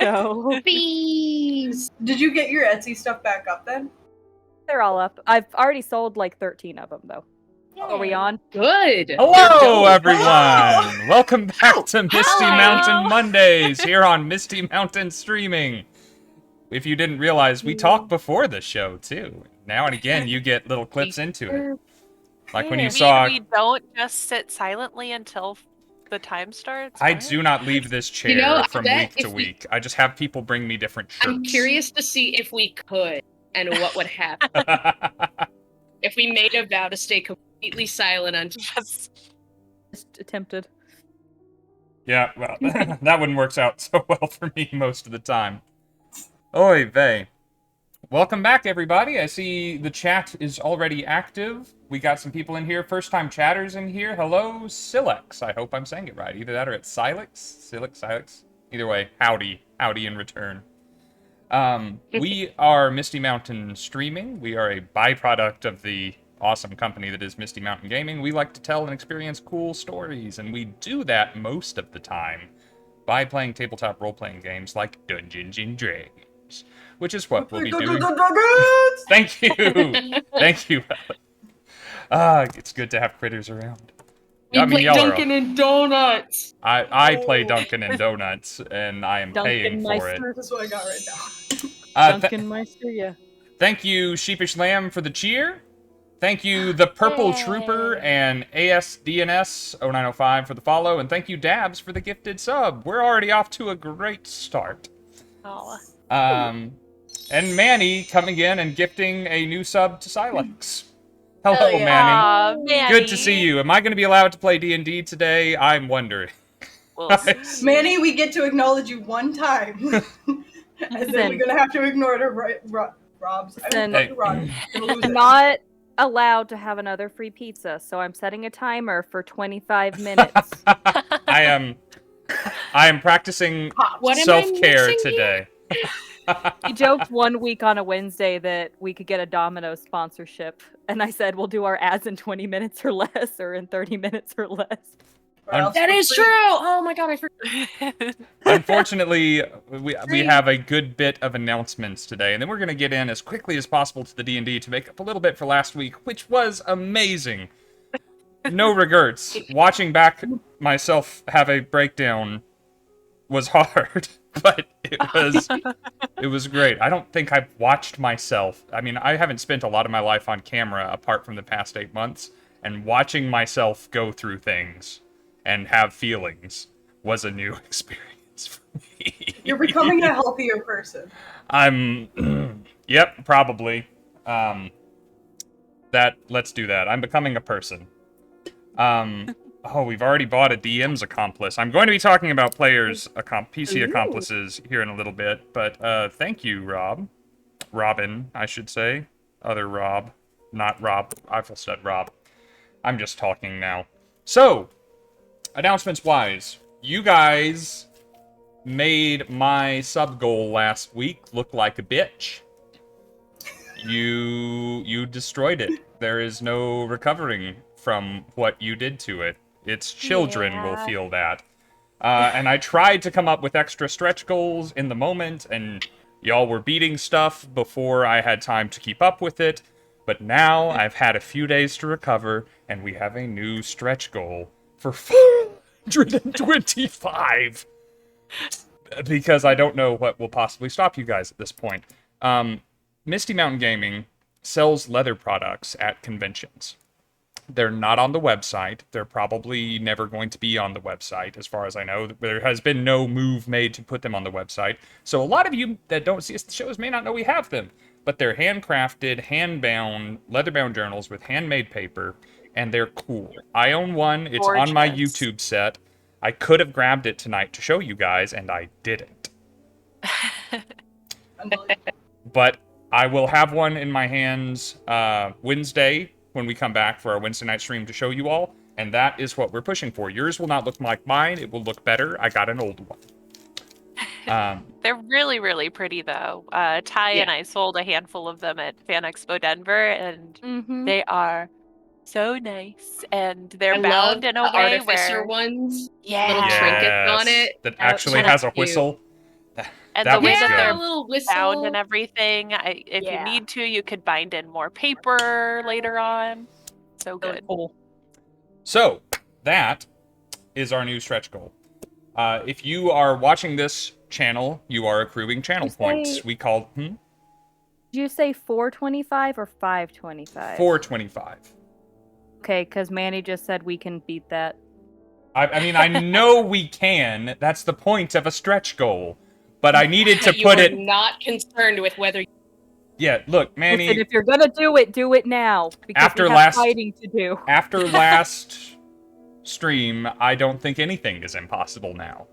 So Bees! Did you get your Etsy stuff back up then? they're all up. I've already sold like 13 of them though. Are we on? Good. Hello, everyone! Welcome back to Misty Hello. Mountain Mondays here on Misty Mountain Streaming. If you didn't realize, we talk before the show, too. Now and again, you get little clips into it. Like when you saw... We don't just sit silently until the time starts? I What? do not leave this chair from week to week. I just have people bring me different shirts. I'm curious to see if we could, and what would happen. If we made a vow to stay completely silent until... Just attempted. Yeah, well, that wouldn't work out so well for me most of the time. Oy vey. Welcome back, everybody. I see the chat is already active. We got some people in here, first-time chatters in here. Hello, Silex. I hope I'm saying it right. Either that or it's Silex. Silex. Either way, howdy. Howdy in return. We are Misty Mountain Streaming. We are a byproduct of the awesome company that is Misty Mountain Gaming. We like to tell and experience cool stories, and we do that most of the time by playing tabletop role-playing games like Dungeons & Dragons, which is what we'll be doing. Thank you! Thank you, Ellie. It's good to have critters around. We play Dunkin' and Donuts! I play Dunkin' and Donuts, and I am paying for it. That's what I got right now. Dunkin' Meister, yeah. Thank you, Sheepish Lamb, for the cheer. Thank you, The Purple Trooper and ASDNS0905 for the follow. And thank you, Dabs, for the gifted sub. We're already off to a great start. Oh. And Manny coming in and gifting a new sub to Silex. Hello, Manny. Manny. Good to see you. Am I going to be allowed to play D&D today? I'm wondering. We'll Manny, we get to acknowledge you one time. And then we're going to have to ignore it or Rob's. I'm not allowed to have another free pizza, so I'm setting a timer for 25 minutes. I am practicing self-care today. He joked one week on a Wednesday that we could get a Domino's sponsorship, and I said we'll do our ads in 20 minutes or less, or in 30 minutes or less. That is true! Oh my god, I forgot. Unfortunately, we have a good bit of announcements today, and then we're going to get in as quickly as possible to the D&D to make up a little bit for last week, which was amazing. No regrets. Watching back myself have a breakdown was hard, but it was great. I don't think I've watched myself. I mean, I haven't spent a lot of my life on camera apart from the past 8 months, and watching myself go through things and have feelings was a new experience for me. You're becoming a healthier person. Yep, probably. Let's do that. I'm becoming a person. We've already bought a DM's accomplice. I'm going to be talking about players' PC accomplices here in a little bit, but thank you, Rob. Robin, I should say. Other Rob. Not Rob. I've said Rob. I'm just talking now. So, announcements-wise, you guys made my sub goal last week look like a bitch. You destroyed it. There is no recovering from what you did to it. Its children will feel that. And I tried to come up with extra stretch goals in the moment, and y'all were beating stuff before I had time to keep up with it. But now I've had a few days to recover, and we have a new stretch goal for 425. Because I don't know what will possibly stop you guys at this point. Misty Mountain Gaming sells leather products at conventions. They're not on the website. They're probably never going to be on the website, as far as I know. There has been no move made to put them on the website. So a lot of you that don't see us at the shows may not know we have them. But they're handcrafted, hand-bound, leather-bound journals with handmade paper, and they're cool. I own one. It's on my YouTube set. I could have grabbed it tonight to show you guys, and I didn't. But I will have one in my hands Wednesday when we come back for our Wednesday night stream to show you all, and that is what we're pushing for. Yours will not look like mine. It will look better. I got an old one. They're really, really pretty, though. Ty and I sold a handful of them at Fan Expo Denver, and they are so nice. And they're bound in a way artificer where... ones. Yeah. Little trinkets on it. That actually has a whistle. And That the way was that good. they're a little bound whistle. and everything, if you Yeah. need to, you could bind in more paper later on. So Really good. cool. So, that is our new stretch goal. If you are watching this channel, you are accruing channel points. We call... Did you say 425 or 525? 425. Okay, because Manny just said we can beat that. I mean, I know we can. That's the point of a stretch goal. But I needed to You put are it... not concerned with whether. Yeah, look, Manny... Listen, if you're gonna do it now. Because After we have last- fighting to do. After last stream, I don't think anything is impossible now.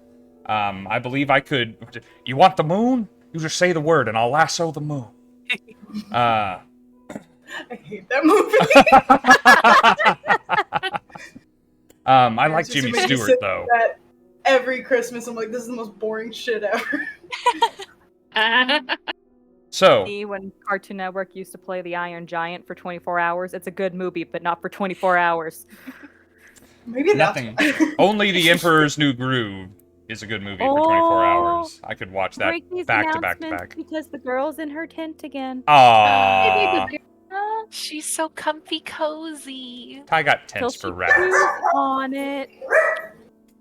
I believe I could... You want the moon? You just say the word and I'll lasso the moon. I hate that movie. I like Just to Jimmy make you Stewart, sit though. that every Christmas, I'm like, this is the most boring shit ever. So, See, when Cartoon Network used to play The Iron Giant for 24 hours, it's a good movie, but not for 24 hours. Maybe nothing. that's why. Only The Emperor's New Groove is a good movie for 24 hours. I could watch that Break these back to back to announcements back. because the girl's in her tent again. Aww. She's so comfy cozy. Ty got Till tents she for rats. chews on it.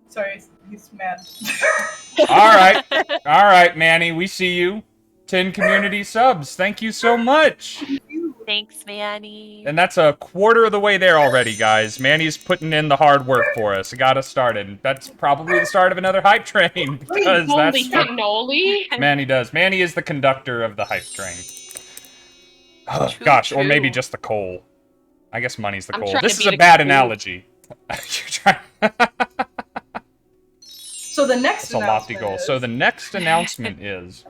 Sorry, he's mad. All right, Manny, we see you. 10 community subs. Thank you so much. Thanks, Manny. And that's a quarter of the way there already, guys. Manny's putting in the hard work for us. It got us started. That's probably the start of another hype train. Because Holy that's what cannoli! Manny does. Manny is the conductor of the hype train. Oh, gosh, or maybe just the coal. I guess money's the I'm coal. trying This to is be a the bad coal. analogy. You're trying... So the next It's a lofty announcement goal. is- So the next announcement is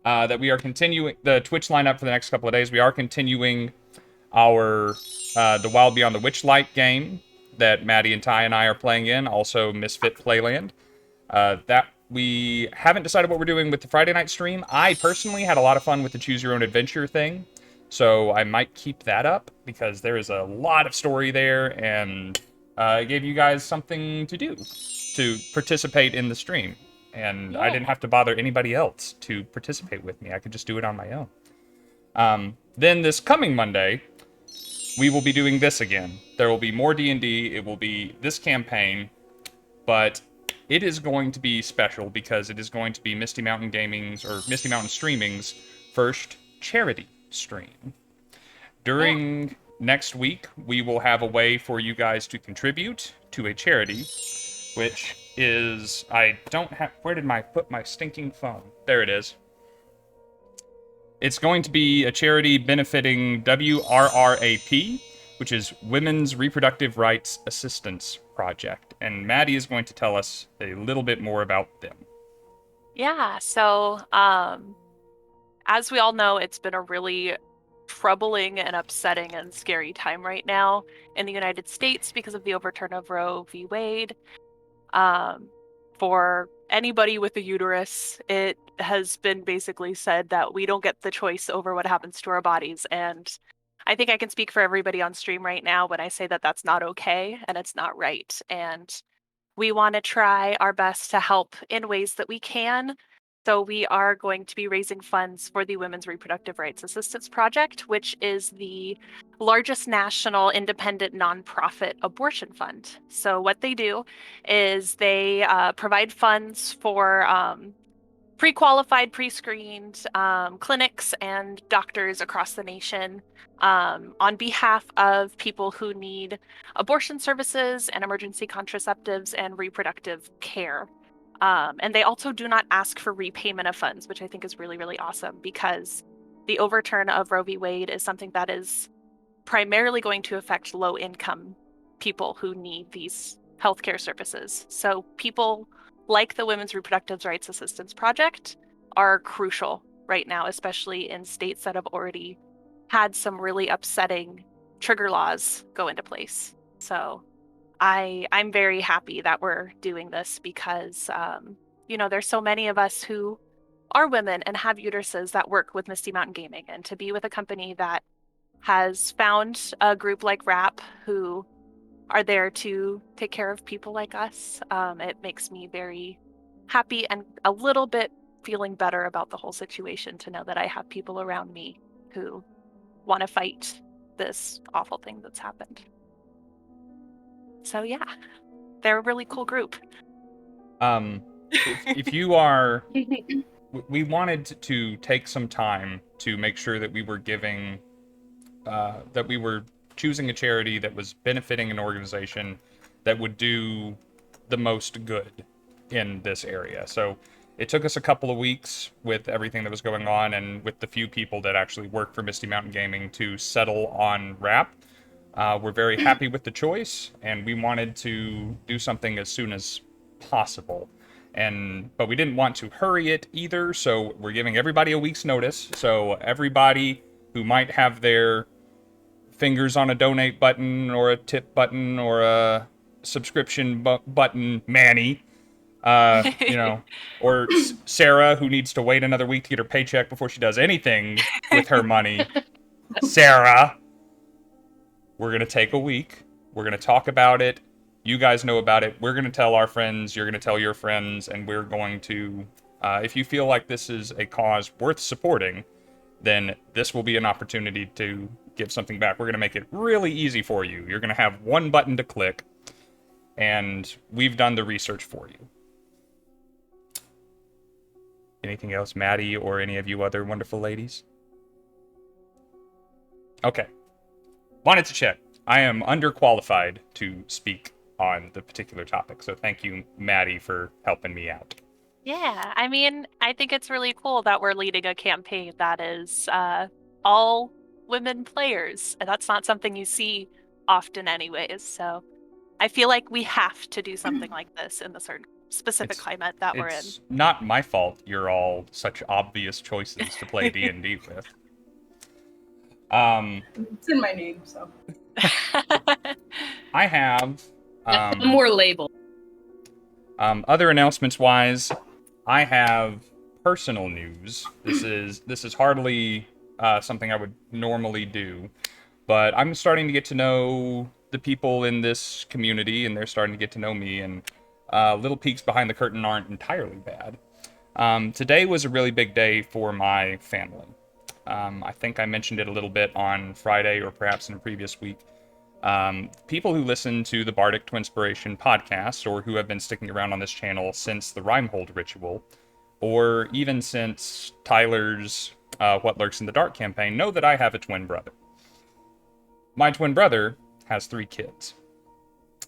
that we are continuing the Twitch lineup for the next couple of days. We are continuing our The Wild Beyond the Witchlight game that Maddie and Ty and I are playing in. Also Misfit Playland. That we haven't decided what we're doing with the Friday night stream. I personally had a lot of fun with the Choose Your Own Adventure thing. So I might keep that up because there is a lot of story there and it gave you guys something to do to participate in the stream. And I didn't have to bother anybody else to participate with me. I could just do it on my own. Then this coming Monday, we will be doing this again. There will be more D&D. It will be this campaign, but it is going to be special because it is going to be Misty Mountain Gaming's or Misty Mountain Streaming's first charity stream. During next week, we will have a way for you guys to contribute to a charity, which is, I don't have, where did I put my stinking phone? There it is. It's going to be a charity benefiting WRRAP, which is Women's Reproductive Rights Assistance Project. And Maddie is going to tell us a little bit more about them. Yeah, so as we all know, it's been a really troubling and upsetting and scary time right now in the United States because of the overturn of Roe v. Wade. For anybody with a uterus, it has been basically said that we don't get the choice over what happens to our bodies. And I think I can speak for everybody on stream right now when I say that that's not okay and it's not right. And we want to try our best to help in ways that we can. So we are going to be raising funds for the Women's Reproductive Rights Assistance Project, which is the largest national independent nonprofit abortion fund. So what they do is they provide funds for pre-qualified, pre-screened clinics and doctors across the nation on behalf of people who need abortion services and emergency contraceptives and reproductive care. And they also do not ask for repayment of funds, which I think is really, really awesome because the overturn of Roe v. Wade is something that is primarily going to affect low-income people who need these healthcare services. So people like the Women's Reproductive Rights Assistance Project are crucial right now, especially in states that have already had some really upsetting trigger laws go into place. So I'm very happy that we're doing this because, there's so many of us who are women and have uteruses that work with Misty Mountain Gaming, and to be with a company that has found a group like RAP who are there to take care of people like us, it makes me very happy and a little bit feeling better about the whole situation to know that I have people around me who want to fight this awful thing that's happened. So yeah, they're a really cool group. If you are, we wanted to take some time to make sure that we were giving, that we were choosing a charity that was benefiting an organization that would do the most good in this area. So it took us a couple of weeks with everything that was going on and with the few people that actually work for Misty Mountain Gaming to settle on wrap. We're very happy with the choice, and we wanted to do something as soon as possible. But we didn't want to hurry it either, so we're giving everybody a week's notice. So everybody who might have their fingers on a donate button or a tip button or a subscription button, Manny, or Sarah, who needs to wait another week to get her paycheck before she does anything with her money. Sarah, we're going to take a week. We're going to talk about it. You guys know about it. We're going to tell our friends. You're going to tell your friends. And we're going to, if you feel like this is a cause worth supporting, then this will be an opportunity to give something back. We're going to make it really easy for you. You're going to have one button to click, and we've done the research for you. Anything else, Maddie, or any of you other wonderful ladies? Okay. Wanted to check. I am underqualified to speak on the particular topic, so thank you, Maddie, for helping me out. Yeah, I mean, I think it's really cool that we're leading a campaign that is all women players. And that's not something you see often anyways, so I feel like we have to do something like this in the specific climate that we're in. It's not my fault you're all such obvious choices to play D&D with. It's in my name, so. I have... more label. Other announcements-wise, I have personal news. This is hardly something I would normally do, but I'm starting to get to know the people in this community, and they're starting to get to know me, and little peeks behind the curtain aren't entirely bad. Today was a really big day for my family. I think I mentioned it a little bit on Friday or perhaps in a previous week. People who listen to the Bardic Twinspiration podcast, or who have been sticking around on this channel since the Rhymehold ritual, or even since Tyler's What Lurks in the Dark campaign, know that I have a twin brother. My twin brother has 3 kids.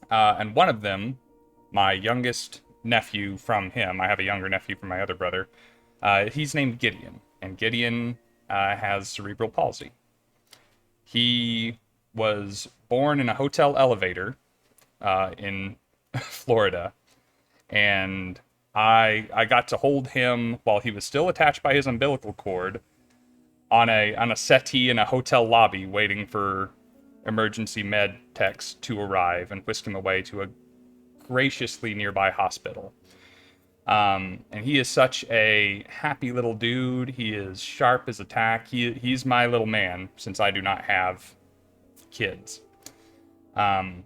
And one of them, my youngest nephew from him, I have a younger nephew from my other brother, he's named Gideon. And Gideon has cerebral palsy. He was born in a hotel elevator in Florida, and I got to hold him while he was still attached by his umbilical cord on a settee in a hotel lobby, waiting for emergency med techs to arrive and whisk him away to a graciously nearby hospital. And he is such a happy little dude. He is sharp as a tack. He's my little man, since I do not have kids. And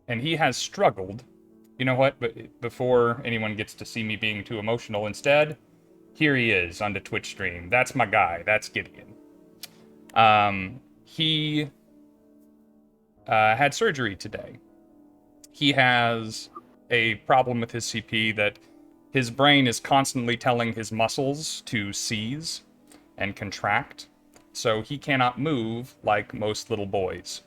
he has struggled. You know what? But before anyone gets to see me being too emotional, instead, here he is on the Twitch stream. That's my guy. That's Gideon. He had surgery today. He has a problem with his CP that his brain is constantly telling his muscles to seize and contract, so he cannot move like most little boys.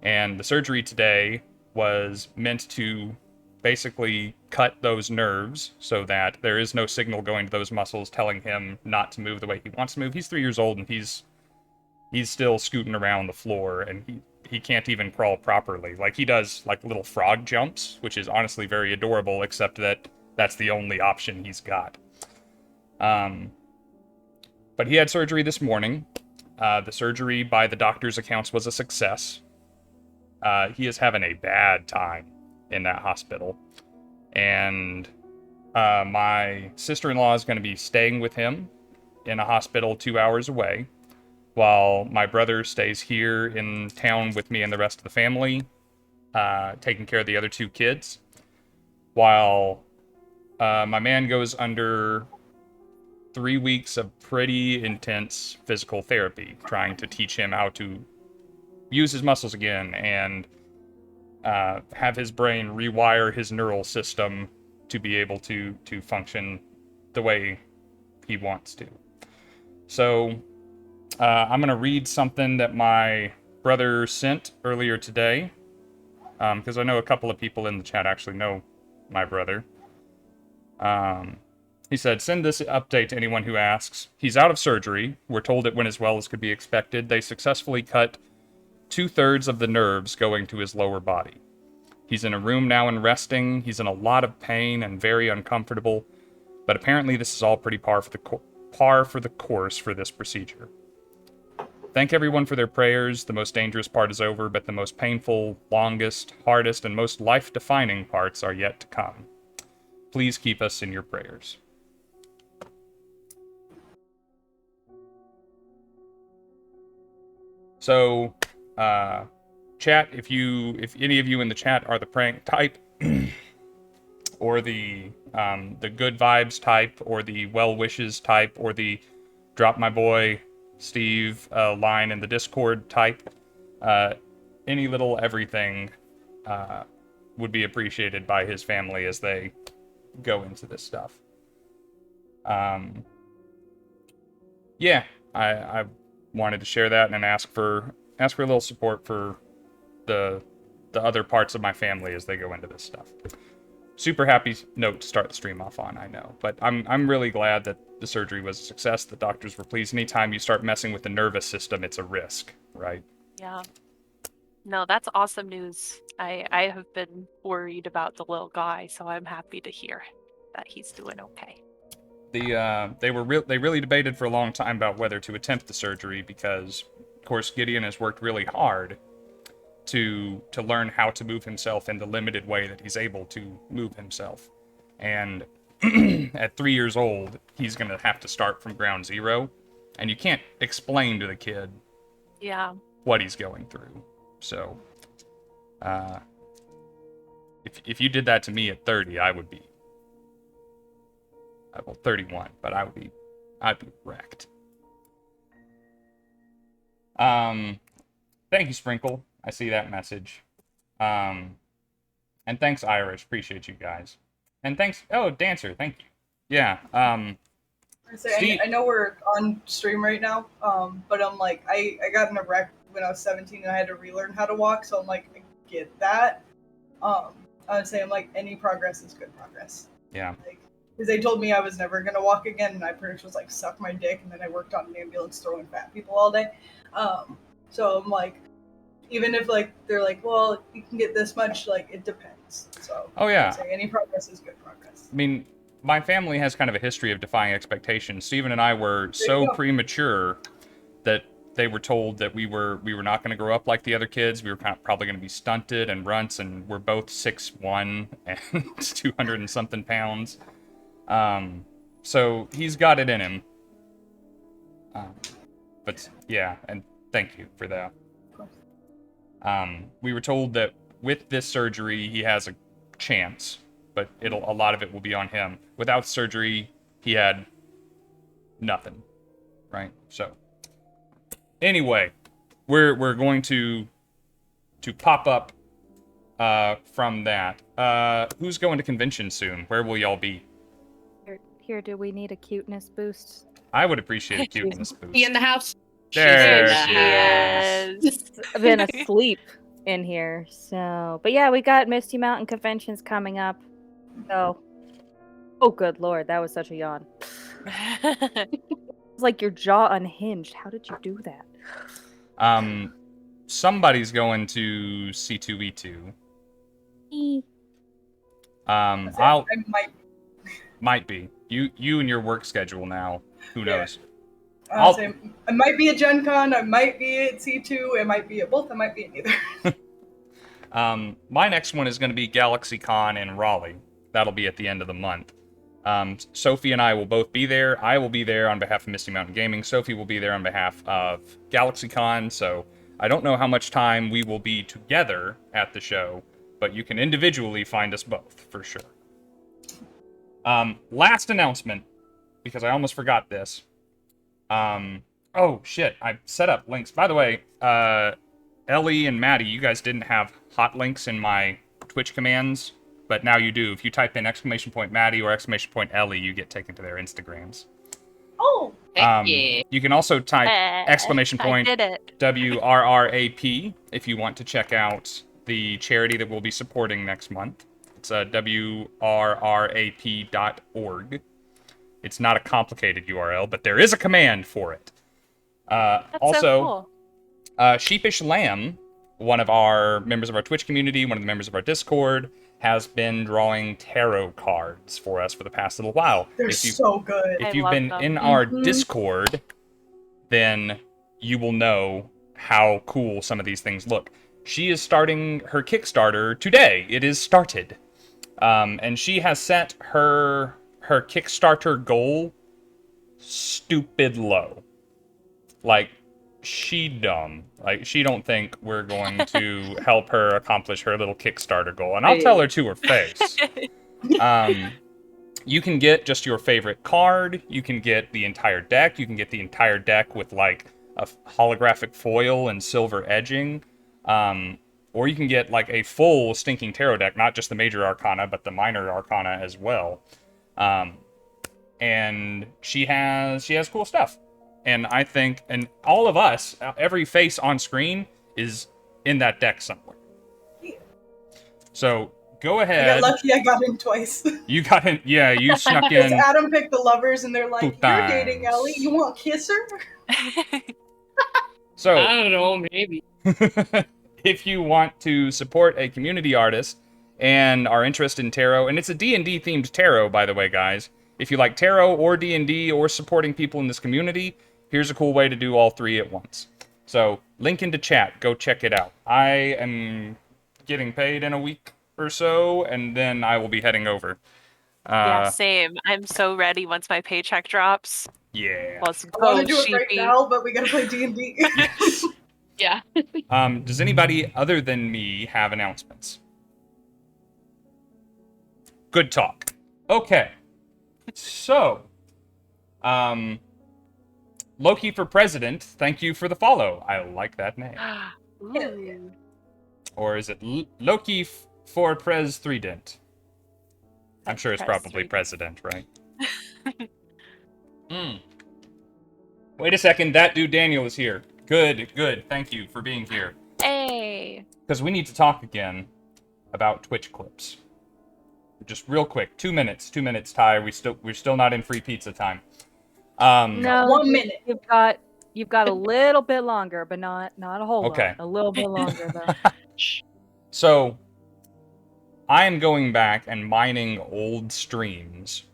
And the surgery today was meant to basically cut those nerves so that there is no signal going to those muscles telling him not to move the way he wants to move. He's 3 years old, and he's still scooting around the floor, and he can't even crawl properly. Like, he does like little frog jumps, which is honestly very adorable, except that that's the only option he's got. But he had surgery this morning. The surgery, by the doctor's accounts, was a success. He is having a bad time in that hospital. And my sister-in-law is going to be staying with him in a hospital 2 hours away, while my brother stays here in town with me and the rest of the family, taking care of the other 2 kids, while my man goes under 3 weeks of pretty intense physical therapy, trying to teach him how to use his muscles again and have his brain rewire his neural system to be able to function the way he wants to. So I'm going to read something that my brother sent earlier today, because I know a couple of people in the chat actually know my brother. He said, send this update to anyone who asks. He's out of surgery. We're told it went as well as could be expected. They successfully cut 2/3 of the nerves going to his lower body. He's in a room now and resting. He's in a lot of pain and very uncomfortable, but apparently this is all pretty par for the course for this procedure. Thank everyone for their prayers. The most dangerous part is over, but the most painful, longest, hardest, and most life-defining parts are yet to come. Please keep us in your prayers. So, chat, if any of you in the chat are the prank type, or the good vibes type, or the well wishes type, or the drop my boy Steve line in the Discord type, any little everything would be appreciated by his family as they go into this stuff. Yeah, I wanted to share that and ask for a little support for the other parts of my family as they go into this stuff. Super happy note to start the stream off on, I know, but I'm really glad that the surgery was a success. The doctors were pleased. Anytime you start messing with the nervous system, it's a risk, right? Yeah. No, that's awesome news. I have been worried about the little guy, so I'm happy to hear that he's doing okay. They really debated for a long time about whether to attempt the surgery because, of course, Gideon has worked really hard to learn how to move himself in the limited way that he's able to move himself. And at 3 years old, he's going to have to start from ground zero, and you can't explain to the kid what he's going through. So, if you did that to me at 30, I would be, well, 31, but I'd be wrecked. Thank you, Sprinkle. I see that message. And thanks, Irish. Appreciate you guys. And thanks, Dancer, thank you. Yeah, I know we're on stream right now, but I'm like, I got in a wreck when I was 17 and I had to relearn how to walk, so I'm like, I get that. I would say, I'm like, any progress is good progress. Yeah. Because they told me I was never going to walk again, and I pretty much was like, suck my dick, and then I worked on an ambulance throwing fat people all day. So I'm like, even if like they're like, well, you can get this much, like, it depends. So I'd say any progress is good progress. I mean, my family has kind of a history of defying expectations. Steven and I were so premature that they were told that we were not going to grow up like the other kids. We were probably going to be stunted and runts, and we're both 6'1" and 200 and something pounds. So he's got it in him. But yeah, and thank you for that. We were told that with this surgery, he has a chance, but a lot of it will be on him. Without surgery, he had nothing, right? So anyway, we're going to pop up from that. Who's going to convention soon? Where will y'all be? Here, do we need a cuteness boost? I would appreciate a cuteness boost. Be in the house. There she is. I've been asleep in here, so. But yeah, we got Misty Mountain conventions coming up. So, oh good lord, that was such a yawn. It's like your jaw unhinged. How did you do that? Somebody's going to C2E2. I might be. You and your work schedule now. Who knows? I might be at Gen Con, I might be at C2, I might be at both, I might be at neither. My next one is going to be Galaxy Con in Raleigh. That'll be at the end of the month. Sophie and I will both be there. I will be there on behalf of Misty Mountain Gaming. Sophie will be there on behalf of Galaxy Con, so I don't know how much time we will be together at the show, but you can individually find us both, for sure. Last announcement. because I almost forgot this. Oh, shit. I set up links. By the way, Ellie and Maddy, you guys didn't have hot links in my Twitch commands, but now you do. If you type in !Maddy or !Ellie, you get taken to their Instagrams. Oh! Heck yeah. You can also type I did it. WRRAP if you want to check out the charity that we'll be supporting next month. It's WRRAP.org. It's not a complicated URL, but there is a command for it. That's also, so cool. Sheepish Lamb, one of our members of our Twitch community, one of the members of our Discord, has been drawing tarot cards for us for the past little while. They're so good. If I you've love been them. in our Discord, then you will know how cool some of these things look. She is starting her Kickstarter today. It is started. And she has set her Kickstarter goal stupid low. Like, she dumb. Like, she don't think we're going to help her accomplish her little Kickstarter goal. And I'll tell her to her face. You can get just your favorite card. You can get the entire deck. You can get the entire deck with, like, a holographic foil and silver edging. Or you can get, like, a full stinking tarot deck. Not just the major arcana, but the minor arcana as well. And she has cool stuff. And I think, and all of us, every face on screen is in that deck somewhere. So, go ahead. I got lucky I got in twice. You got in, yeah, you snuck Because in. Adam picked the lovers and they're like, Two you're dating times. Ellie, you want to kiss her? So, I don't know, maybe. if you want to support a community artist and are interested in tarot, and it's a D&D themed tarot, by the way, guys. If you like tarot or D&D or supporting people in this community, here's a cool way to do all three at once. So, link into chat. Go check it out. I am getting paid in a week or so, and then I will be heading over. Yeah, same. I'm so ready once my paycheck drops. Yeah. Let's I go, want to do it right sheepy. now, but we gotta play D&D. Yeah. Does anybody other than me have announcements? Good talk. Okay. So, Loki for president, thank you for the follow. I like that name. Ooh. Or is it Loki for President? I'm sure it's probably president, right? Wait a second, that dude Daniel is here. Good. Thank you for being here. Hey. Because we need to talk again about Twitch clips. Just real quick, 2 minutes, Ty. We're still not in free pizza time. No, 1 minute. You've got a little bit longer, but not a whole Okay. lot. A little bit longer though. So, I am going back and mining old streams,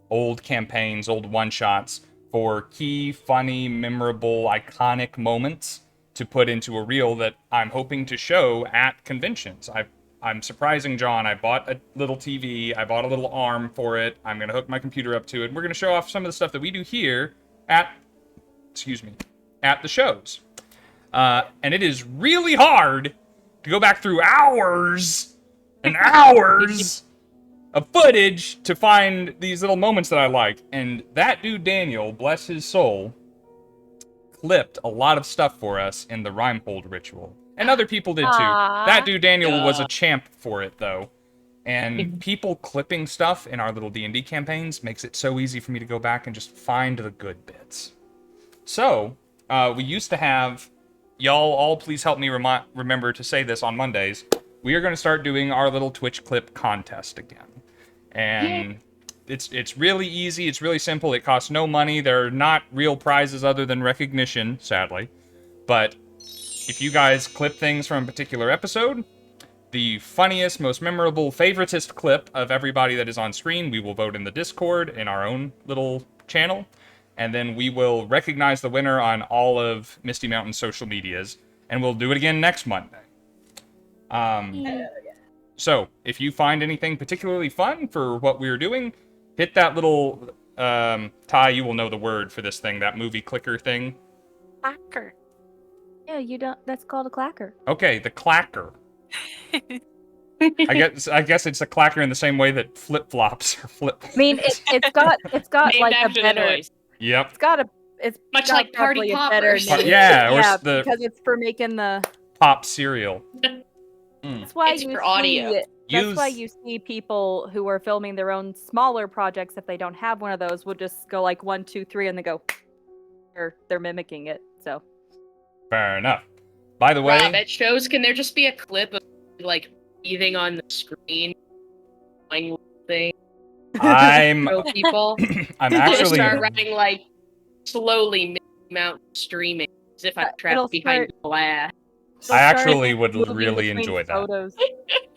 old campaigns, old one-shots for key, funny, memorable, iconic moments to put into a reel that I'm hoping to show at conventions. I'm surprising John. I bought a little TV. I bought a little arm for it. I'm going to hook my computer up to it. We're going to show off some of the stuff that we do here at the shows. And it is really hard to go back through hours and hours of footage to find these little moments that I like. And that dude Daniel, bless his soul, clipped a lot of stuff for us in the Rhymehold ritual. And other people did too. Aww. That dude Daniel was a champ for it, though. And people clipping stuff in our little D&D campaigns makes it so easy for me to go back and just find the good bits. So, we used to have... Y'all all please help me remember to say this on Mondays. We are going to start doing our little Twitch clip contest again. And it's really easy. It's really simple. It costs no money. There are not real prizes other than recognition, sadly. But if you guys clip things from a particular episode, the funniest, most memorable, favoritist clip of everybody that is on screen, we will vote in the Discord in our own little channel. And then we will recognize the winner on all of Misty Mountain's social medias. And we'll do it again next Monday. So, if you find anything particularly fun for what we're doing, hit that little, Ty, you will know the word for this thing, that movie clicker thing. Clacker. Yeah, you don't. That's called a clacker. Okay, the clacker. I guess it's a clacker in the same way that flip flops are flip. I mean, it's got Named like a after the better. noise. Yep. It's Much got like party probably a better poppers. name. Yeah, or yeah, the because it's for making the. pop cereal. That's why It's you for see. audio. That's why you see people who are filming their own smaller projects. If they don't have one of those, will just go like 1, 2, 3, and they go. Or they're mimicking it. So. Fair enough. By the way, Rob, at shows, can there just be a clip of like breathing on the screen, doing thing? I'm Show people. I'm I'm gonna actually start running like slowly Misty Mountain Streaming as if I'm trapped behind glass. I actually would really enjoy that. Photos.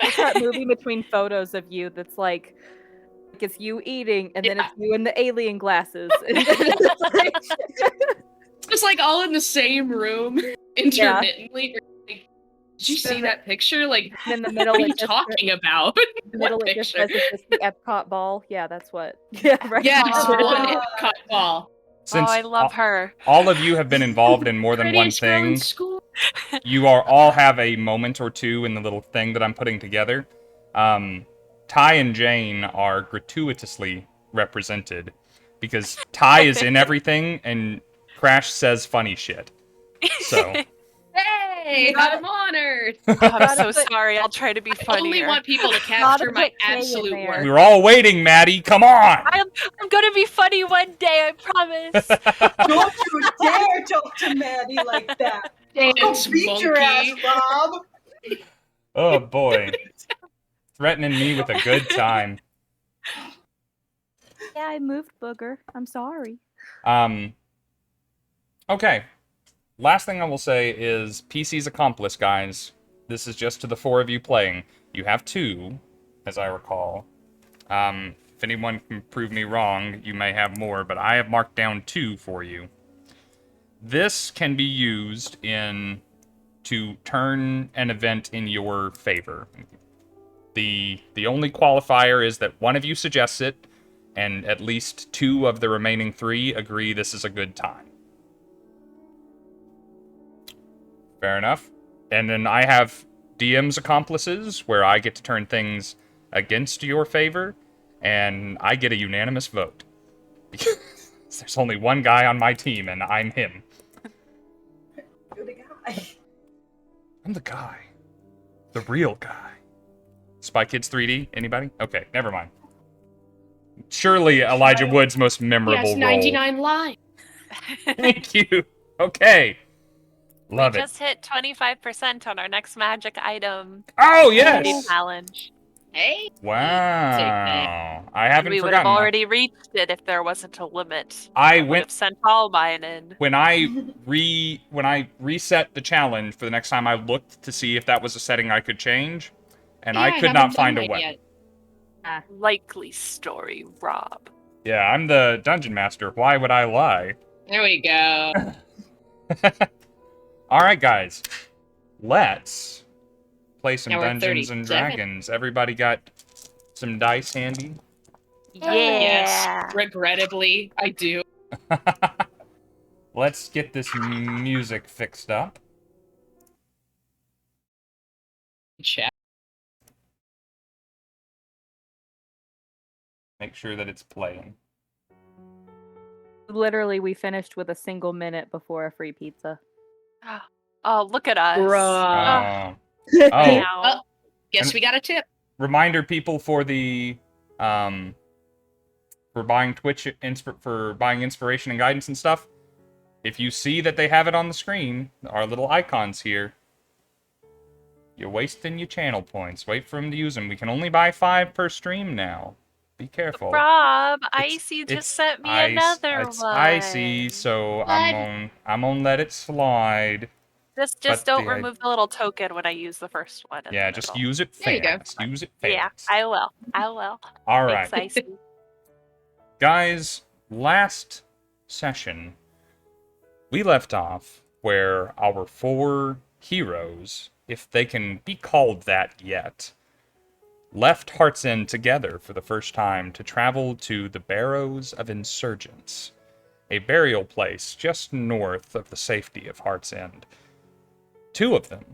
They'll start moving between photos of you. That's like it's you eating, and then it's you in the alien glasses. Just like all in the same room intermittently. Like, did you see that picture? Like, in the middle, what are you talking about? In the middle, What it just picture? says it's just the Epcot ball. Yeah, that's what. Yeah, right. Yeah, just one Epcot ball. Since I love her. All of you have been involved in more than one Prettiest girl in thing. school. You all have a moment or two in the little thing that I'm putting together. Ty and Jane are gratuitously represented because Ty is in everything and Crash says funny shit. So. Hey, I'm honored. I'm so sorry. I'll try to be I only funnier. want people to capture my absolute worth. We're all waiting, Maddie. Come on. I'm gonna be funny one day. I promise. Don't you dare talk to Maddie like that. Dance, Go beat your ass, monkey. Rob. Oh boy. Threatening me with a good time. Yeah, I moved, Booger. I'm sorry. Okay. Last thing I will say is PC's accomplice, guys. This is just to the 4 of you playing. You have 2, as I recall. If anyone can prove me wrong, you may have more, but I have marked down 2 for you. This can be used to turn an event in your favor. The only qualifier is that one of you suggests it, and at least 2 of the remaining 3 agree this is a good time. Fair enough. And then I have DM's accomplices, where I get to turn things against your favor, and I get a unanimous vote. Because there's only one guy on my team, and I'm him. You're the guy. I'm the guy. The real guy. Spy Kids 3D? Anybody? Okay, never mind. Surely Elijah Wood's most memorable Yes, role. 99 lives. Thank you. Okay. Love we it. just hit 25% on our next magic item. Oh, yes! Challenge. Hey. Wow. I haven't We would have forgotten that. already reached it if there wasn't a limit. I would went have sent all mine in. when I reset the challenge for the next time. I looked to see if that was a setting I could change, and I could not find a way. Likely story, Rob. Yeah, I'm the dungeon master. Why would I lie? There we go. All right, guys. Let's play some Now we're Dungeons and 37. Dragons. Everybody got some dice handy? Yeah. Yes. Regrettably, I do. Let's get this music fixed up. Chat. Make sure that it's playing. Literally, we finished with a single minute before a free pizza. Oh, look at us. Bruh. Wow. Guess we got a tip. Reminder, people, for the for buying Twitch for buying inspiration and guidance and stuff. If you see that they have it on the screen, our little icons here, you're wasting your channel points. Wait for them to use them. We can only buy 5 per stream now. Be careful. Rob, Icy just sent me another one. Icy, so I'm gonna let it slide. Just don't remove the little token when I use the first one. Yeah, just use it fast. There you go. Use it fast. Yeah, I will. I will. All right. Thanks, Icy. Guys, last session, we left off where our 4 heroes, if they can be called that yet, left Heart's End together for the first time to travel to the Barrows of Insurgents, a burial place just north of the safety of Heart's End. 2 of them,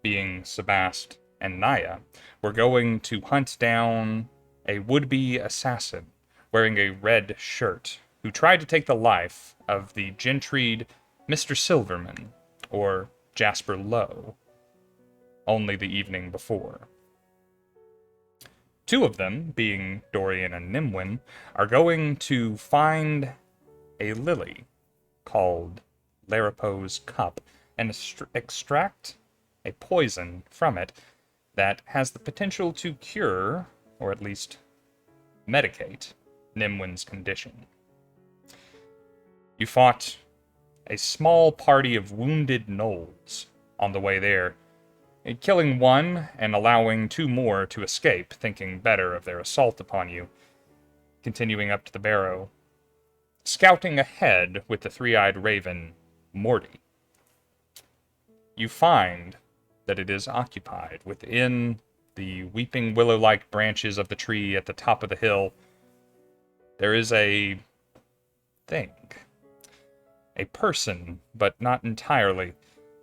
being Sabbast and Naya were going to hunt down a would-be assassin wearing a red shirt who tried to take the life of the gentried Mr. Silverman, or Jasper Lowe, only the evening before. Two of them, being Dorian and Nimwyn, are going to find a lily called Larapo's Cup and extract a poison from it that has the potential to cure, or at least medicate, Nimwyn's condition. You fought a small party of wounded gnolls on the way there, killing one and allowing two more to escape, thinking better of their assault upon you, continuing up to the barrow, scouting ahead with the three-eyed raven, Morty. You find that it is occupied within the weeping willow-like branches of the tree at the top of the hill. There is a thing. A person, but not entirely,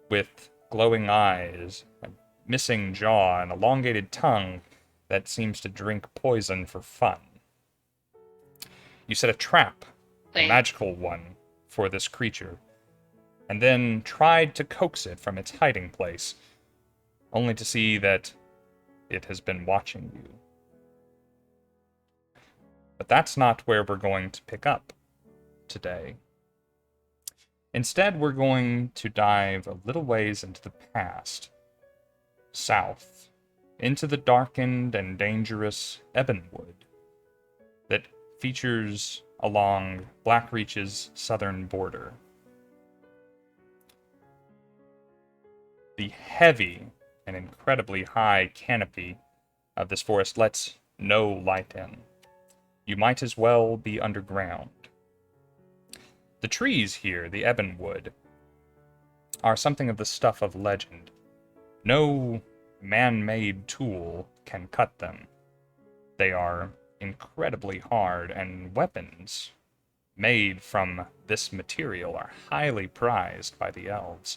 with glowing eyes, a missing jaw, and elongated tongue that seems to drink poison for fun. You set a trap, a magical one, for this creature, and then tried to coax it from its hiding place, only to see that it has been watching you. But that's not where we're going to pick up today. Instead, we're going to dive a little ways into the past, south, into the darkened and dangerous Ebonwood that features along Blackreach's southern border. The heavy and incredibly high canopy of this forest lets no light in. You might as well be underground. The trees here, the Ebonwood, are something of the stuff of legend. No man-made tool can cut them. They are incredibly hard, and weapons made from this material are highly prized by the elves,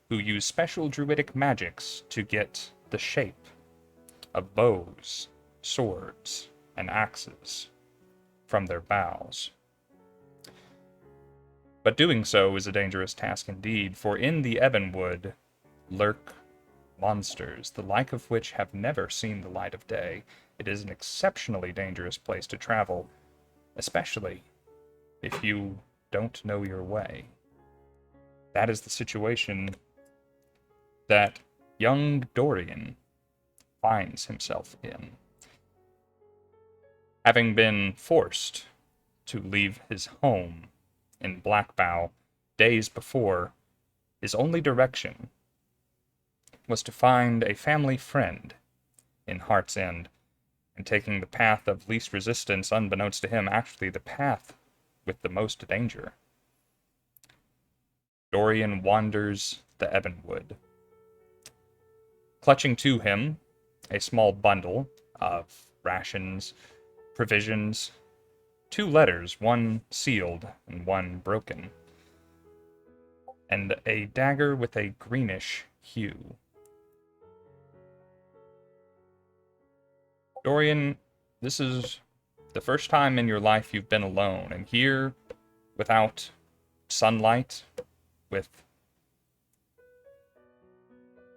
who use special druidic magics to get the shape of bows, swords, and axes from their boughs. But doing so is a dangerous task indeed, for in the Ebonwood lurk monsters, the like of which have never seen the light of day. It is an exceptionally dangerous place to travel, especially if you don't know your way. That is the situation that young Dorian finds himself in. Having been forced to leave his home in Blackbough days before, his only direction was to find a family friend in Heart's End, and taking the path of least resistance, unbeknownst to him, actually the path with the most danger. Dorian wanders the Ebonwood, clutching to him a small bundle of rations, provisions, 2 letters, one sealed and one broken, and a dagger with a greenish hue. Dorian, this is the first time in your life you've been alone, and here, without sunlight, with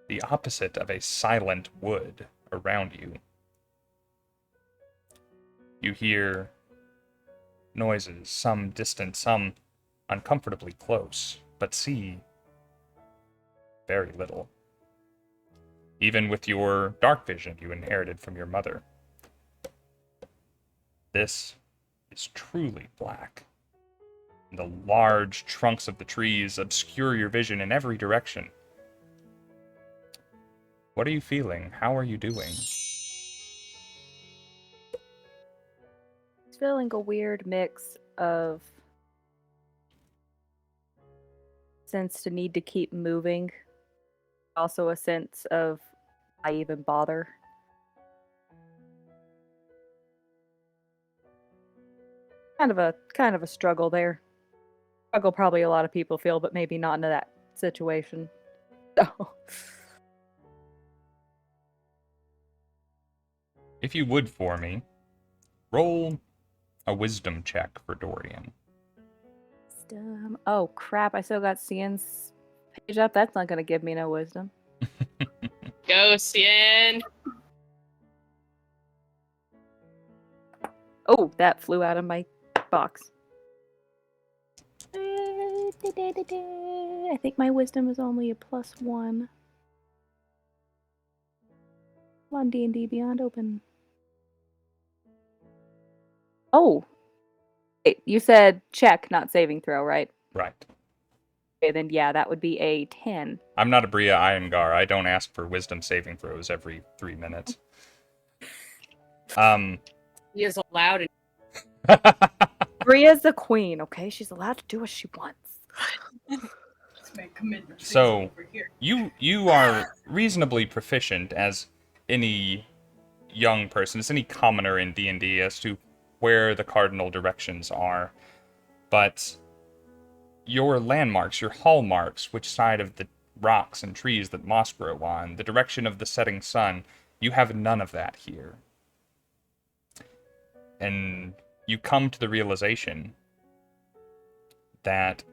the opposite of a silent wood around you, you hear noises, some distant, some uncomfortably close, but see very little. Even with your dark vision you inherited from your mother. This is truly black. The large trunks of the trees obscure your vision in every direction. What are you feeling? How are you doing? Feeling a weird mix of sense to need to keep moving, also a sense of why even bother. Kind of a struggle there. Struggle probably a lot of people feel, but maybe not into that situation. So if you would for me, roll a wisdom check for Dorian. Wisdom. Oh, crap. I still got Cian's page up. That's not going to give me no wisdom. Go, Cian. Oh, that flew out of my box. I think my wisdom is only a +1. Come on, D&D Beyond open. Oh! You said check, not saving throw, right? Right. Okay, then yeah, that would be a 10. I'm not a Bria Iyengar. I don't ask for wisdom saving throws every 3 minutes. He is allowed. Bria's the queen, okay? She's allowed to do what she wants. Let's make commitments. So, over here. you are reasonably proficient as any young person, as any commoner in D&D, as to where the cardinal directions are. But your landmarks, your hallmarks, which side of the rocks and trees that moss grow on, the direction of the setting sun, you have none of that here. And you come to the realization that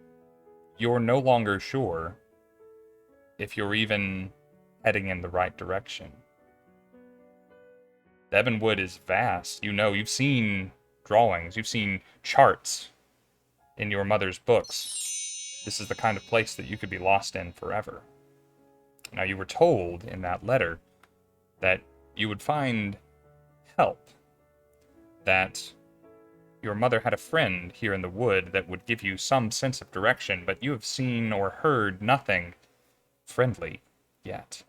you're no longer sure if you're even heading in the right direction. Devonwood is vast. You know, you've seen drawings, you've seen charts in your mother's books. This is the kind of place that you could be lost in forever. Now, you were told in that letter that you would find help, that your mother had a friend here in the wood that would give you some sense of direction, but you have seen or heard nothing friendly yet.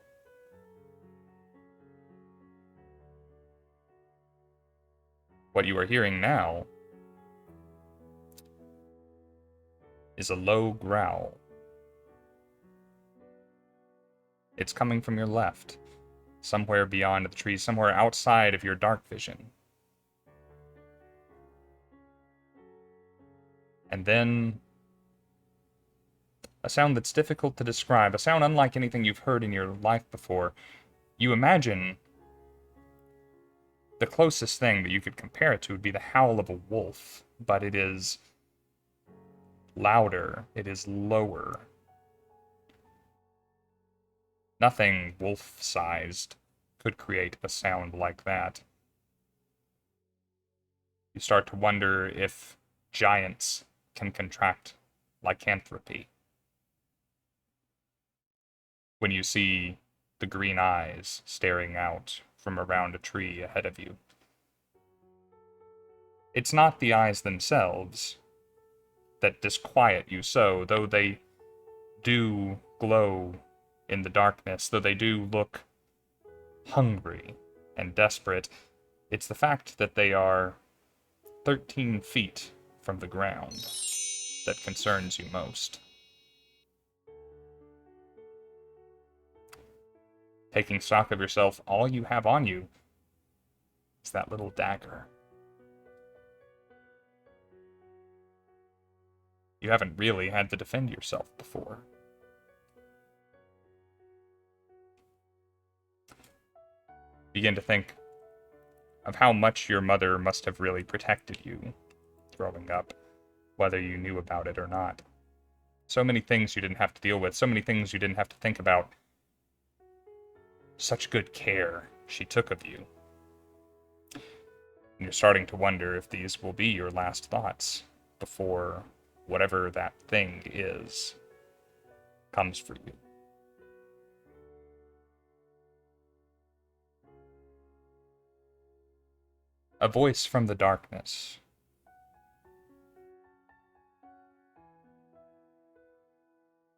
What you are hearing now is a low growl. It's coming from your left, somewhere beyond the trees, somewhere outside of your dark vision. And then a sound that's difficult to describe, a sound unlike anything you've heard in your life before. You imagine the closest thing that you could compare it to would be the howl of a wolf, but it is louder, it is lower. Nothing wolf-sized could create a sound like that. You start to wonder if giants can contract lycanthropy. When you see the green eyes staring out from around a tree ahead of you. It's not the eyes themselves that disquiet you so, though they do glow in the darkness, though they do look hungry and desperate. It's the fact that they are 13 feet from the ground that concerns you most. Taking stock of yourself, all you have on you is that little dagger. You haven't really had to defend yourself before. Begin to think of how much your mother must have really protected you growing up, whether you knew about it or not. So many things you didn't have to deal with, so many things you didn't have to think about. Such good care she took of you. And you're starting to wonder if these will be your last thoughts before whatever that thing is comes for you. A voice from the darkness.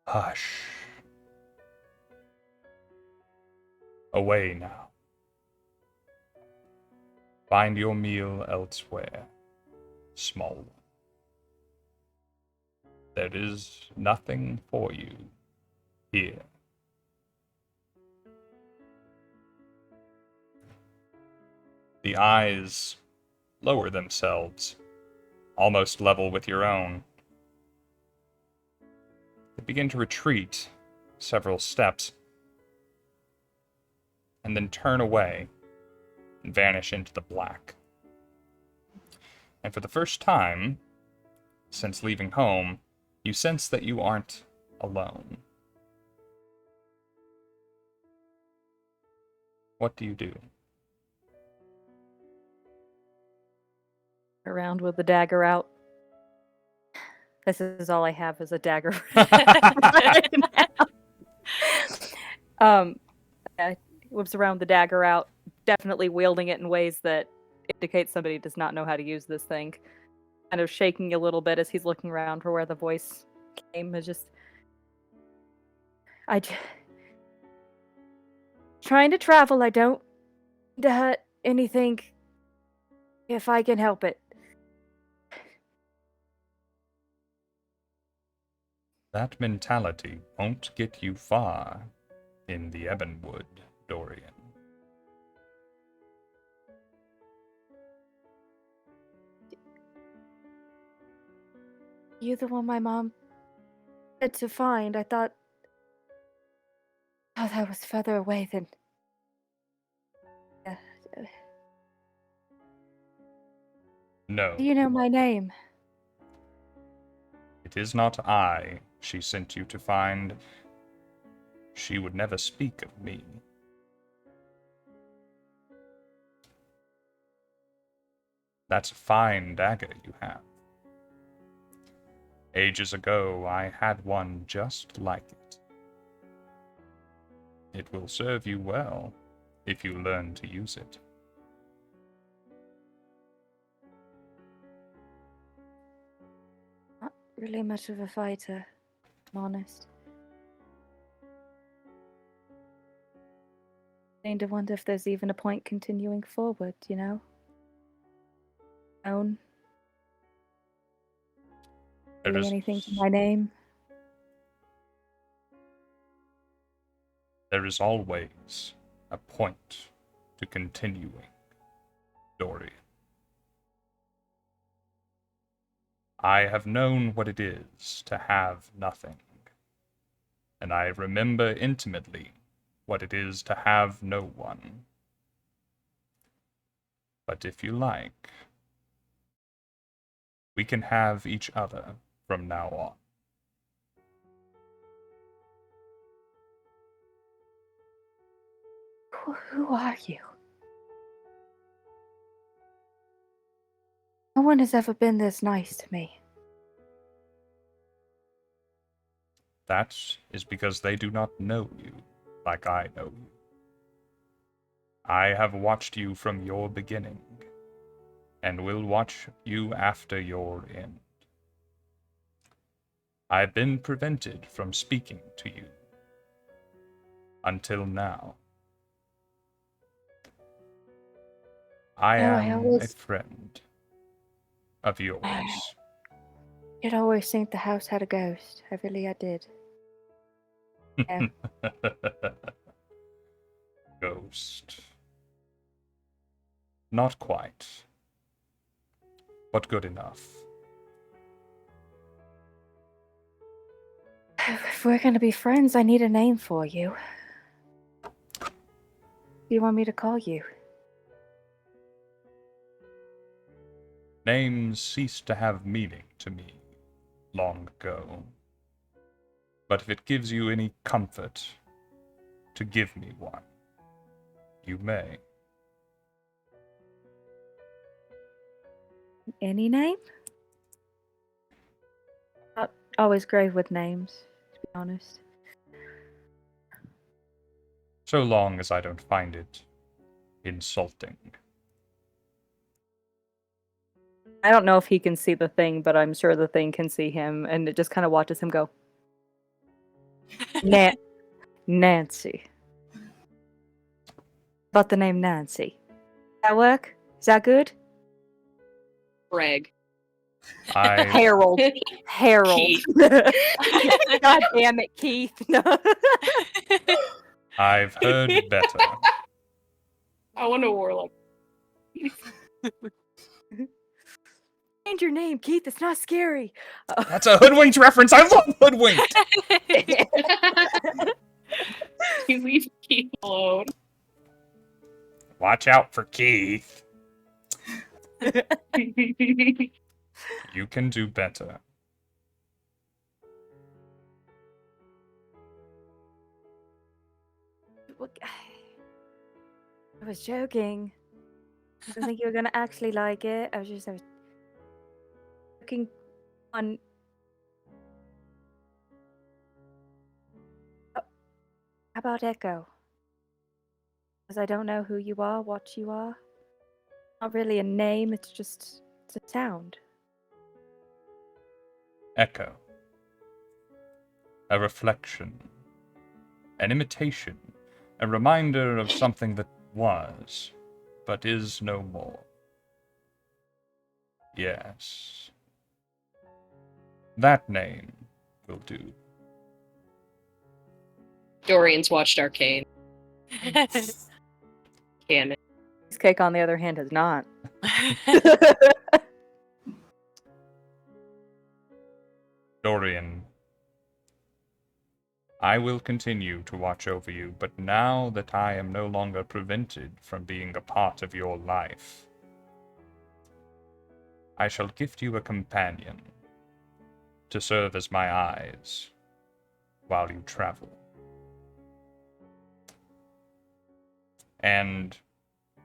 Hush. Away now. Find your meal elsewhere, small one. There is nothing for you here. The eyes lower themselves, almost level with your own. They begin to retreat several steps, and then turn away, and vanish into the black. And for the first time since leaving home, you sense that you aren't alone. What do you do? Around with the dagger out. This is all I have is a dagger. Whips around the dagger out, definitely wielding it in ways that indicate somebody does not know how to use this thing. Kind of shaking a little bit as he's looking around for where the voice came. Is just, trying to travel. I don't need to hurt anything if I can help it. That mentality won't get you far in the Ebonwood, Dorian. You the one my mom said to find? I thought... Oh, that was further away than... No. Do you know my name? It is not I she sent you to find. She would never speak of me. That's a fine dagger you have. Ages ago, I had one just like it. It will serve you well if you learn to use it. Not really much of a fighter, if I'm honest. Beginning to wonder if there's even a point continuing forward, you know? Own. Really anything to my name? There is always a point to continuing, Dorian. I have known what it is to have nothing, and I remember intimately what it is to have no one. But if you like, we can have each other from now on. Who are you? No one has ever been this nice to me. That is because they do not know you like I know you. I have watched you from your beginning, and will watch you after your end. I've been prevented from speaking to you. Until now. I am a friend of yours. You'd always think the house had a ghost. I did. Yeah. Ghost. Not quite. But good enough. If we're gonna be friends, I need a name for you. Do you want me to call you? Names ceased to have meaning to me long ago. But if it gives you any comfort to give me one, you may. Any name? Not always great with names, to be honest. So long as I don't find it insulting. I don't know if he can see the thing, but I'm sure the thing can see him, and it just kind of watches him go. Nancy. About the name Nancy. That work? Is that good? Greg. Harold. Keith. God damn it, Keith. No. I've heard better. I want a warlock. Change your name, Keith. It's not scary. That's a Hoodwinked reference. I love Hoodwinked. You leave Keith alone. Watch out for Keith. You can do better. I was joking. I didn't think you were gonna actually like it. I was looking on. Oh, how about Echo? Because I don't know who you are, what you are. Not really a name, it's a sound. Echo. A reflection. An imitation. A reminder of something that was, but is no more. Yes. That name will do. Dorian's watched Arcane. Canon. Cake, on the other hand, has not. Dorian, I will continue to watch over you, but now that I am no longer prevented from being a part of your life, I shall gift you a companion to serve as my eyes while you travel. And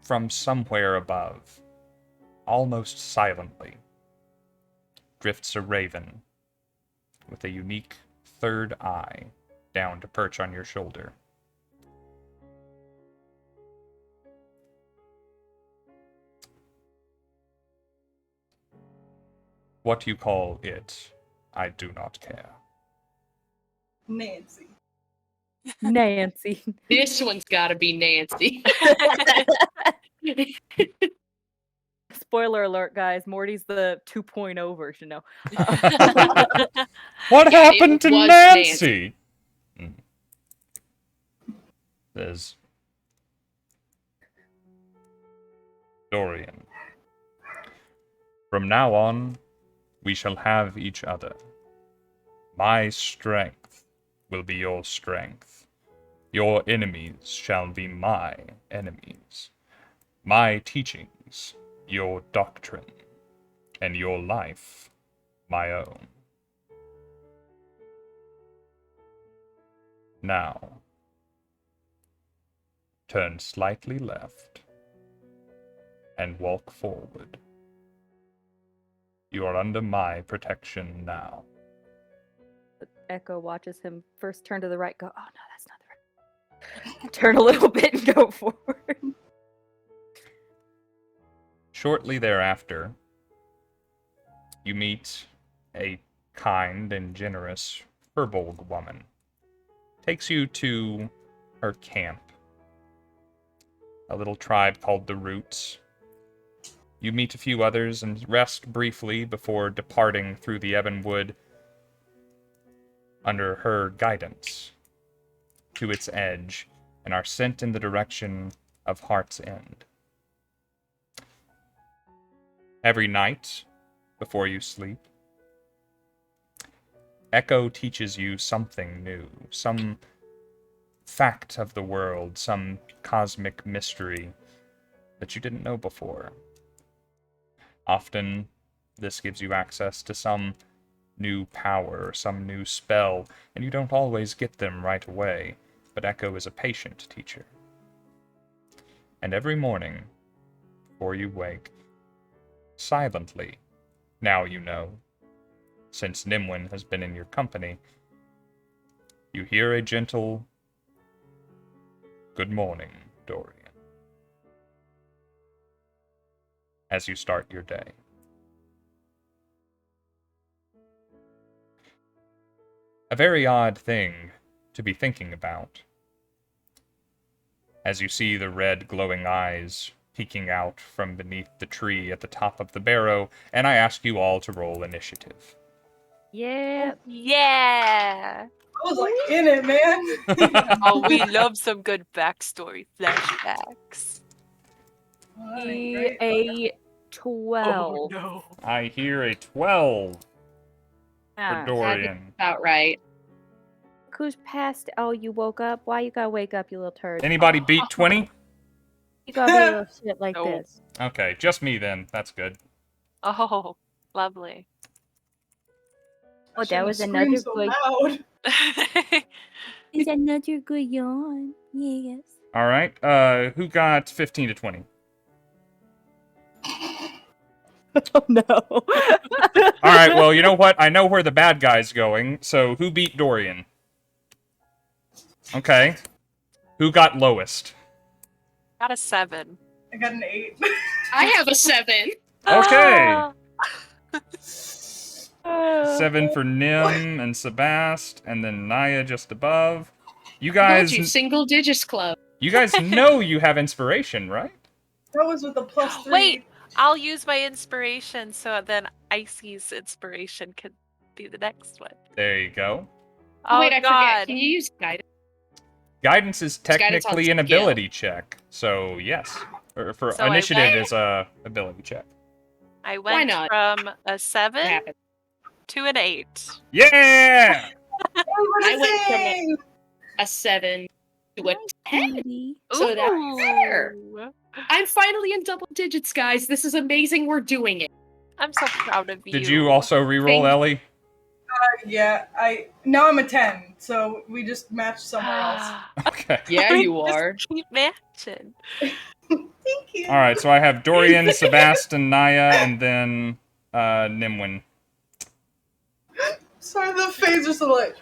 from somewhere above, almost silently, drifts a raven with a unique third eye down to perch on your shoulder. What you call it, I do not care. Nancy. Nancy. This one's gotta be Nancy. Spoiler alert, guys. Morty's the 2.0 version now. What happened to Nancy? There's Dorian. From now on, we shall have each other. My strength will be your strength. Your enemies shall be my enemies. My teachings, your doctrine, and your life, my own. Now, turn slightly left and walk forward. You are under my protection now. Echo watches him first turn to the right, go, oh no, that's not the right. Turn a little bit and go forward. Shortly thereafter, you meet a kind and generous Furbolg woman. Takes you to her camp, a little tribe called the Roots. You meet a few others and rest briefly before departing through the Ebonwood under her guidance to its edge, and are sent in the direction of Heart's End. Every night, before you sleep, Echo teaches you something new, some fact of the world, some cosmic mystery that you didn't know before. Often, this gives you access to some new power or some new spell, and you don't always get them right away, but Echo is a patient teacher. And every morning, before you wake, silently, now you know, since Nimwyn has been in your company, you hear a gentle, "Good morning, Dorian," as you start your day. A very odd thing to be thinking about, as you see the red glowing eyes peeking out from beneath the tree at the top of the barrow, and I ask you all to roll initiative. Yeah. Yeah. I was like in it, man. Oh, we love some good backstory flashbacks. A 12. Oh no. I hear a 12 for Ah. Dorian. About right. Who's past? Oh, you woke up? Why you gotta wake up, you little turd? Anybody beat 20? You gotta be able to sit like No. this. Okay, just me then. That's good. Oh, lovely. Oh, Shouldn't that was have another screamed so good. loud. Is another good yawn? Yes. All right. Who got 15 to 20? Oh no. All right. Well, you know what? I know where the bad guy's going. So who beat Dorian? Okay. Who got lowest? Got a 7. I got an 8. I have a 7. Okay. Ah. 7 for Nim and Sabbast, and then Naya just above. You Told guys, you, single digits club. you guys know you have inspiration, right? That was with a +3. Wait, I'll use my inspiration so then Icy's inspiration could be the next one. There you go. Oh, Wait, I God. forget. Can you use guidance? Guidance is guidance on technically an skill. ability check, so yes. Or for So I initiative went- is a ability check. I went not? from a What 7 happened? to an 8. Yeah! I went from a 7 to a 10. So that's fair. Ooh. I'm finally in double digits, guys. This is amazing. We're doing it. I'm so proud of you. Did you also reroll, Thank- Ellie? Yeah, now I'm a 10, so we just matched somewhere else. Okay. Yeah, We you just are. Keep matching. Thank you. All right, so I have Dorian, Sabbast, Naya, and then Nimwyn. Sorry, the phase are so like.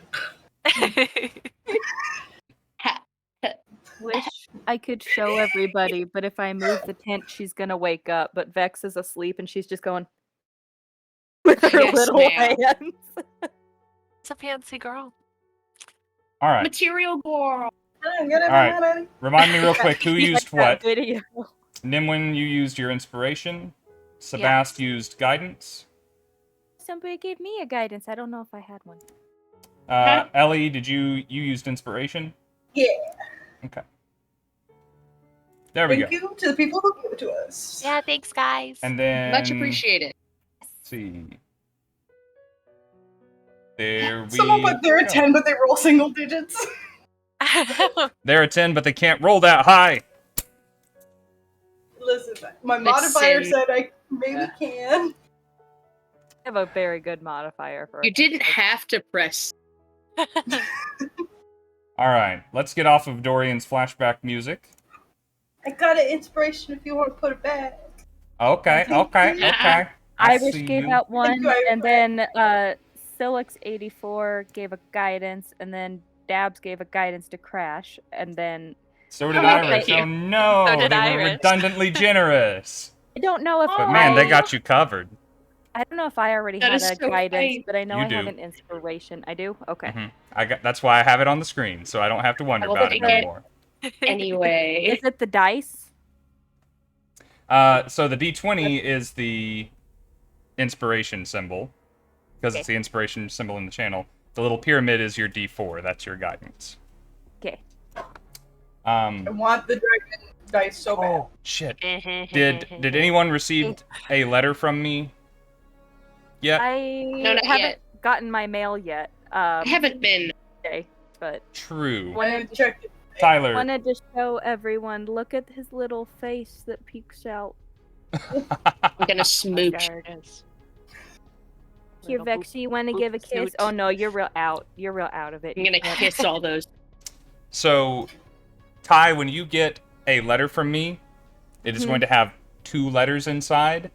Wish I could show everybody, but if I move the tent, she's gonna wake up. But Vex is asleep, and she's just going with her Yes, little ma'am. hands. It's a fancy girl. All right. Material girl. Alright. Remind me real quick, who You used like that what? Video. Nimwyn, you used your inspiration. Sabbast used guidance. Somebody gave me a guidance. I don't know if I had one. Ellie, did you used inspiration? Yeah. Okay. There we Thank go. you to the people who gave it to us. Yeah, thanks, guys. And then Much appreciated. let's see. There we Someone put they're a go. 10, but they roll single digits. They're a 10, but they can't roll that high. Listen, my modifier Listen. said I maybe can. I have a very good modifier for You it. didn't have to press. All right, let's get off of Dorian's flashback music. I got an inspiration if you want to put it back. Okay, okay, okay. Irish see gave you. out one, you, and then Silix84 gave a guidance, and then Dabs gave a guidance to Crash, and then So did Oh, Irish. thank you. Oh no, So did they were Irish. redundantly generous. I don't know if But man, they got you covered. I don't know if I already That had is a so guidance, funny. but I know You I have do. an inspiration. I do? Okay. That's why I have it on the screen, so I don't have to wonder I will about it take no it. more. Anyway. Is it the dice? So the D20 is the inspiration symbol, because it's the inspiration symbol in the channel. The little pyramid is your D4. That's your guidance. Okay. I want the dragon dice so bad. Oh shit! Did anyone receive a letter from me yet? I No, not haven't yet. gotten my mail yet. I haven't been. Okay, but True. I didn't check it. Tyler. wanted to show everyone. Look at his little face that peeks out. I'm gonna smooch. There it is. Here, Little Vexy, you want to boop give a kiss? snoot. Oh no, you're real out. You're real out of it. I'm gonna kiss all those. So, Ty, when you get a letter from me, it is going to have 2 letters inside.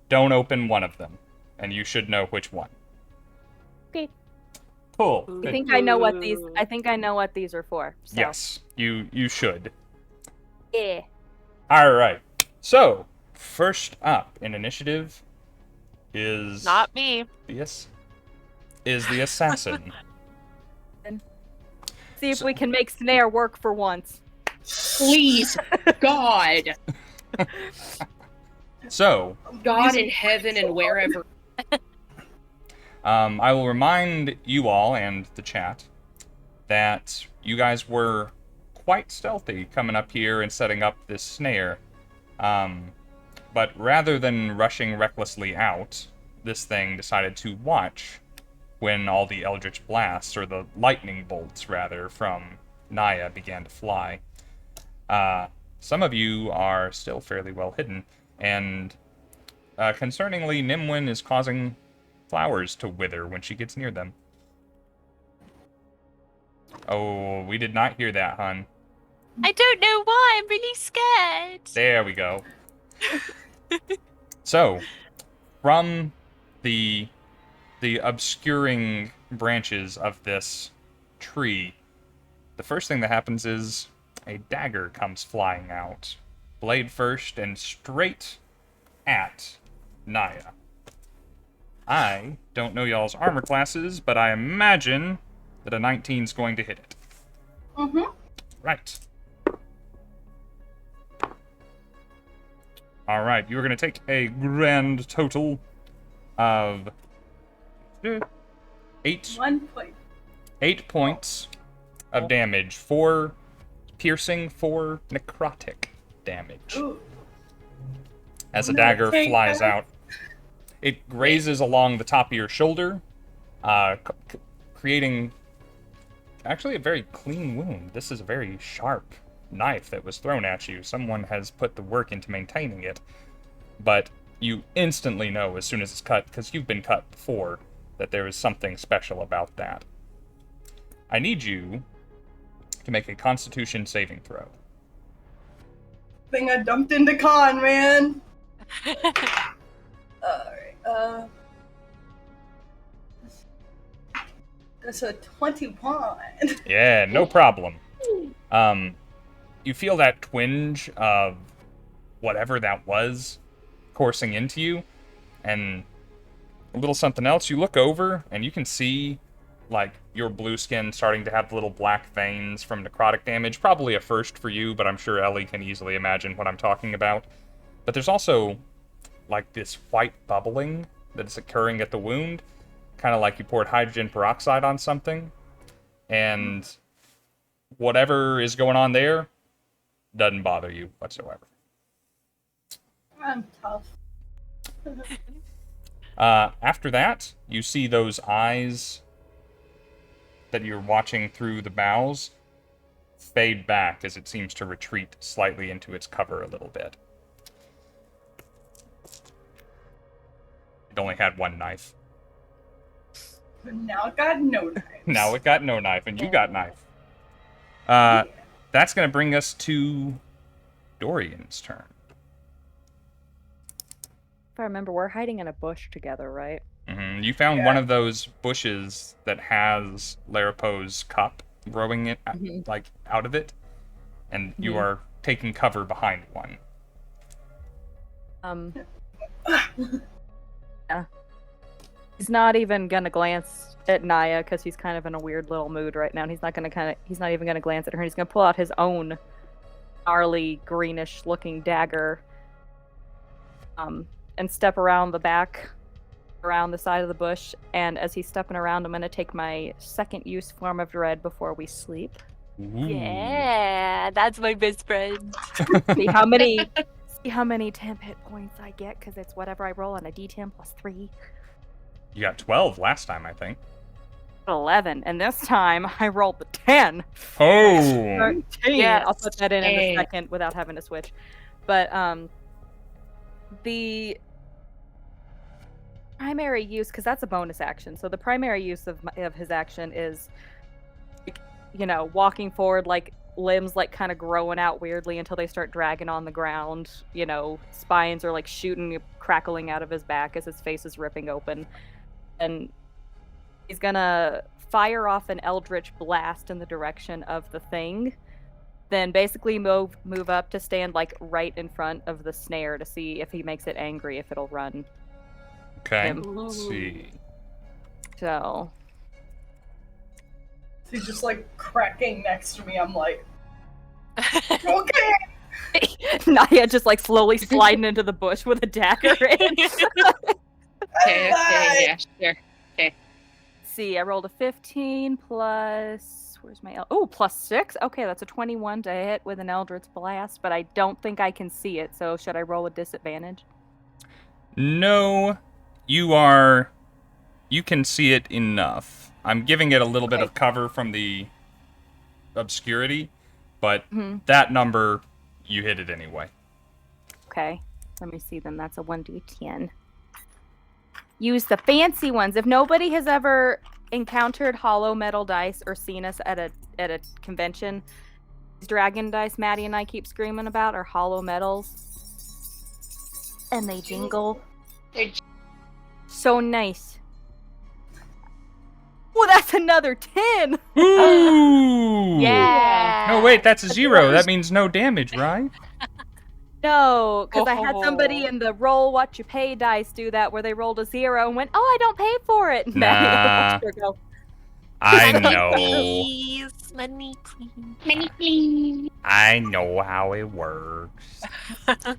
Don't open one of them, and you should know which one. Okay. Cool. Ooh. I Good. think I know what these. I think I know what these are for. So. Yes, you should. Yeah. All right. So, first up in initiative is Not me. is the assassin. See if we can make snare work for once. Please, God. So, God in heaven and wherever. I will remind you all and the chat that you guys were quite stealthy coming up here and setting up this snare. But rather than rushing recklessly out, this thing decided to watch when all the eldritch blasts, or the lightning bolts rather, from Naya began to fly. some of you are still fairly well hidden, and concerningly, Nimwyn is causing flowers to wither when she gets near them. Oh, we did not hear that, hun. I don't know why. I'm really scared. There we go. So, from the obscuring branches of this tree, the first thing that happens is a dagger comes flying out, blade first and straight at Naya. I don't know y'all's armor classes, but I imagine that a 19 is going to hit it. Mm-hmm. Right. All right, you're going to take a grand total of 8 1 point. 8 points of damage. 4 piercing, 4 necrotic damage. Ooh. As a No, dagger take flies that. out. It grazes along the top of your shoulder, creating actually a very clean wound. This is a very sharp knife that was thrown at you. Someone has put the work into maintaining it. But you instantly know as soon as it's cut, because you've been cut before, that there is something special about that. I need you to make a Constitution saving throw. Thing I dumped into con, man. Alright, that's a 21. Yeah, no problem. You feel that twinge of whatever that was coursing into you, and a little something else. You look over, and you can see, like, your blue skin starting to have little black veins from necrotic damage. Probably a first for you, but I'm sure Ellie can easily imagine what I'm talking about. But there's also, like, this white bubbling that's occurring at the wound, kind of like you poured hydrogen peroxide on something, and whatever is going on there doesn't bother you whatsoever. I'm tough. After that, you see those eyes that you're watching through the boughs fade back as it seems to retreat slightly into its cover a little bit. It only had one knife. But now it got no knives. Now it got no knife, and you got knife. That's going to bring us to Dorian's turn. If I remember, we're hiding in a bush together, right? Mm-hmm. You found one of those bushes that has Larapo's cup growing it like out of it, and you are taking cover behind one. Yeah. He's not even gonna glance at Naya because he's kind of in a weird little mood right now, and he's not even gonna glance at her. He's gonna pull out his own gnarly greenish-looking dagger, and step around the back, around the side of the bush. And as he's stepping around, I'm gonna take my second use form of dread before we sleep. Ooh. Yeah, that's my best friend. See how many temp hit points I get, because it's whatever I roll on a D10 plus 3. You got 12 last time, I think. 11, and this time I rolled the 10. Oh! 13. Yes. I'll put that in a second without having to switch. But the primary use, because that's a bonus action, so the primary use of his action is, like, you know, walking forward, like limbs like kind of growing out weirdly until they start dragging on the ground. You know, spines are like shooting, crackling out of his back as his face is ripping open. And he's gonna fire off an eldritch blast in the direction of the thing, then basically move up to stand like right in front of the snare to see if he makes it angry, if it'll run. Okay, let's see. So He's just like cracking next to me. I'm like, okay. Naya just like slowly sliding into the bush with a dagger in. Okay, yeah, sure. Okay. See, I rolled a 15 plus, where's my plus 6. Okay, that's a 21 to hit with an Eldritch Blast, but I don't think I can see it, so should I roll with disadvantage? No, you can see it enough. I'm giving it a little bit of cover from the obscurity, but that number you hit it anyway. Okay. Let me see then. That's a 1d10. Use the fancy ones. If nobody has ever encountered hollow metal dice or seen us at a convention, these dragon dice Maddie and I keep screaming about are hollow metals. And they jingle. So nice. Oh, that's another 10! Ooh! Yeah. No, wait, that's a 0. That means no damage, right? No, because I had somebody in the roll what you pay dice do that where they rolled a 0 and went, oh, I don't pay for it. And Nah. go, I Money, know. please. Money, please. Many please. I know how it works. 10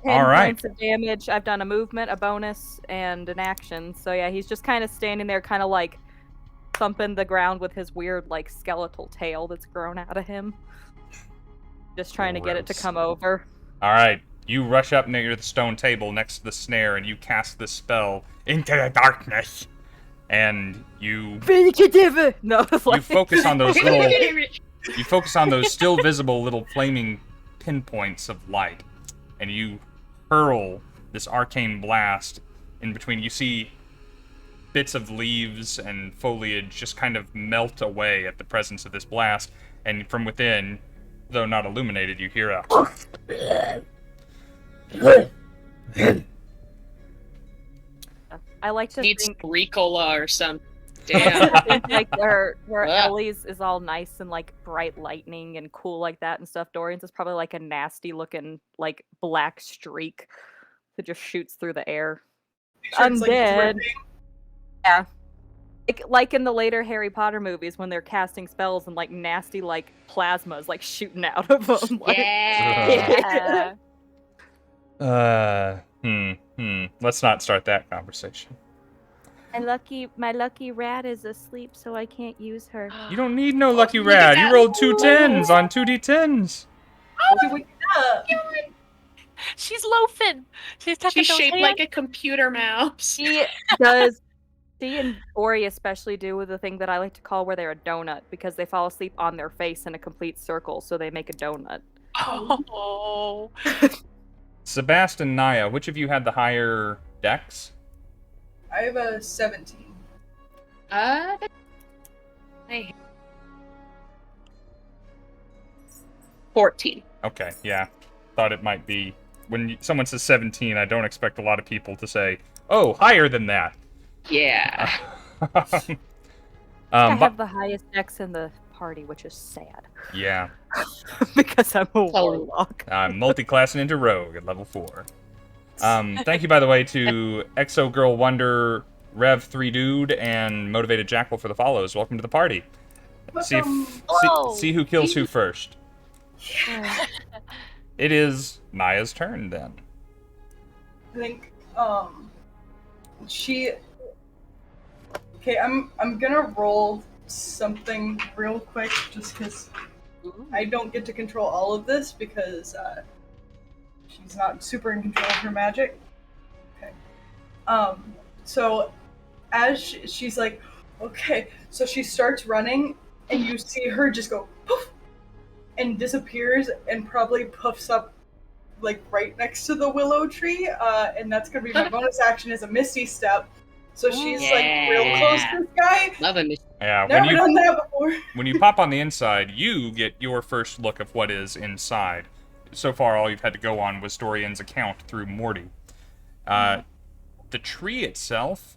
All right. points of damage. I've done a movement, a bonus, and an action. So yeah, he's just kind of standing there, kind of like thumping the ground with his weird, like, skeletal tail that's grown out of him. Just trying to get it to Gross. come over. All right. You rush up near the stone table next to the snare, and you cast the spell into the darkness. And you No, you focus on those little you focus on those still visible little flaming pinpoints of light, and you hurl this arcane blast in between. You see bits of leaves and foliage just kind of melt away at the presence of this blast, and from within, though not illuminated, you hear a I like to Needs think Ricola or something. Damn. like where Ellie's is all nice and like bright lightning and cool like that and stuff. Dorian's is probably like a nasty looking like black streak that just shoots through the air. It's, like, Undead. dripping. Yeah. Like in the later Harry Potter movies when they're casting spells and like nasty like plasmas like shooting out of them. Like, Yeah. Let's not start that conversation. my lucky rat is asleep, so I can't use her. You don't need no lucky Look at rad. You that. rolled 2 10s on 2d10s. Should we- She's loafing. She's tucking She's those shaped hands. like a computer mouse. She does. She and Ori especially do with the thing that I like to call where they're a donut because they fall asleep on their face in a complete circle, so they make a donut. Oh. Sabbast and Naya, which of you had the higher dex? I have a 17. I 14. Okay, yeah. Thought it might be. When someone says 17, I don't expect a lot of people to say, oh, higher than that. Yeah. I have the highest dex in the party, which is sad. Yeah. Because I'm a warlock. I'm multi-classing into rogue at level 4. Thank you, by the way, to Exo Girl Wonder, Rev 3 Dude, and Motivated Jackal for the follows. Welcome to the party. See who kills who first. It is Naya's turn then. I think she. Okay, I'm gonna roll something real quick just because I don't get to control all of this because she's not super in control of her magic. Okay. So as she's like, okay, so she starts running and you see her just go poof and disappears and probably puffs up like right next to the willow tree, and that's gonna be my bonus action as a Misty Step. So she's like real close to this guy. Love him. Yeah, Never done that before. when you pop on the inside, you get your first look of what is inside. So far, all you've had to go on was Dorian's account through Morty. The tree itself,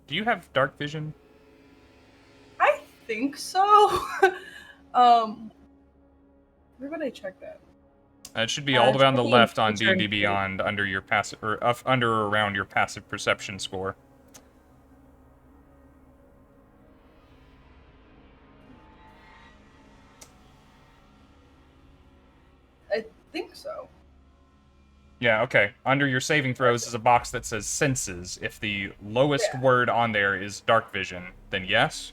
do you have dark vision? I think so. Where would I check that? It should be all the way on the should be left on feature D&D and Beyond, under your passive, or under or around your passive perception score. I think so. Yeah, okay. Under your saving throws is a box that says senses. If the lowest word on there is dark vision, then yes.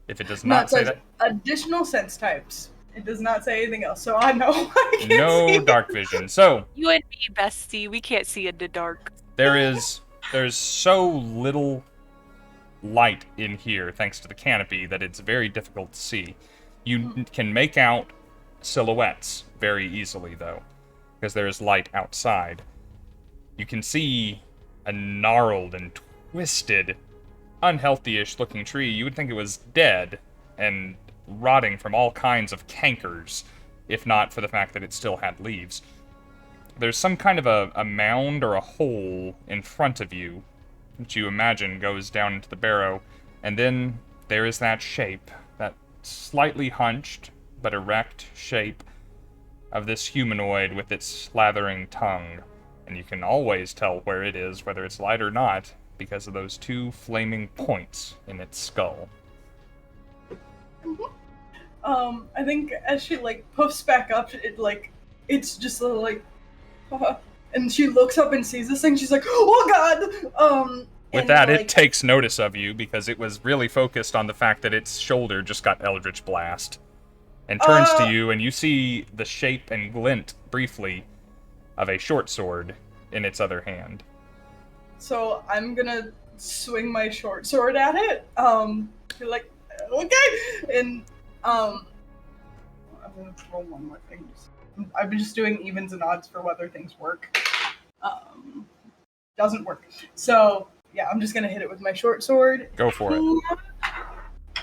If it does not it say says that, additional sense types. It does not say anything else, so I know. I can't no see. dark vision. So You and me, bestie. We can't see in the dark. there's so little light in here, thanks to the canopy, that it's very difficult to see. You can make out silhouettes very easily, though, because there is light outside. You can see a gnarled and twisted, unhealthy-ish looking tree. You would think it was dead and rotting from all kinds of cankers, if not for the fact that it still had leaves. There's some kind of a mound or a hole in front of you that you imagine goes down into the barrow, and then there is that shape, that slightly hunched but erect shape of this humanoid with its slathering tongue. And you can always tell where it is, whether it's light or not, because of those two flaming points in its skull. I think as she, puffs back up, it's just a little, and she looks up and sees this thing, she's like, oh god! With that, it takes notice of you, because it was really focused on the fact that its shoulder just got Eldritch Blast. And turns to you, and you see the shape and glint, briefly, of a short sword in its other hand. So I'm gonna swing my short sword at it. You're like, okay! And, I'm gonna roll one more thing. I've been just doing evens and odds for whether things work. Doesn't work. So, yeah, I'm just gonna hit it with my short sword. Go for it. I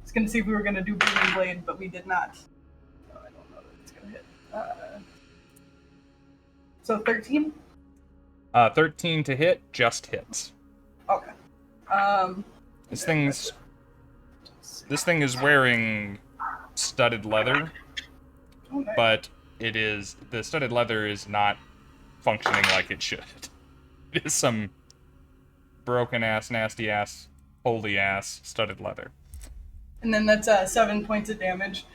was gonna see if we were gonna do Booming Blade, but we did not. So I don't know that it's gonna hit. So 13? 13 to hit, just hits. Okay. This thing is wearing studded leather, nice. but the studded leather is not functioning like it should. It is some broken ass, nasty ass, holy ass studded leather. And then that's 7 points of damage.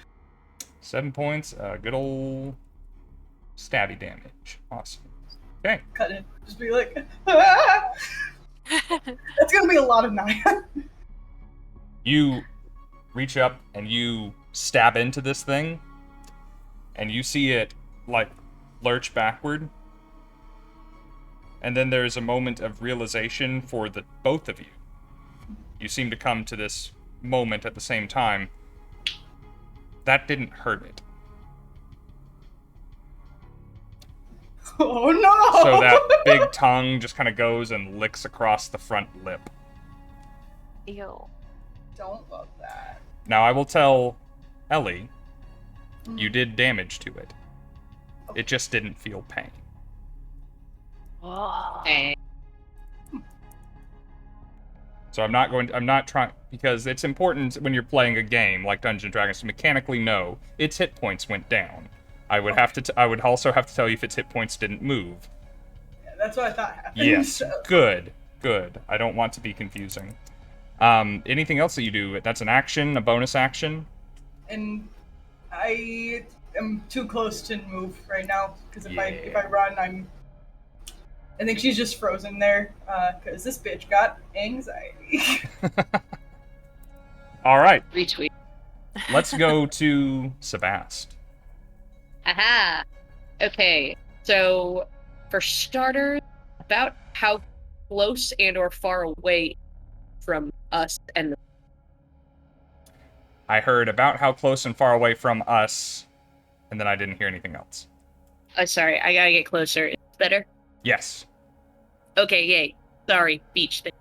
7 points, good old stabby damage. Awesome. Okay. Cut it. Just be like, ah! That's gonna be a lot of 9. You reach up and you stab into this thing, and you see it, lurch backward. And then there's a moment of realization for the both of you. You seem to come to this moment at the same time. That didn't hurt it. Oh no! So that big tongue just kind of goes and licks across the front lip. Ew. Don't love that. Now I will tell Ellie, you did damage to it. It just didn't feel pain. Okay. So I'm not trying, because it's important when you're playing a game like Dungeons & Dragons to mechanically know its hit points went down. I would I would also have to tell you if its hit points didn't move. Yeah, that's what I thought happened. Yes, good. I don't want to be confusing. Anything else that you do? That's an action, a bonus action? And I am too close to move right now, because if I run, I think she's just frozen there, because this bitch got anxiety. All right. Retweet. Let's go to Sabbast. Aha! Okay, so for starters, about how close and or far away from us and... I heard about how close and far away from us, and then I didn't hear anything else. Sorry, I gotta get closer. Is it better? Yes. Okay, yay. Sorry, beach thing.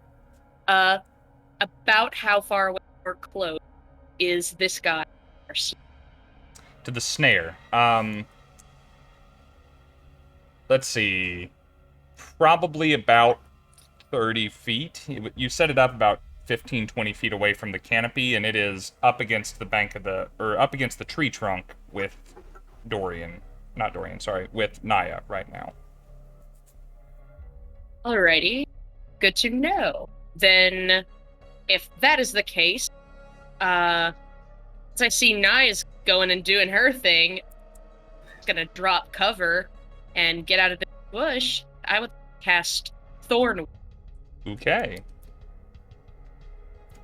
About how far away or close is this guy? To the snare. Let's see. Probably about 30 feet. You set it up about 15, 20 feet away from the canopy, and it is up against the up against the tree trunk with with Naya right now. Alrighty. Good to know. Then, if that is the case, as I see Naya's going and doing her thing, gonna drop cover and get out of the bush, I would cast Thorn Okay.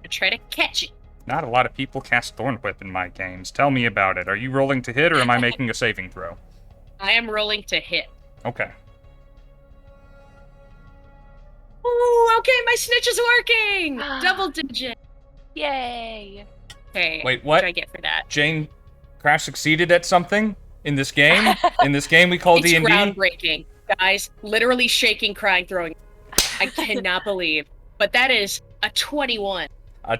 to try to catch it. Not a lot of people cast Thorn Whip in my games. Tell me about it. Are you rolling to hit, or am I making a saving throw? I am rolling to hit. Okay. Ooh, okay, my snitch is working! Double digit. Yay. Okay. Wait, what? What did I get for that? Jane, Crash succeeded at something in this game. In this game we call D&D. It's groundbreaking, guys. Literally shaking, crying, throwing. I cannot believe. But that is a 21. A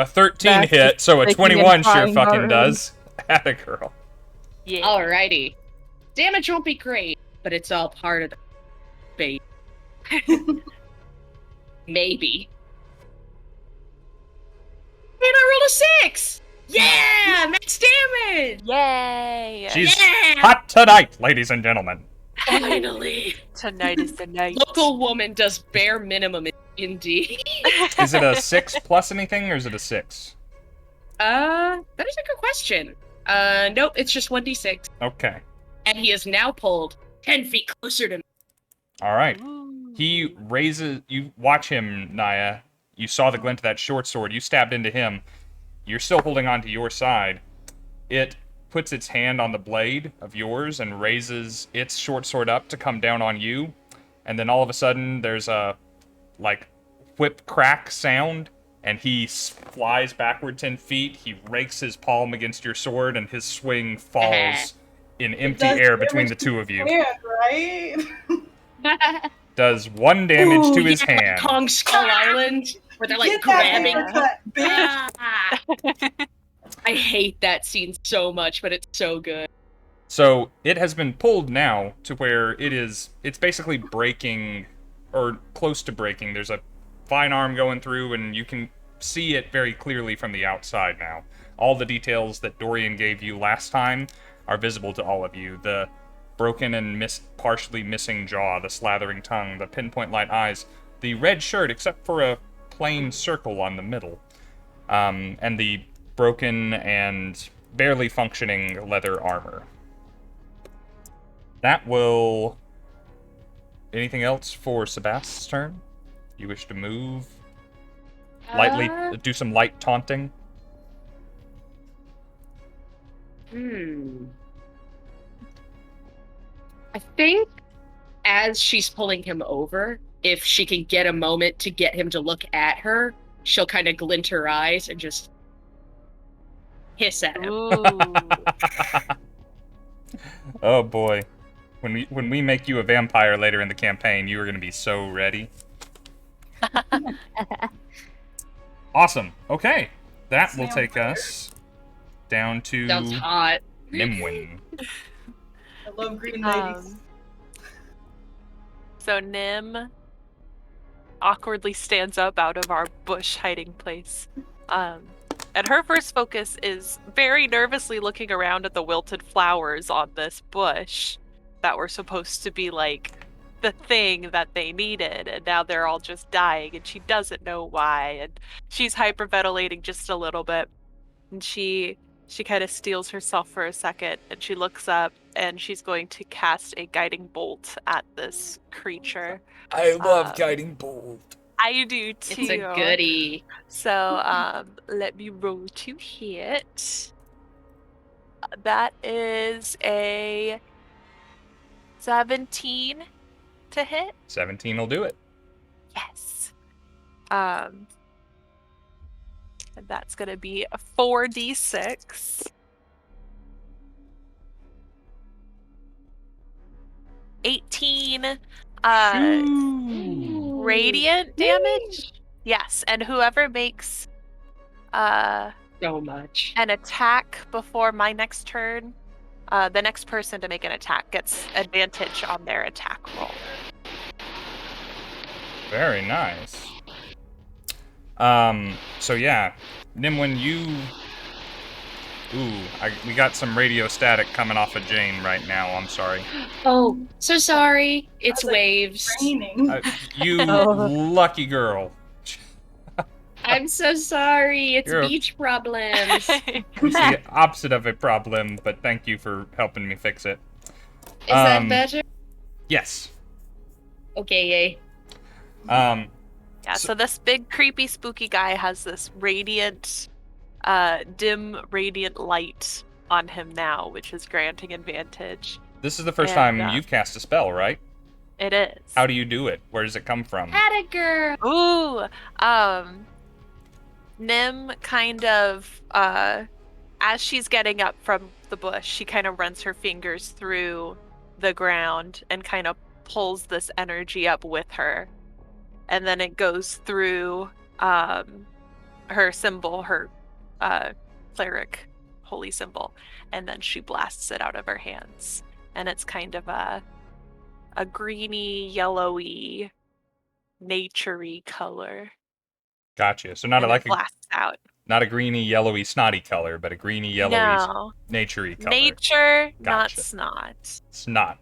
13 hit, so a 21 sure fucking does. Atta girl. Yeah. Alrighty. Damage won't be great, but it's all part of the bait. Maybe. And I rolled a 6! Yeah! Max damage! Yay! She's hot tonight, ladies and gentlemen. Finally. Tonight is the night. Local woman does bare minimum indeed. Is it a 6 plus anything, or is it a 6? That is a good question. Nope, it's just 1d6. Okay. And he is now pulled 10 feet closer to me. All right. Ooh. He raises... You watch him, Naya. You saw the glint of that short sword. You stabbed into him. You're still holding on to your side. It puts its hand on the blade of yours and raises its short sword up to come down on you. And then all of a sudden, there's a, like, whip crack sound. And he flies backward 10 feet. He rakes his palm against your sword, and his swing falls in empty air between the two of you. Hand, right? Does 1 damage to his hand. Kong Skull Island, where they're like Get grabbing. that haircut, bitch. I hate that scene so much, but it's so good. So it has been pulled now to where it's basically breaking, or close to breaking. There's a fine arm going through, and you can see it very clearly from the outside now. All the details that Dorian gave you last time are visible to all of you. The broken and partially missing jaw, the slathering tongue, the pinpoint light eyes, the red shirt except for a plain circle on the middle, and the broken and barely functioning leather armor. That will... Anything else for Sabbast's turn? You wish to move? Lightly, do some light taunting? I think as she's pulling him over, if she can get a moment to get him to look at her, she'll kind of glint her eyes and just hiss at him. Ooh. Oh boy. When we make you a vampire later in the campaign, you are going to be so ready. Awesome. Okay. That will take us down to Sounds hot. Nimwyn. I love green ladies. So Nim awkwardly stands up out of our bush hiding place. And her first focus is very nervously looking around at the wilted flowers on this bush that were supposed to be like the thing that they needed, and now they're all just dying, and she doesn't know why, and she's hyperventilating just a little bit, and she kind of steels herself for a second, and she looks up, and she's going to cast a guiding bolt at this creature. I love guiding bolt. I do too. It's a goodie. So let me roll to hit. That is a 17 to hit. 17 will do it. Yes. And that's gonna be a 4d6. 18 radiant damage. Yes, and whoever makes So much. an attack before my next turn, the next person to make an attack gets advantage on their attack roll. Very nice. So yeah, Nimwyn, you... Ooh, we got some radio static coming off of Jane right now, I'm sorry. Oh, so sorry. It's like, waves. Raining. You lucky girl. I'm so sorry. It's You're- beach problems. It's the opposite of a problem, but thank you for helping me fix it. Is that better? Yes. Okay, yay. Yeah, so this big, creepy, spooky guy has this radiant, dim, radiant light on him now, which is granting advantage. This is the first And, time you've cast a spell, right? It is. How do you do it? Where does it come from? Atta girl. Ooh, Nim kind of, as she's getting up from the bush, she kind of runs her fingers through the ground and kind of pulls this energy up with her. And then it goes through her symbol, her cleric holy symbol, and then she blasts it out of her hands. And it's kind of a greeny, yellowy, naturey color. Gotcha. So not and like blasts out. Not a greeny, yellowy, snotty color, but a greeny, yellowy, naturey color. Nature, Gotcha. not snot. Snot.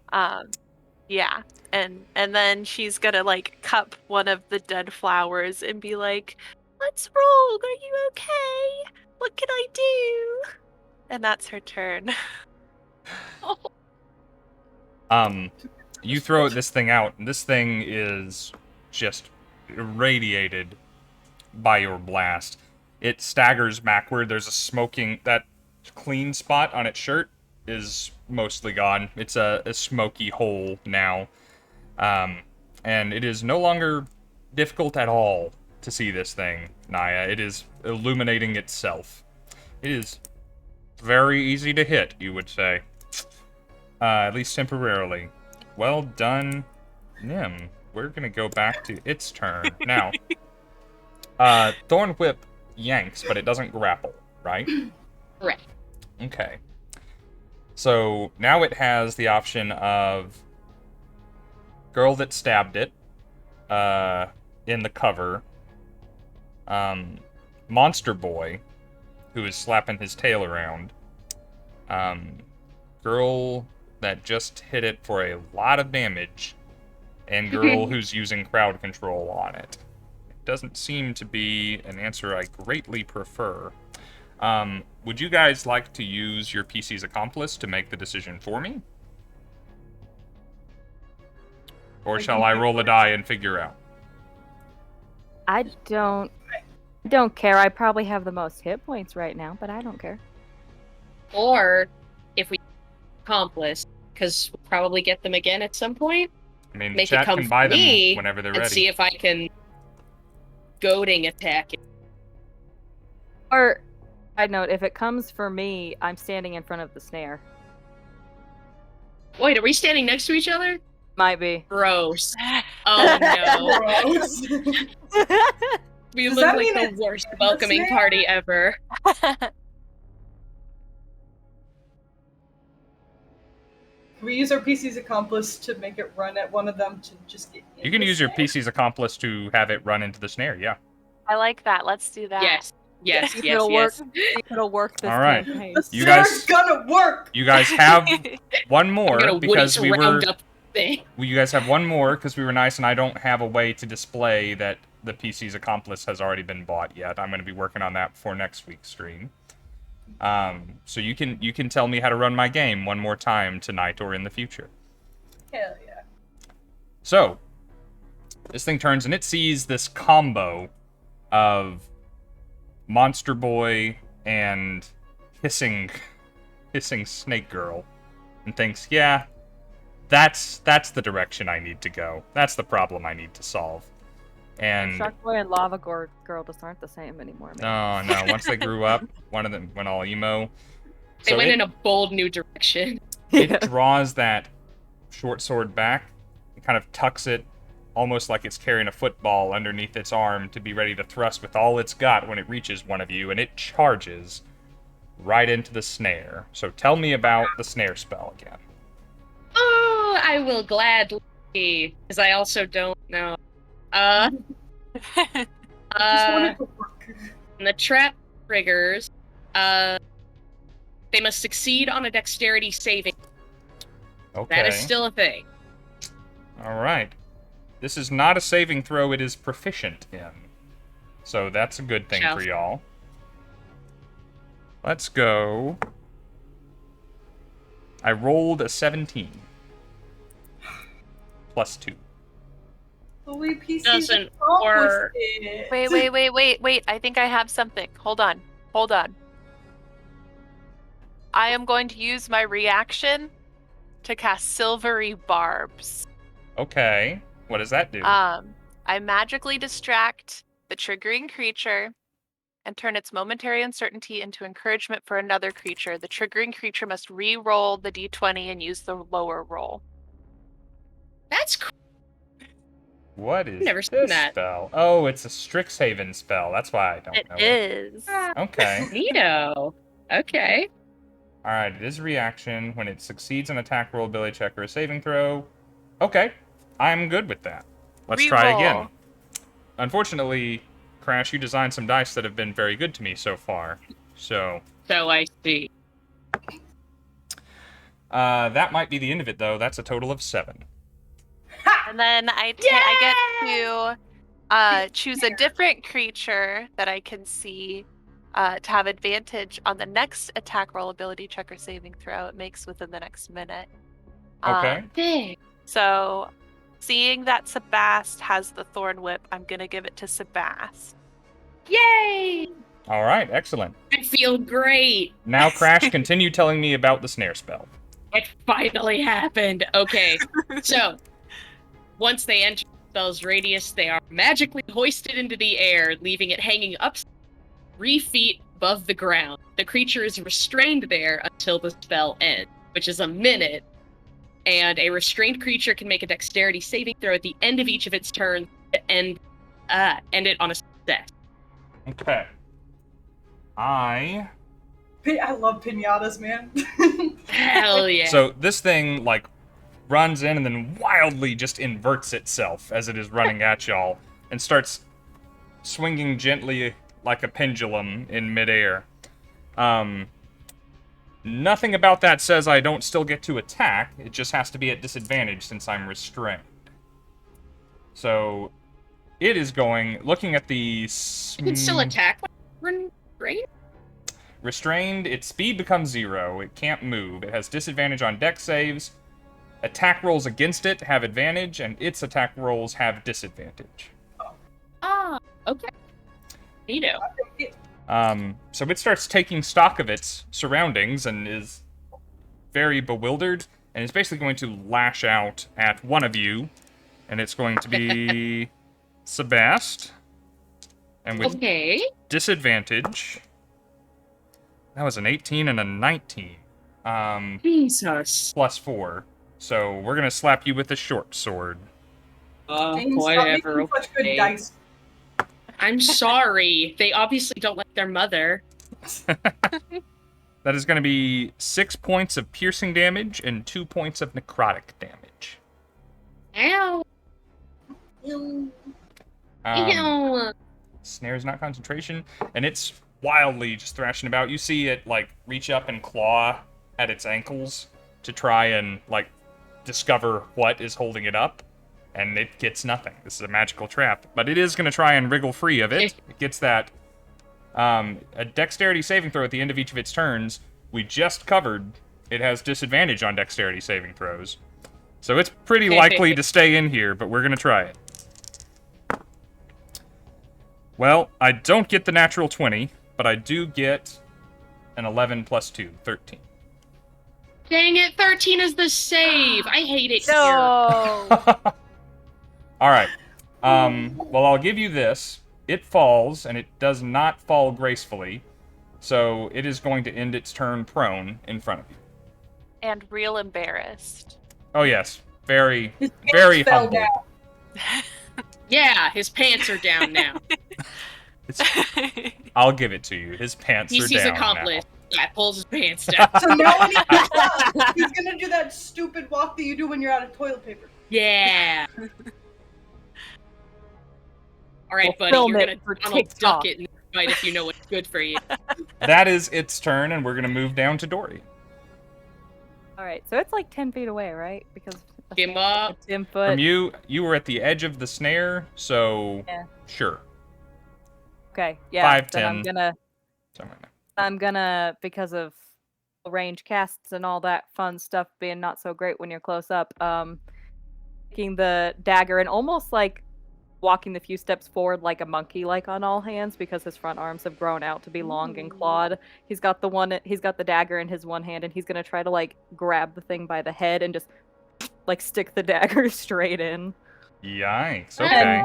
Yeah. And then she's gonna like cup one of the dead flowers and be like, "What's wrong? Are you okay? What can I do?" And that's her turn. You throw this thing out, and this thing is just irradiated by your blast. It staggers backward. There's that clean spot on its shirt is mostly gone. It's a smoky hole now. And it is no longer difficult at all to see this thing, Naya. It is illuminating itself. It is very easy to hit, you would say. At least temporarily. Well done, Nim. We're gonna go back to its turn. Now, Thorn Whip yanks, but it doesn't grapple, right? Right. Okay. So now it has the option of girl that stabbed it in the cover, Monster Boy, who is slapping his tail around, girl that just hit it for a lot of damage, and girl who's using crowd control on it. It doesn't seem to be an answer I greatly prefer. Would you guys like to use your PC's accomplice to make the decision for me? Or shall I roll a die and figure out? I don't care. I probably have the most hit points right now, but I don't care. Or if we accomplice, because we'll probably get them again at some point. I mean, make chat it come can buy them me whenever they're and ready. see if I can goading attack it. Or, side note, if it comes for me, I'm standing in front of the snare. Wait, are we standing next to each other? Might be. Gross. Oh no. Gross. We Does look that like mean the it's worst in the welcoming snare? party ever. Can we use our PC's accomplice to make it run at one of them to just get in You can the use your snare? PC's accomplice to have it run into the snare, yeah. I like that. Let's do that. Yes. Yes, See if yes, it'll yes. work. See if it'll work this All right. campaign. The You snare's guys- gonna work! You guys have one I'm more gonna because Woody's we were. roundup thing. Well, you guys have one more because we were nice, and I don't have a way to display that the PC's accomplice has already been bought yet. I'm going to be working on that for next week's stream. So you can tell me how to run my game one more time tonight or in the future. Hell yeah. So this thing turns and it sees this combo of Monster Boy and hissing Snake Girl, and thinks, yeah, that's the direction I need to go. That's the problem I need to solve. And Shark Boy and Lava Girl just aren't the same anymore, man. no, once they grew up, one of them went all emo. They went in a bold new direction. It draws that short sword back and kind of tucks it almost like it's carrying a football underneath its arm to be ready to thrust with all it's got when it reaches one of you, and it charges right into the snare. So tell me about the snare spell again. Oh, I will gladly, because I also don't know. Just want it to work. And the trap triggers, they must succeed on a dexterity saving. Okay. That is still a thing. All right. This is not a saving throw, it is proficient in. So that's a good thing for y'all. Let's go. I rolled a 17. Plus 2. The way PC's Doesn't accomplished work. it. Wait. I think I have something. Hold on. I am going to use my reaction to cast Silvery Barbs. Okay. What does that do? I magically distract the triggering creature, and turn its momentary uncertainty into encouragement for another creature. The triggering creature must re-roll the d20 and use the lower roll. That's cool. What is Never seen this that. spell? Oh, it's a Strixhaven spell. That's why I don't know It is. Okay. Neato. Okay. Alright, it is a reaction when it succeeds an attack roll, ability check, or a saving throw. Okay, I'm good with that. Let's try again. Unfortunately, Crash, you designed some dice that have been very good to me so far. So I see. That might be the end of it, though. That's a total of 7. And then I get to choose a different creature that I can see to have advantage on the next attack roll, ability check, or saving throw it makes within the next minute. Okay. So, seeing that Sabbast has the Thorn Whip, I'm going to give it to Sabbast. Yay! All right, excellent. I feel great. Now, Crash, continue telling me about the snare spell. It finally happened. Okay, so once they enter the spell's radius, they are magically hoisted into the air, leaving it hanging up 3 feet above the ground. The creature is restrained there until the spell ends, which is a minute, and a restrained creature can make a dexterity saving throw at the end of each of its turns to end it on a success. Okay. I love piñatas, man. Hell yeah. So this thing, like, runs in and then wildly just inverts itself as it is running at y'all and starts swinging gently like a pendulum in midair. Nothing about that says I don't still get to attack. It just has to be at disadvantage since I'm restrained. So it is looking at the... You can still attack when restrained? Restrained, its speed becomes 0. It can't move. It has disadvantage on dex saves. Attack rolls against it have advantage, and its attack rolls have disadvantage. Ah, okay. Neato. So it starts taking stock of its surroundings and is very bewildered, and is basically going to lash out at one of you, and it's going to be Sabbast. And with disadvantage, that was an 18 and a 19. Jesus. Plus 4. So we're gonna slap you with a short sword. Whatever. Okay. Dice. I'm sorry. They obviously don't like their mother. That is going to be 6 points of piercing damage and 2 points of necrotic damage. Ow. Ew. Snare's not concentration, and it's wildly just thrashing about. You see it, like, reach up and claw at its ankles to try and, like, discover what is holding it up, and it gets nothing. This is a magical trap, but it is going to try and wriggle free of it. It gets that a dexterity saving throw at the end of each of its turns. We just covered it has disadvantage on dexterity saving throws, so it's pretty likely to stay in here, but we're going to try it. Well, I don't get the natural 20, but I do get an 11 plus 2, 13. Dang it, 13 is the save. I hate it here. All right. Well, I'll give you this. It falls, and it does not fall gracefully, so it is going to end its turn prone in front of you. And real embarrassed. Oh, yes. Very, very humble. Yeah, his pants are down now. I'll give it to you. His pants are down he's accomplished. Yeah, pulls his pants down. So now when he's gonna do that stupid walk that you do when you're out of toilet paper. Yeah. All right, buddy, you're gonna Donald Duck it in the fight if you know what's good for you. That is its turn, and we're gonna move down to Dory. All right, so it's like 10 feet away, right? Because Give up. 10 foot. From you were at the edge of the snare, so yeah. Sure. Okay, yeah. 5, 10. I'm gonna, because of range casts and all that fun stuff being not so great when you're close up, taking the dagger and almost like walking the few steps forward like a monkey, like on all hands, because his front arms have grown out to be long and clawed. He's got the dagger in his one hand, and he's gonna try to like grab the thing by the head and just like stick the dagger straight in. Yikes! Okay.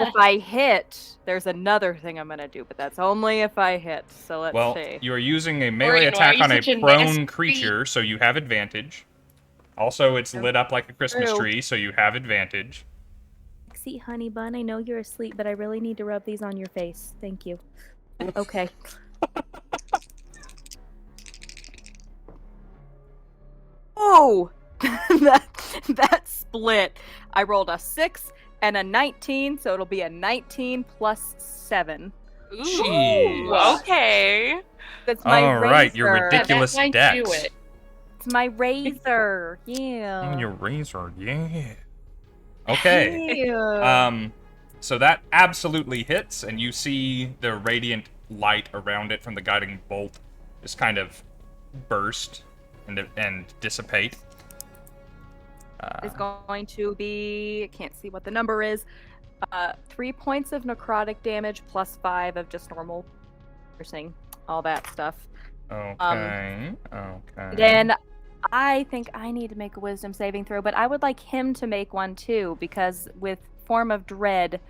if I hit, there's another thing I'm gonna do, but that's only if I hit. So let's see. You're using a melee Dorian, why are attack you on a such a prone nasty- creature, so you have advantage. Also, it's lit up like a Christmas True. tree, so you have advantage. See, honey bun, I know you're asleep, but I really need to rub these on your face. Thank you. Okay. Oh! that split. I rolled a 6 and a 19, so it'll be a 19 plus 7. Jeez. Okay. That's my All right, your razor. ridiculous that might dex. do it. It's my razor. Yeah. Your razor, yeah. Okay. Yeah. So that absolutely hits, and you see the radiant light around it from the guiding bolt just kind of burst and dissipate. Is going to be, I can't see what the number is, 3 points of necrotic damage plus 5 of just normal piercing, all that stuff. Okay. Then I think I need to make a wisdom saving throw, but I would like him to make one too, because with Form of Dread,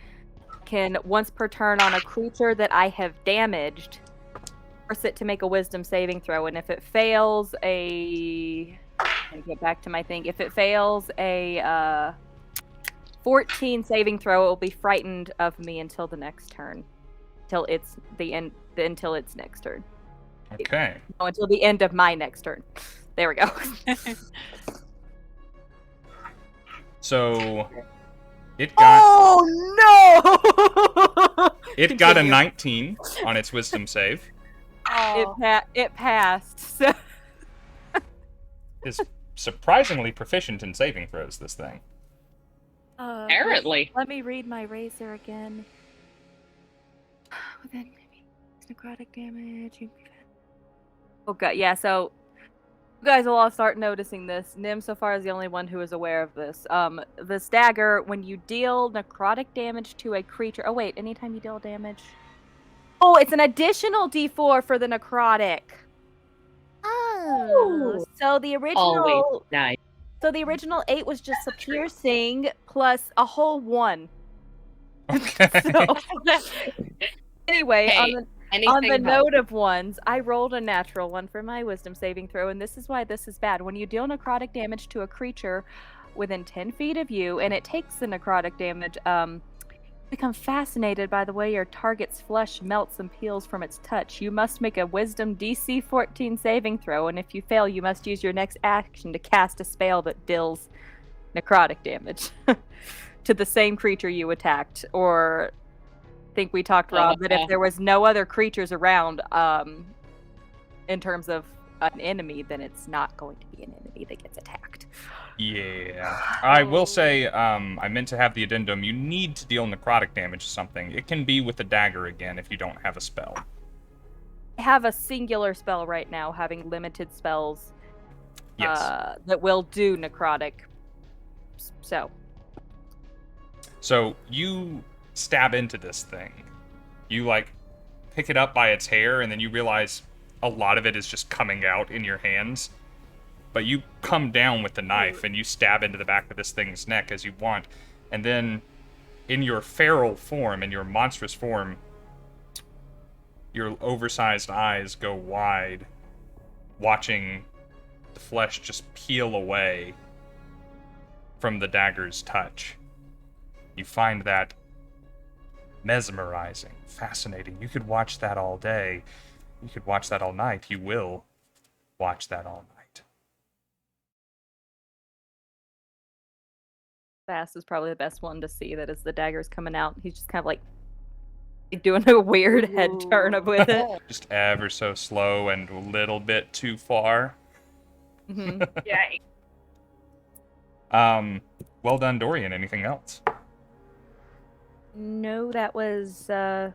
can once per turn on a creature that I have damaged, force it to make a wisdom saving throw, and if it fails let me get back to my thing. If it fails a 14 saving throw, it will be frightened of me until the next turn, until its next turn. Okay. No, until the end of my next turn. There we go. So it got no! it got a Continue. 19 on its wisdom save. It passed. So Is surprisingly proficient in saving throws, this thing. Apparently. Let me read my razor again. Then necrotic damage. Oh god, yeah, so you guys will all start noticing this. Nim so far is the only one who is aware of this. This dagger, when you deal necrotic damage to a creature. Oh wait, anytime you deal damage. Oh, it's an additional D4 for the necrotic. Oh, so the Always original nice. So the original 8 was just a piercing plus a whole 1. Okay. So, anyway, Hey, on anything the helps. note of ones, I rolled a natural 1 for my wisdom saving throw, and this is why this is bad. When you deal necrotic damage to a creature within 10 feet of you, and it takes the necrotic damage, become fascinated by the way your target's flesh melts and peels from its touch. You must make a wisdom DC 14 saving throw, and if you fail, you must use your next action to cast a spell that deals necrotic damage to the same creature you attacked. Or I think we talked, Rob, that if there was no other creatures around, in terms of an enemy, then it's not going to be an enemy that gets attacked. Yeah. I will say, I meant to have the addendum. You need to deal necrotic damage to something. It can be with the dagger again if you don't have a spell. I have a singular spell right now, having limited spells that will do necrotic. So you stab into this thing. You, pick it up by its hair, and then you realize a lot of it is just coming out in your hands. But you come down with the knife and you stab into the back of this thing's neck as you want. And then, in your feral form, in your monstrous form, your oversized eyes go wide, watching the flesh just peel away from the dagger's touch. You find that mesmerizing, fascinating. You could watch that all day. You could watch that all night. You will watch that all night. Sabbast is probably the best one to see that as the dagger's coming out. He's just kind of like doing a weird head turn up with it. Just ever so slow and a little bit too far. Mm-hmm. Yeah. Well done, Dorian. Anything else? No, that was all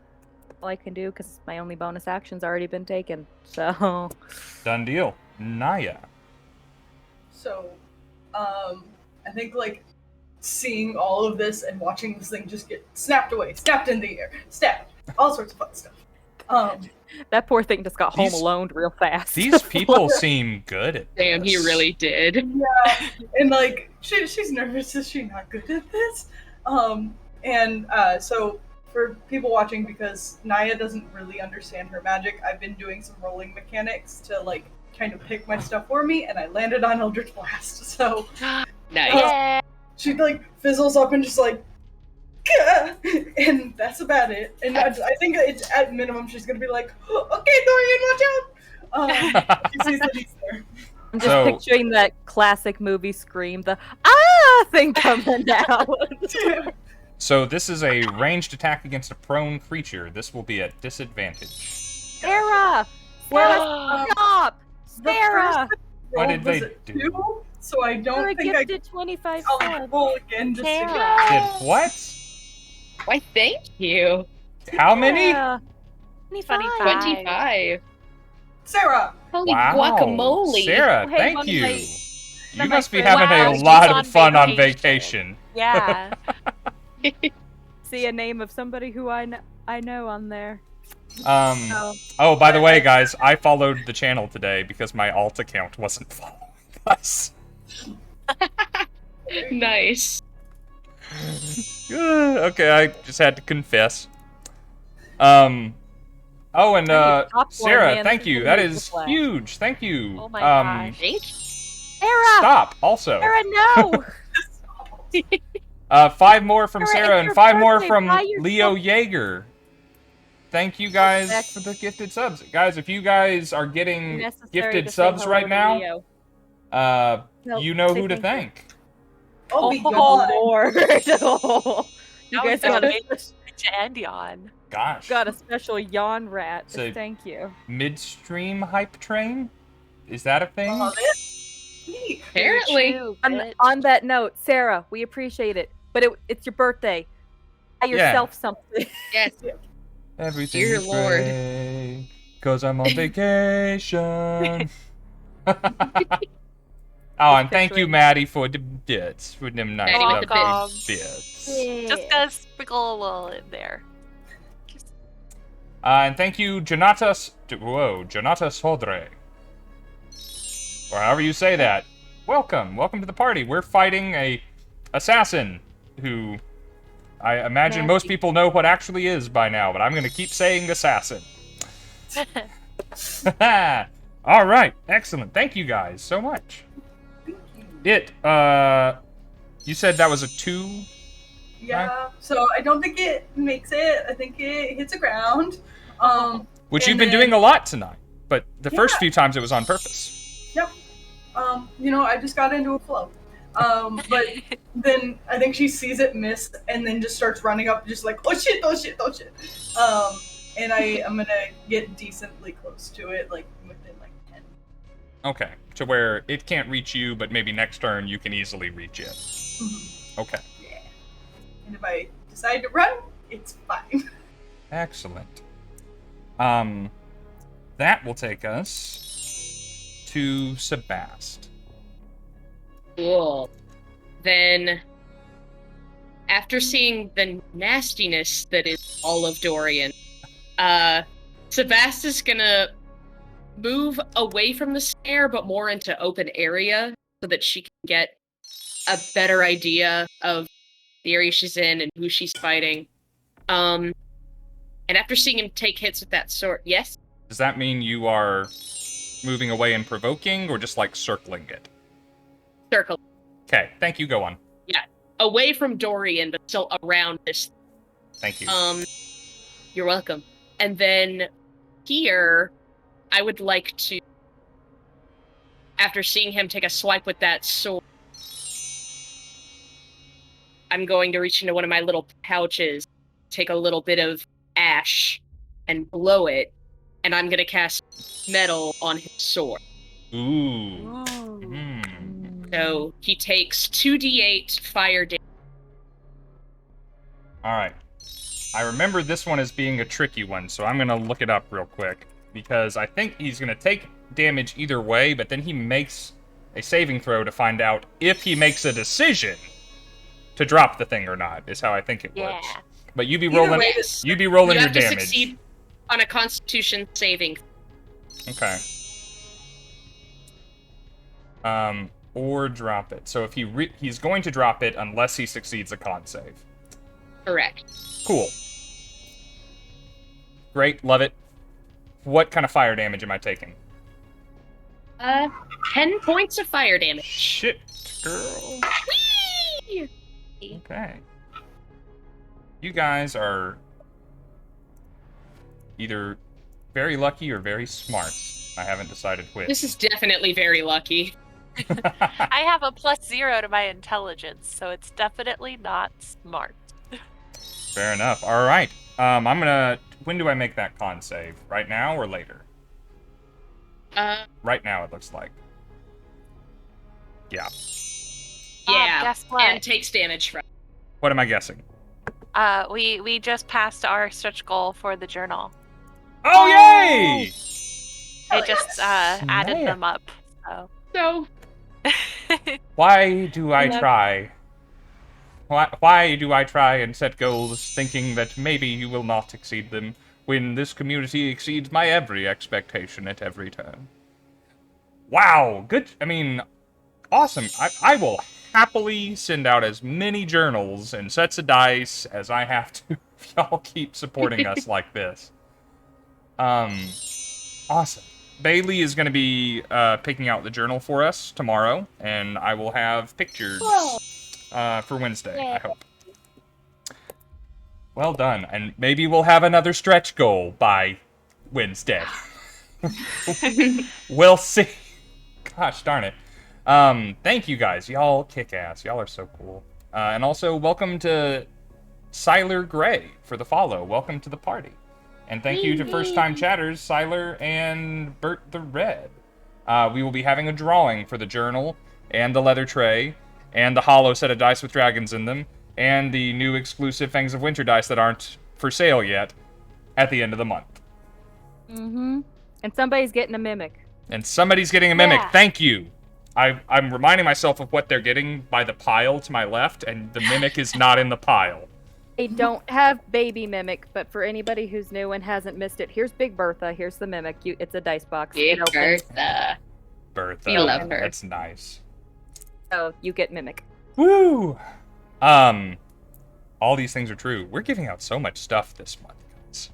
I can do because my only bonus action's already been taken. So Done deal. Naya. So, I think seeing all of this and watching this thing just get snapped away, snapped in the air, stabbed, all sorts of fun stuff. that poor thing just got home alone real fast. These people seem good at Damn, he this. really did. Yeah, and she's nervous. Is she not good at this? And so for people watching, because Naya doesn't really understand her magic, I've been doing some rolling mechanics to like kind of pick my stuff for me, and I landed on Eldritch Blast. So Nice. she like fizzles up and just like, "Gah!" And that's about it. And I think it's at minimum she's gonna be like, "Oh, okay, Dorian, watch out!" She sees that he's there. I'm just picturing that classic movie Scream, the "ah" thing coming out. So this is a ranged attack against a prone creature. This will be at disadvantage. Sarah! Stop! Sarah! What did they do? 2, so I don't Sarah think I gifted 25 I'll cents. roll again just to Sarah. Did what? Why, thank you. How many? Sarah. 25. 25. Sarah! Holy Wow. guacamole. Sarah, Hey, thank one of you. my- You my must be friends- having Wow, a she's lot on of fun on vacation. vacation. Yeah. See a name of somebody who I know on there. Oh, by the way, guys, I followed the channel today because my alt account wasn't following us. Nice. Okay, I just had to confess. Oh, and Popcorn, Sarah, man, thank this you. is That really is good. huge. Thank you. Oh my gosh. Thank Sarah! Stop. Also, Sarah, no! 5 more from Sarah, Sarah it's and your 5 more birthday. from Buy yourself- Leo Yeager. Thank you guys for the gifted subs. Guys, if you guys are getting Necessary gifted to say subs hello right to now, Leo. you know say who to thank thank. Oh, be Oh, gone. Lord. You guys got to Andy on. Gosh. a special yawn rat. So- Thank you. Midstream hype train? Is that a thing? Love it. Neat. Apparently. True, On, bitch. on that note, Sarah, we appreciate it, but it's your birthday. Buy Yeah. yourself something. Yes. Everything Dear is Lord. great, 'cause I'm on vacation. Oh, and thank you, picturing- Maddie, for the bits, for them nice Maddie with the lovely bits. bits. Just gonna sprinkle a little in there. And thank you, Jonatas Hodre. Or however you say that. Welcome to the party. We're fighting a assassin who I imagine most people know what actually is by now, but I'm gonna keep saying assassin. All right, excellent. Thank you guys so much. Thank you. You said that was a 2? Yeah, so I don't think it makes it. I think it hits the ground. Which And you've been then- doing a lot tonight, but the first Yeah. few times it was on purpose. Yep. I just got into a flow. But then I think she sees it miss and then just starts running up, just like, oh shit. And I'm gonna get decently close to it, like within like 10. Okay, to where it can't reach you, but maybe next turn you can easily reach it. Mhm. Okay, Yeah. And if I decide to run, it's fine. excellent. That will take us to Sabbast. Cool. Then, after seeing the nastiness that is all of Dorian, Sabbast is gonna move away from the snare, but more into open area, so that she can get a better idea of the area she's in and who she's fighting. And after seeing him take hits with that sword, yes? Does that mean you are moving away and provoking, or just like circling it? Circle. Okay, thank you, go on. Away from Dorian, but still around this. Thank you. You're welcome. And then here, I would like to, after seeing him take a swipe with that sword, I'm going to reach into one of my little pouches, take a little bit of ash, and blow it, and I'm going to cast metal on his sword. Ooh. Ooh. So he takes 2d8 fire damage. Alright. I remember this one as being a tricky one, so I'm gonna look it up real quick. Because I think he's gonna take damage either way, but then he makes a saving throw to find out if he makes a decision to drop the thing or not, is how I think it works. Yeah. But you be Either rolling way, you be rolling You your have to damage. succeed on a Constitution saving. Okay. Or drop it. So if he's going to drop it unless he succeeds a con save. Correct. Cool. Great, love it. What kind of fire damage am I taking? 10 points of fire damage. Shit, girl. Whee! Okay. You guys are either very lucky or very smart. I haven't decided which. This is definitely very lucky. I have a +0 to my intelligence, so it's definitely not smart. Fair enough. All right. I'm gonna. When do I make that con save? Right now or later? Right now, it looks like. Yeah. Yeah. Guess what? And takes damage from. What am I guessing? We just passed our stretch goal for the journal. Oh, yay! I just added them up. So. Why do I try? Why do I try and set goals thinking that maybe you will not exceed them, when this community exceeds my every expectation at every turn? Wow, good. I mean, awesome. I will happily send out as many journals and sets of dice as I have to if y'all keep supporting us like this. Awesome. Bailey is going to be picking out the journal for us tomorrow, and I will have pictures for Wednesday, I hope. Well done, and maybe we'll have another stretch goal by Wednesday. We'll see. Gosh darn it. Thank you guys. Y'all kick ass. Y'all are so cool. And also, welcome to Siler Gray for the follow. Welcome to the party. And thank you to first-time chatters, Siler and Bert the Red. We will be having a drawing for the journal, and the leather tray, and the hollow set of dice with dragons in them, and the new exclusive Fangs of Winter dice that aren't for sale yet, at the end of the month. Mm-hmm. And somebody's getting a mimic. And somebody's getting a mimic. Yeah. Thank you. I'm reminding myself of what they're getting by the pile to my left, and the mimic is not in the pile. They don't have baby mimic, but for anybody who's new and hasn't missed it, here's Big Bertha. Here's the mimic. It's a dice box. Big It opens, Bertha. Bertha. We love her. That's nice. so you get mimic. Woo! All these things are true. We're giving out so much stuff this month, guys.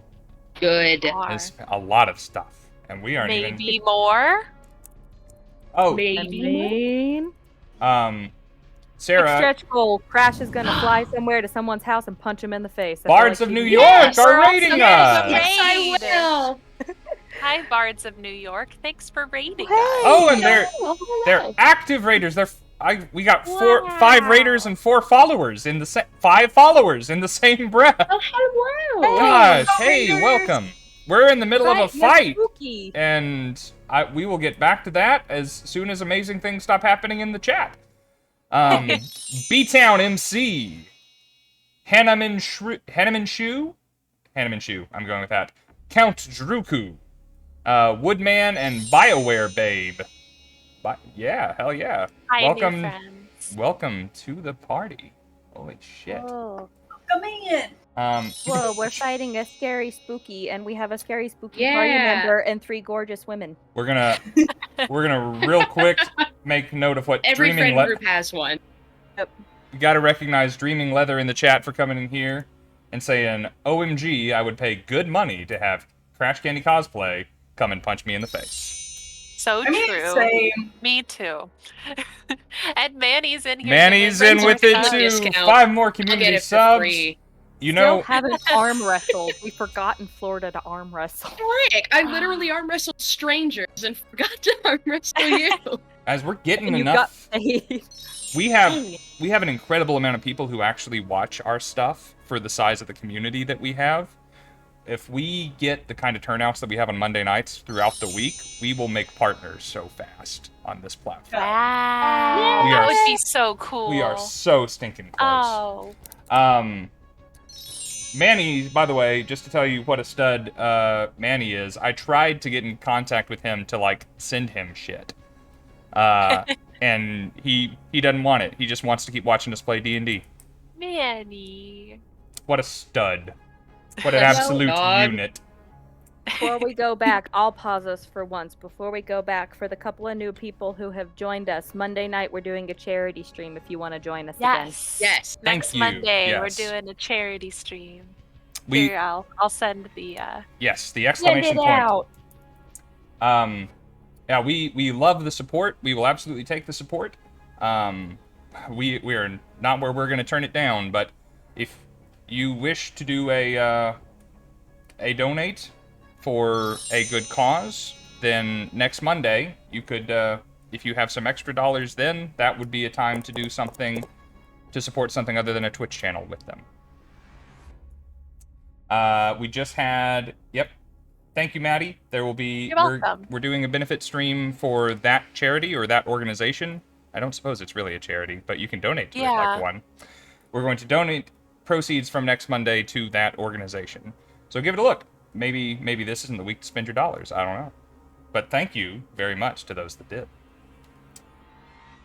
Good. There's a lot of stuff, and we aren't Maybe even. more? Oh, Maybe. Sarah. Stretch goal. Crash is gonna fly somewhere to someone's house and punch him in the face. I feel Bards like of she- New York Yes, are we're also raiding getting us. a Yes, I Raid. will. Hi, Bards of New York. Thanks for raiding us. Oh, and they're Hello. active raiders. We got Wow. 5 raiders and 4 followers in the 5 followers in the same breath. Oh, hello. Gosh, Hello, hey, raiders. welcome. We're in the middle of a Right, fight, spooky. and we will get back to that as soon as amazing things stop happening in the chat. B-Town MC, Hanneman Shu, I'm going with that. Count Druku, Woodman, and BioWare Babe. Yeah, hell yeah. Hi, Welcome. new friends. Welcome to the party. Holy shit. Oh. Come in. Whoa, we're fighting a scary spooky, and we have a scary spooky party Yeah. member and 3 gorgeous women. we're gonna real quick make note of what Every Dreaming friend group has one. You gotta recognize Dreaming Leather in the chat for coming in here and saying, OMG, I would pay good money to have Crash Candy Cosplay come and punch me in the face. So I mean, true. same. Me too. And Manny's in here. Manny's in with it too. Discount. 5 more I'll community get it for subs. free. You know, Still haven't arm wrestled. We forgot in Florida to arm wrestle. Frick, I literally arm wrestled strangers and forgot to arm wrestle you. as we're getting And you enough, got paid. we have an incredible amount of people who actually watch our stuff for the size of the community that we have. If we get the kind of turnouts that we have on Monday nights throughout the week, we will make partners so fast on this platform. Wow. We That are would be s- so cool. We are so stinking close. Oh. Manny, by the way, just to tell you what a stud Manny is, I tried to get in contact with him to, like, send him shit. And he doesn't want it. He just wants to keep watching us play D&D. Manny. What a stud. What an absolute dog. unit. Before we go back, I'll pause us for once. Before we go back, for the couple of new people who have joined us, Monday night we're doing a charity stream if you want to join us again. Yes. Next Thank you. Monday, Yes. we're doing a charity stream. We Here, I'll send the. Yes, the exclamation Send it point. out. Yeah, we love the support. We will absolutely take the support. We are not where we're going to turn it down, but if you wish to do a donate for a good cause, then next Monday you could, if you have some extra dollars, then that would be a time to do something to support something other than a Twitch channel with them. We just had, yep. Thank you, Maddie. There will be, You're welcome. We're doing a benefit stream for that charity or that organization. I don't suppose it's really a charity, but you can donate to it like one. We're going to donate proceeds from next Monday to that organization. So give it a look. Maybe this isn't the week to spend your dollars. I don't know. But thank you very much to those that did.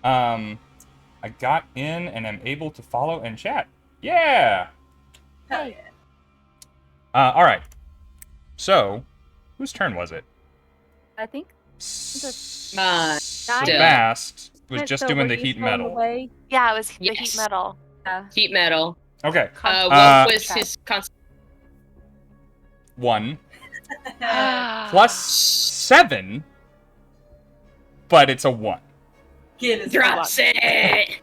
I got in and am able to follow and chat. Yeah! Hell yeah. All right. So, whose turn was it? I think Sabbast was just doing the heat metal. Away. Yeah, it was the Yes. heat metal. Heat metal. Okay. What was his const? 1 plus 7, but it's a 1. Get his Drops it.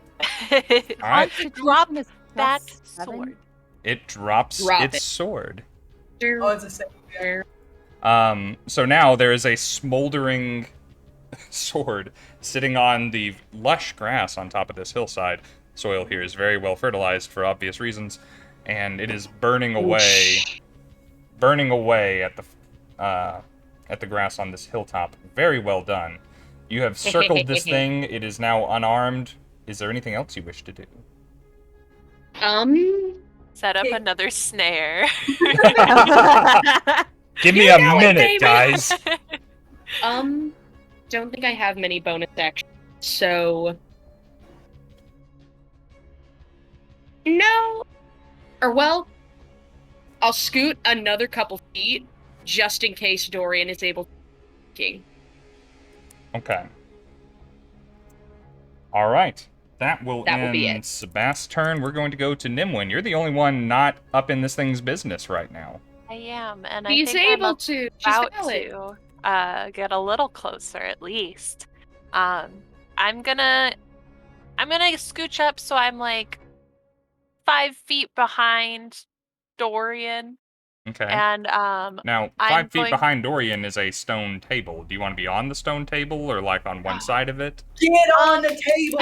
All right. To drop that sword. It drops Drop its it. sword. Oh, it's a second. So now there is a smoldering sword sitting on the lush grass on top of this hillside. Soil here is very well fertilized for obvious reasons, and it is burning away at the grass on this hilltop. Very well done. You have circled this thing. It is now unarmed. Is there anything else you wish to do? Set up another snare. Give me a minute, guys. Don't think I have many bonus actions, so no. Or well, I'll scoot another couple feet just in case Dorian is able to. Okay. All right. That will be end it. Sabbast's turn. We're going to go to Nimwyn. You're the only one not up in this thing's business right now. I am, and He's I think able to. She's about valid. to get a little closer, at least. I'm gonna scooch up so I'm like 5 feet behind Dorian, Okay. and Now, I'm 5 feet going- behind Dorian is a stone table. Do you want to be on the stone table or like on one side of it? Get on the table.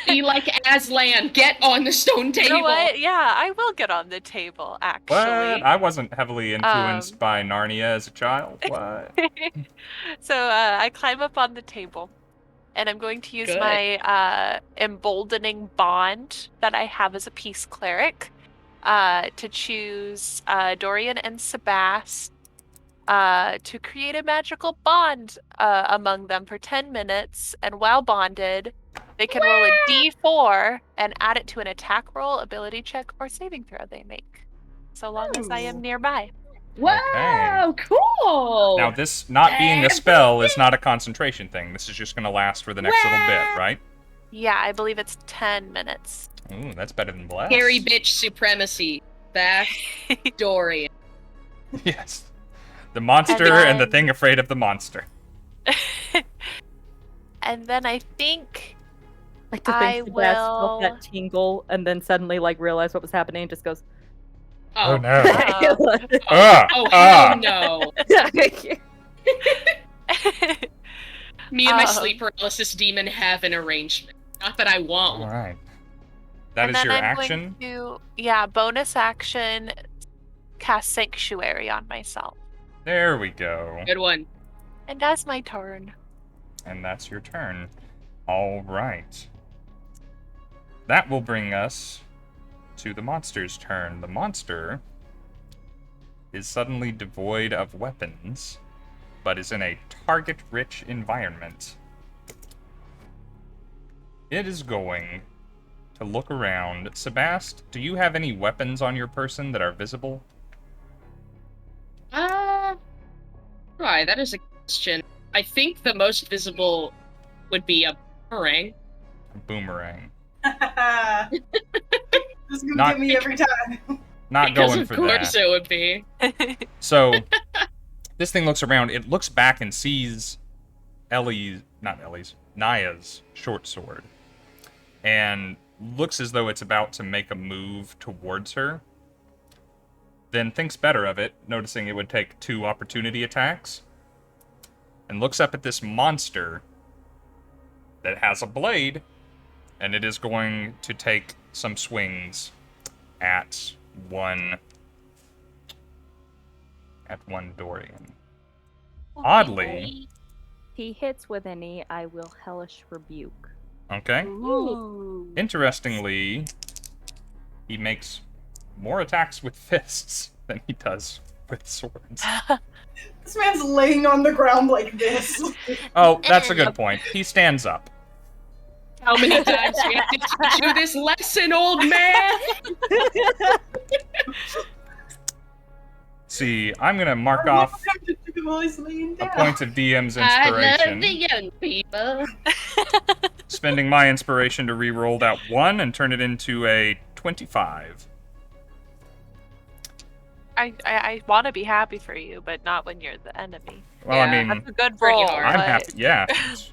Be like Aslan. Get on the stone table. you know what? Yeah, I will get on the table. Actually, What? I wasn't heavily influenced by Narnia as a child. What? So I climb up on the table, and I'm going to use Good. my emboldening bond that I have as a peace cleric to choose Dorian and Sabbast to create a magical bond among them for 10 minutes. And while bonded, they can roll a d4 and add it to an attack roll, ability check, or saving throw they make, so long as I am nearby. Wow, cool. Now, this not being a spell is not a concentration thing. This is just going to last for the next little bit, right? Yeah, I believe it's 10 minutes. Ooh, that's better than bless. Scary bitch supremacy. Back Dorian. Yes. The monster then- and the thing afraid of the monster. And then I think Like to I think Sabbast felt will- that tingle and then suddenly like realized what was happening and just goes, Oh, no. Uh, hell no. Me and my Um, sleep paralysis demon have an arrangement. Not that I want All one. right. That and is then your I'm action? Going to, bonus action, cast Sanctuary on myself. There we go. Good one. And that's my turn. And that's your turn. All right. That will bring us to the monster's turn. The monster is suddenly devoid of weapons, but is in a target-rich environment. It is going to look around. Sabbast, do you have any weapons on your person that are visible? Why, that is a question. I think the most visible would be a boomerang. Boomerang. This is gonna get me every time. Not going for that. Of course it would be. So, this thing looks around. It looks back and sees Naya's short sword. And looks as though it's about to make a move towards her. Then thinks better of it, noticing it would take 2 opportunity attacks. And looks up at this monster that has a blade. And it is going to take some swings at one Dorian. Oddly, he hits with any, I will hellish rebuke. Okay. Ooh. Interestingly, he makes more attacks with fists than he does with swords. This man's laying on the ground like this. Oh, that's a good point. He stands up. How many times do you have to teach you this lesson, old man? See, I'm gonna mark off a point of DM's inspiration. I love the young people. Spending my inspiration to re-roll that 1 and turn it into a 25. I want to be happy for you, but not when you're the enemy. Well, Yeah, I mean, That's a good pretty roll. hard. I'm but- happy. Yeah, it's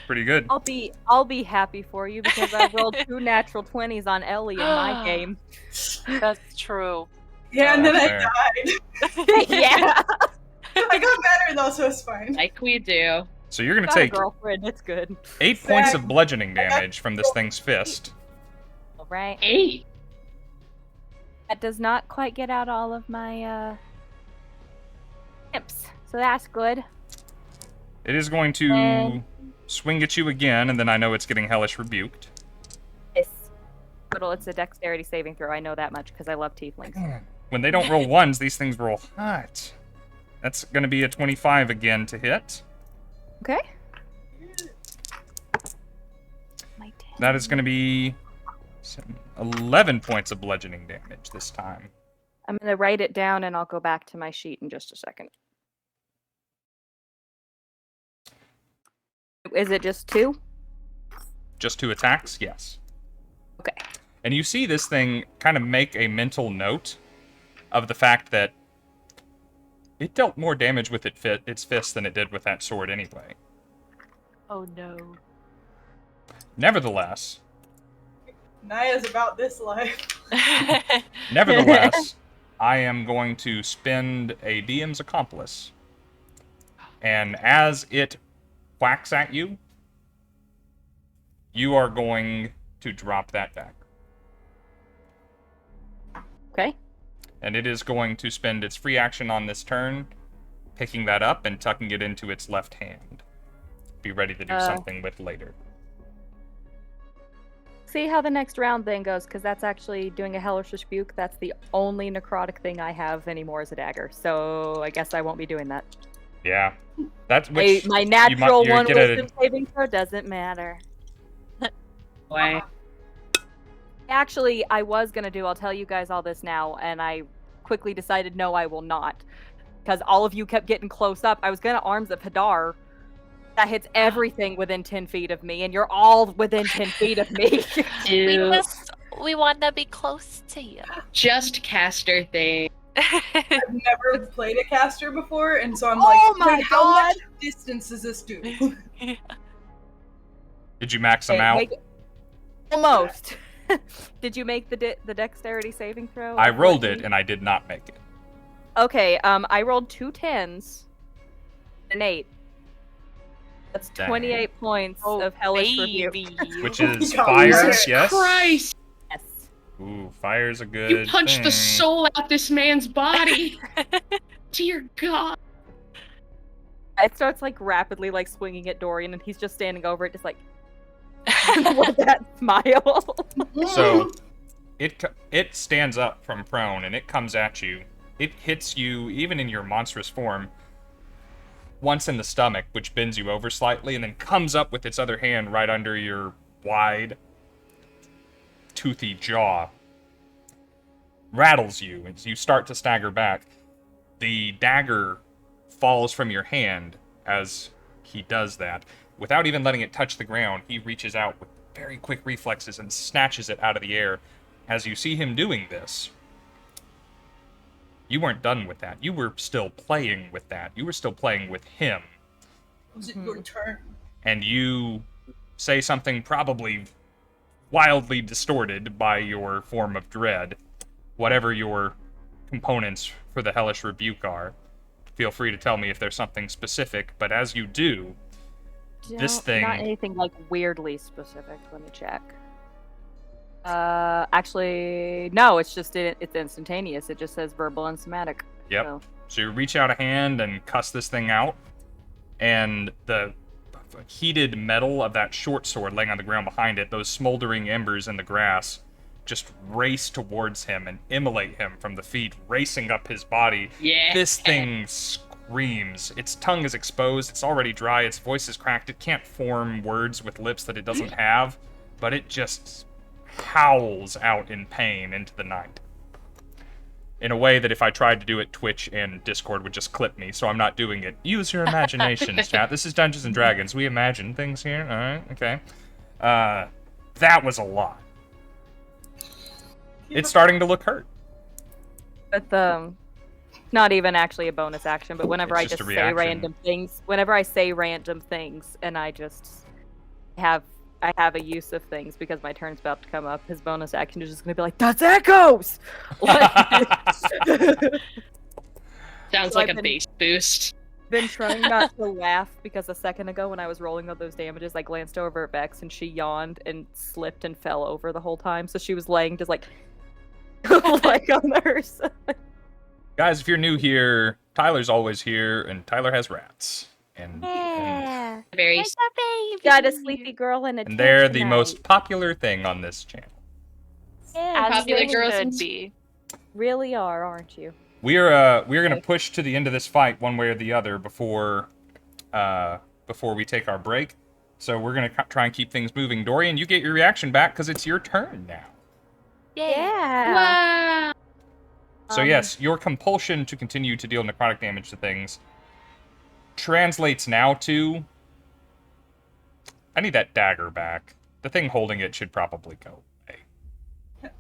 pretty good. I'll be happy for you because I rolled 2 natural 20s on Ellie in my game. That's true. Yeah, and then I Fair. died. Yeah. I got better though, so it's fine. Like we do. So you're gonna Got a take girlfriend, it's good. 8 points of bludgeoning damage from this thing's fist. All right. 8. That does not quite get out all of my imps, so that's good. It is going to swing at you again, and then I know it's getting hellish rebuked. It's a dexterity saving throw. I know that much because I love tieflings. When they don't roll 1s, these things roll hot. That's going to be a 25 again to hit. Okay. My 10. That is going to be 11 points of bludgeoning damage this time. I'm gonna write it down and I'll go back to my sheet in just a second. Is it just 2? Just 2 attacks? Yes. Okay. And you see this thing kind of make a mental note of the fact that it dealt more damage with its fist than it did with that sword anyway. Oh no. Nevertheless, Naya's about this life. I am going to spend a DM's accomplice. And as it whacks at you, you are going to drop that dagger. Okay. And it is going to spend its free action on this turn, picking that up and tucking it into its left hand. Be ready to do something with later. See how the next round thing goes, because that's actually doing a hellish rebuke. That's the only necrotic thing I have anymore as a dagger. So I guess I won't be doing that. Yeah. That's which My natural you one get a- wisdom saving throw doesn't matter. Why? Actually, I was gonna do, I'll tell you guys all this now, and I quickly decided no, I will not. Because all of you kept getting close up. I was gonna Arms of Hadar. That hits everything within 10 feet of me, and you're all within 10 feet of me. We want to be close to you. Just caster thing. I've never played a caster before, and so I'm Oh like, my wait, how God. much distance does this do? Did you max them Okay, out? Almost. Did you make the dexterity saving throw? I rolled it, 14? and I did not make it. Okay, I rolled 2 10s and 8. That's Dang. 28 points of hellish rebuke. Which is God, fire, Jesus yes? Christ! Yes. Ooh, fire's a good You punched thing. the soul out this man's body. Dear God. It starts like rapidly like swinging at Dorian, and he's just standing over it, just like with that smile. So, it stands up from prone, and it comes at you. It hits you, even in your monstrous form, once in the stomach, which bends you over slightly, and then comes up with its other hand right under your wide, toothy jaw. Rattles you as you start to stagger back. The dagger falls from your hand as he does that. Without even letting it touch the ground, he reaches out with very quick reflexes and snatches it out of the air. As you see him doing this, you weren't done with that. You were still playing with that. You were still playing with him. Was it your turn? And you say something probably wildly distorted by your form of dread. Whatever your components for the Hellish Rebuke are. Feel free to tell me if there's something specific, but as you do, this thing... Not anything, like, weirdly specific. Let me check. Actually, no, it's just, it's instantaneous. It just says verbal and somatic. Yep. So you reach out a hand and cuss this thing out, and the heated metal of that short sword laying on the ground behind it, those smoldering embers in the grass, just race towards him and immolate him from the feet, racing up his body. Yeah. This thing screams. Its tongue is exposed. It's already dry. Its voice is cracked. It can't form words with lips that it doesn't have, but it just howls out in pain into the night. In a way that if I tried to do it, Twitch and Discord would just clip me, so I'm not doing it. Use your imaginations, chat. This is Dungeons & Dragons. We imagine things here. Alright, okay. That was a lot. It's starting to look hurt. But not even actually a bonus action, but whenever I just say random things, and I have a use of things because my turn's about to come up, his bonus action is just going to be like, "That's echoes!" Sounds like a bass boost. Been trying not to laugh because a second ago when I was rolling all those damages, I glanced over at Bex and she yawned and slipped and fell over the whole time. So she was laying just like, like on her side. Guys, if you're new here, Tyler's always here, and Tyler has rats. And Very got a sleepy girl and a and they're the most popular thing on this channel. Yeah, popular girls should be. Really are, aren't you? We're gonna push to the end of this fight one way or the other before we take our break. So we're gonna try and keep things moving. Dorian, you get your reaction back because it's your turn now. Yeah. Wow. So yes, your compulsion to continue to deal necrotic damage to things translates now to... I need that dagger back. The thing holding it should probably go away.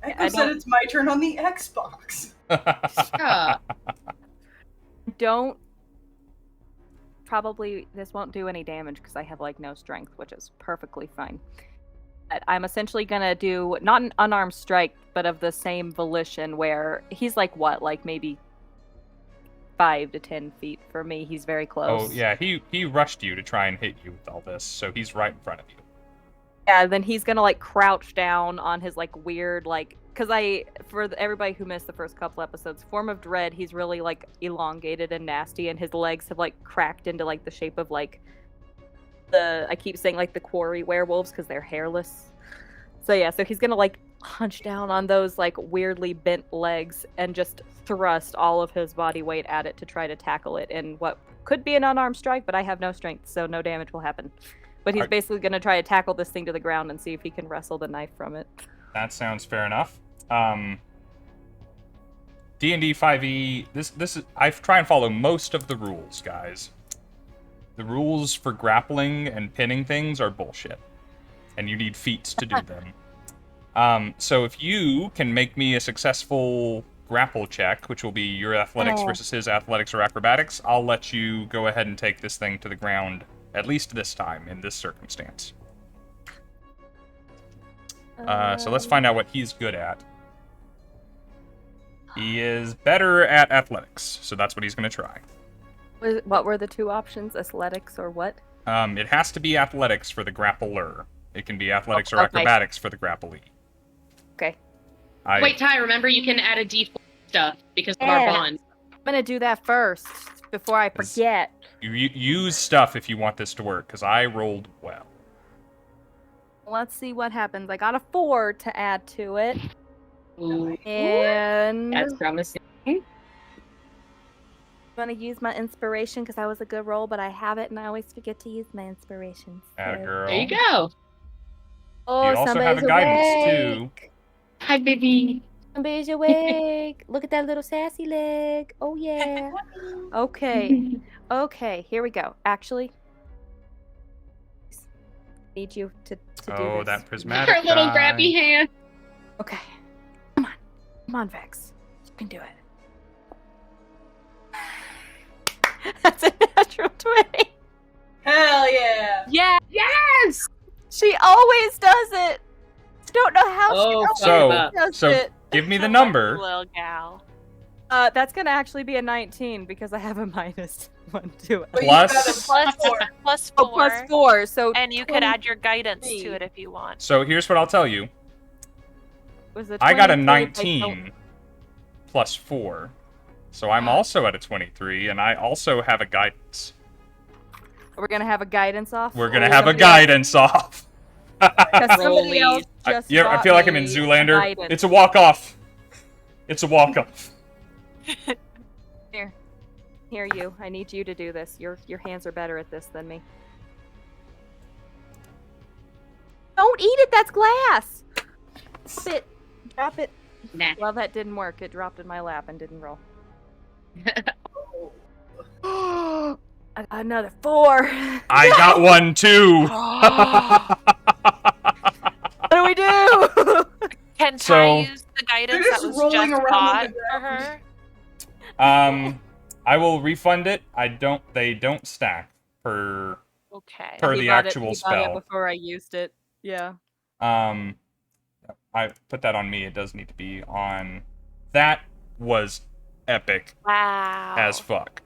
Echo said it's my turn on the Xbox. Don't... Probably this won't do any damage because I have like no strength, which is perfectly fine. But I'm essentially gonna do not an unarmed strike, but of the same volition where he's like what, like maybe 5 to 10 feet from me. He's very close. Oh yeah, he rushed you to try and hit you with all this, so he's right in front of you. Yeah, then he's gonna like crouch down on his like weird like, because everybody who missed the first couple episodes, form of dread, he's really like elongated and nasty, and his legs have like cracked into like the shape of like I keep saying like the quarry werewolves because they're hairless. So yeah, so he's gonna like hunch down on those like weirdly bent legs and just thrust all of his body weight at it to try to tackle it in what could be an unarmed strike, but I have no strength, so no damage will happen. But he's basically gonna try to tackle this thing to the ground and see if he can wrestle the knife from it. That sounds fair enough. D&D 5e, this is, I try and follow most of the rules, guys. The rules for grappling and pinning things are bullshit. And you need feats to do them. So if you can make me a successful grapple check, which will be your athletics versus his athletics or acrobatics, I'll let you go ahead and take this thing to the ground, at least this time, in this circumstance. So let's find out what he's good at. He is better at athletics, so that's what he's going to try. What were the two options? Athletics or what? It has to be athletics for the grappler. It can be athletics or acrobatics for the grapplee. Okay. Wait, Ty, remember you can add a D4 stuff because of our bond. I'm gonna do that first before I forget. You use stuff if you want this to work, because I rolled well. Let's see what happens. I got a 4 to add to it. Ooh. And That's promising. I'm gonna use my inspiration because that was a good roll, but I have it and I always forget to use my inspirations. Atta girl. There you go. Oh, you also have a guidance too. Hi, baby. Somebody's awake. Look at that little sassy leg. Oh yeah. Okay. Okay, here we go. Actually, need you to do this. Oh, that prismatic Her little die. grabby hand. Okay. Come on. Come on, Vex. You can do it. That's a natural 20. Hell yeah! Yeah. Yes! She always does it. Don't know how Oh, she So, always does so it. give me the I like number. little gal. That's gonna actually be a 19 because I have a -1 to it. But Plus- you got a Plus +4. plus Oh, 4. +4, so And you could add your guidance 23. to it if you want. So here's what I'll tell you. was it I got a 23? 19 plus 4. So I'm also at a 23, and I also have a guidance. We're gonna have a guidance off. We're or gonna have a somebody else- guidance off. Because somebody Rollies. else just Yeah, I got feel like I'm in me Zoolander. guidance. It's a walk-off. It's a walk-off. Here, you. I need you to do this. Your hands are better at this than me. Don't eat it. That's glass. Drop it. Drop it. Nah. Well, that didn't work. It dropped in my lap and didn't roll. I got another 4. I got one too. What do we do? Can So- Ty use the guidance They're that just was rolling just around on bought the for ground. her? I will refund it. They don't stack per Okay. Per He the bought actual he bought it spell. before I used it. Yeah. I put that on me. It does need to be on. That was epic Wow. as fuck.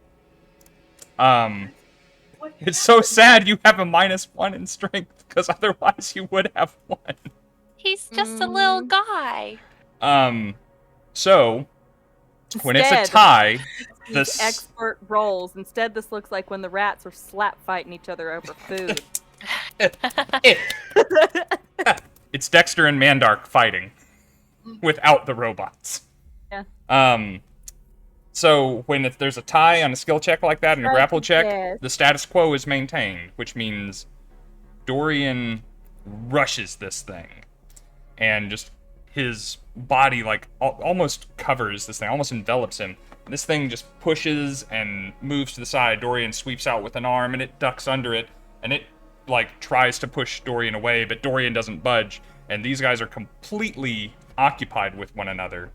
It's so sad you have a -1 in strength, because otherwise you would have 1. He's just a little guy. So when it's a Instead, tie, these this expert rolls. Instead, this looks like when the rats are slap fighting each other over food. it's Dexter and Mandark fighting without the robots. Yeah. So if there's a tie on a skill check like that and a grapple check, Yes. the status quo is maintained, which means Dorian rushes this thing, and just his body like almost covers this thing, almost envelops him. This thing just pushes and moves to the side. Dorian sweeps out with an arm, and it ducks under it, and it like tries to push Dorian away, but Dorian doesn't budge, and these guys are completely occupied with one another.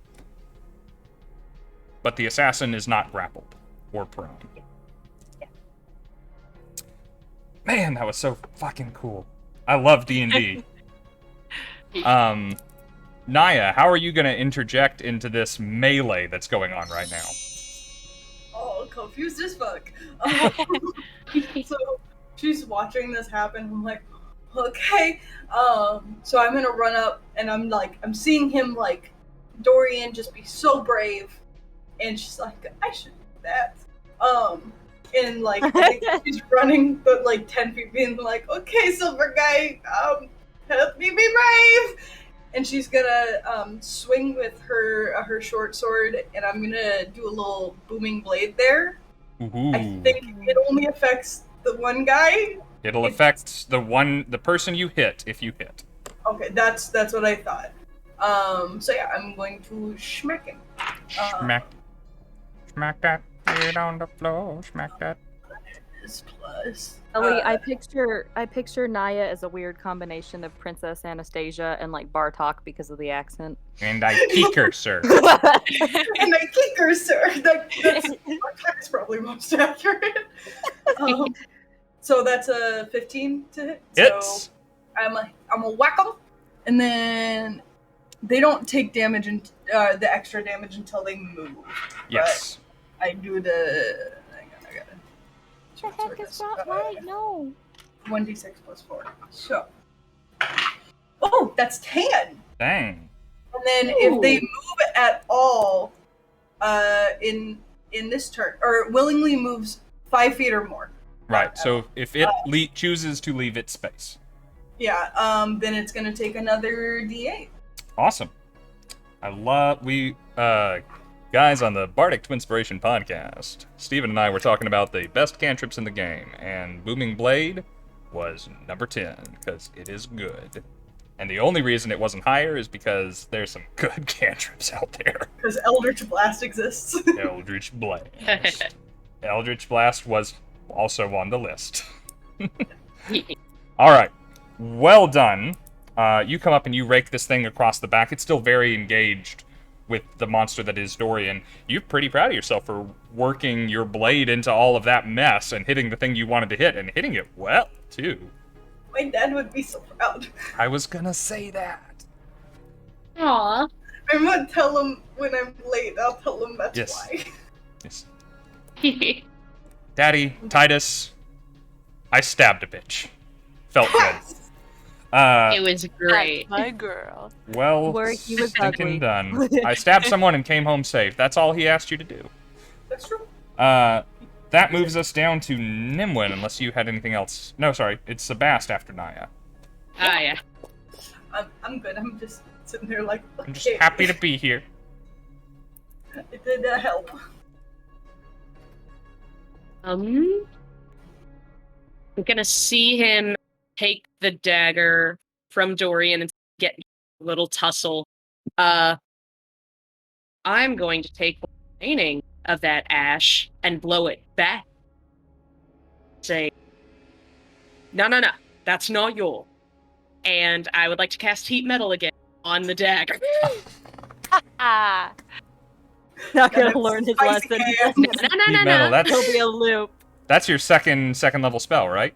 But the assassin is not grappled or prone. Man, that was so fucking cool. I love D&D. Naya, how are you going to interject into this melee that's going on right now? Oh, confused as fuck. So she's watching this happen. I'm like, okay. So I'm gonna run up, and I'm seeing him like Dorian just be so brave, and she's like, I should do that. And like I think she's running, but like 10 feet, being like, okay, silver guy, help me be brave. And she's gonna swing with her short sword, and I'm gonna do a little booming blade there. Ooh. I think it only affects the one guy. It'll affect the person you hit if you hit. Okay, that's what I thought. So yeah, I'm going to smack him. Smack that head on the floor, smack that. Is plus. Ellie, I picture Naya as a weird combination of Princess Anastasia and like Bartok because of the accent. And I kick her, sir. And I kick her, sir. That's probably most accurate. So that's a 15 to hit. Hits. So I'm a whack 'em, and then they don't take damage the extra damage until they move. Yes. But I do the. Hang on, I gotta. What the heck is not right? No. 1d6 plus 4. So. Oh, that's 10. Dang. And then if they move at all, in this turn, or willingly moves 5 feet or more. Right. So if it chooses to leave its space. Yeah. Then it's gonna take another d8. Awesome. Guys, on the Bardic Twinspiration podcast, Steven and I were talking about the best cantrips in the game, and Booming Blade was number 10, because it is good. And the only reason it wasn't higher is because there's some good cantrips out there. Because Eldritch Blast exists. Eldritch Blast. Eldritch Blast was also on the list. Alright. Well done. You come up and you rake this thing across the back. It's still very engaged with the monster that is Dorian. You're pretty proud of yourself for working your blade into all of that mess and hitting the thing you wanted to hit, and hitting it well, too. My dad would be so proud. I was gonna say that. Aww. I'm gonna tell him when I'm late. I'll tell him that's Yes. why. Yes. Daddy, Titus, I stabbed a bitch. Felt good. It was great. That's my girl. Well, He was stinking ugly. done. I stabbed someone and came home safe. That's all he asked you to do. That's true. That moves us down to Nimwyn, unless you had anything else. No, sorry, it's Sabbast after Naya. Yeah. I'm good. I'm just sitting there like. I'm just happy to be here. It did help. I'm gonna see him take the dagger from Dorian and get a little tussle. I'm going to take the remaining of that ash and blow it back. Say, no, that's not yours. And I would like to cast heat metal again on the dagger. Ah. Not gonna learn his lesson. No. Heat metal, There'll be a loop. that's your second level spell, right?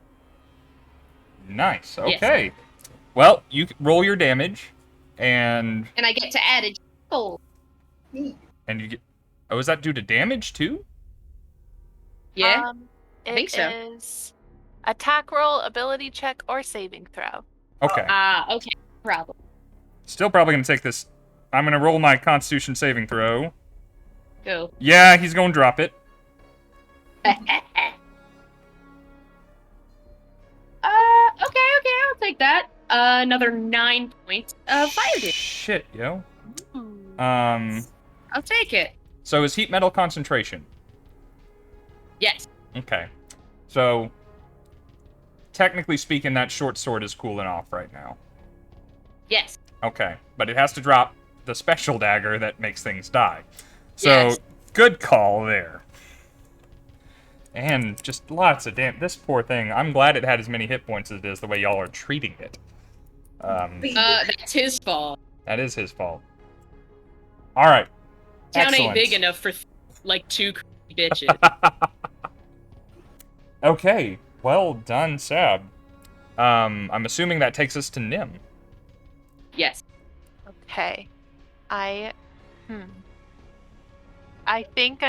Nice. Yes. Okay. Well, you roll your damage, and And I get to add a gold. you get. Oh, is that due to damage too? Yeah. It think so. is attack roll, ability check, or saving throw. Okay. Okay. Problem. Still probably gonna take this. I'm gonna roll my Constitution saving throw. Go. Yeah, he's gonna drop it. Okay, I'll take that. Another 9 points of fire damage. Shit, yo. Ooh. I'll take it. So is heat metal concentration? Yes. Okay. So, technically speaking, that short sword is cooling off right now. Yes. Okay. But it has to drop the special dagger that makes things die. So, Yes. good call there. And just lots of this poor thing, I'm glad it had as many hit points as it is, the way y'all are treating it. That's his fault. That is his fault. Alright. Town Excellent. ain't big enough for, like, 2 crazy bitches. Okay. Well done, Sab. I'm assuming that takes us to Nim. Yes. Okay. I think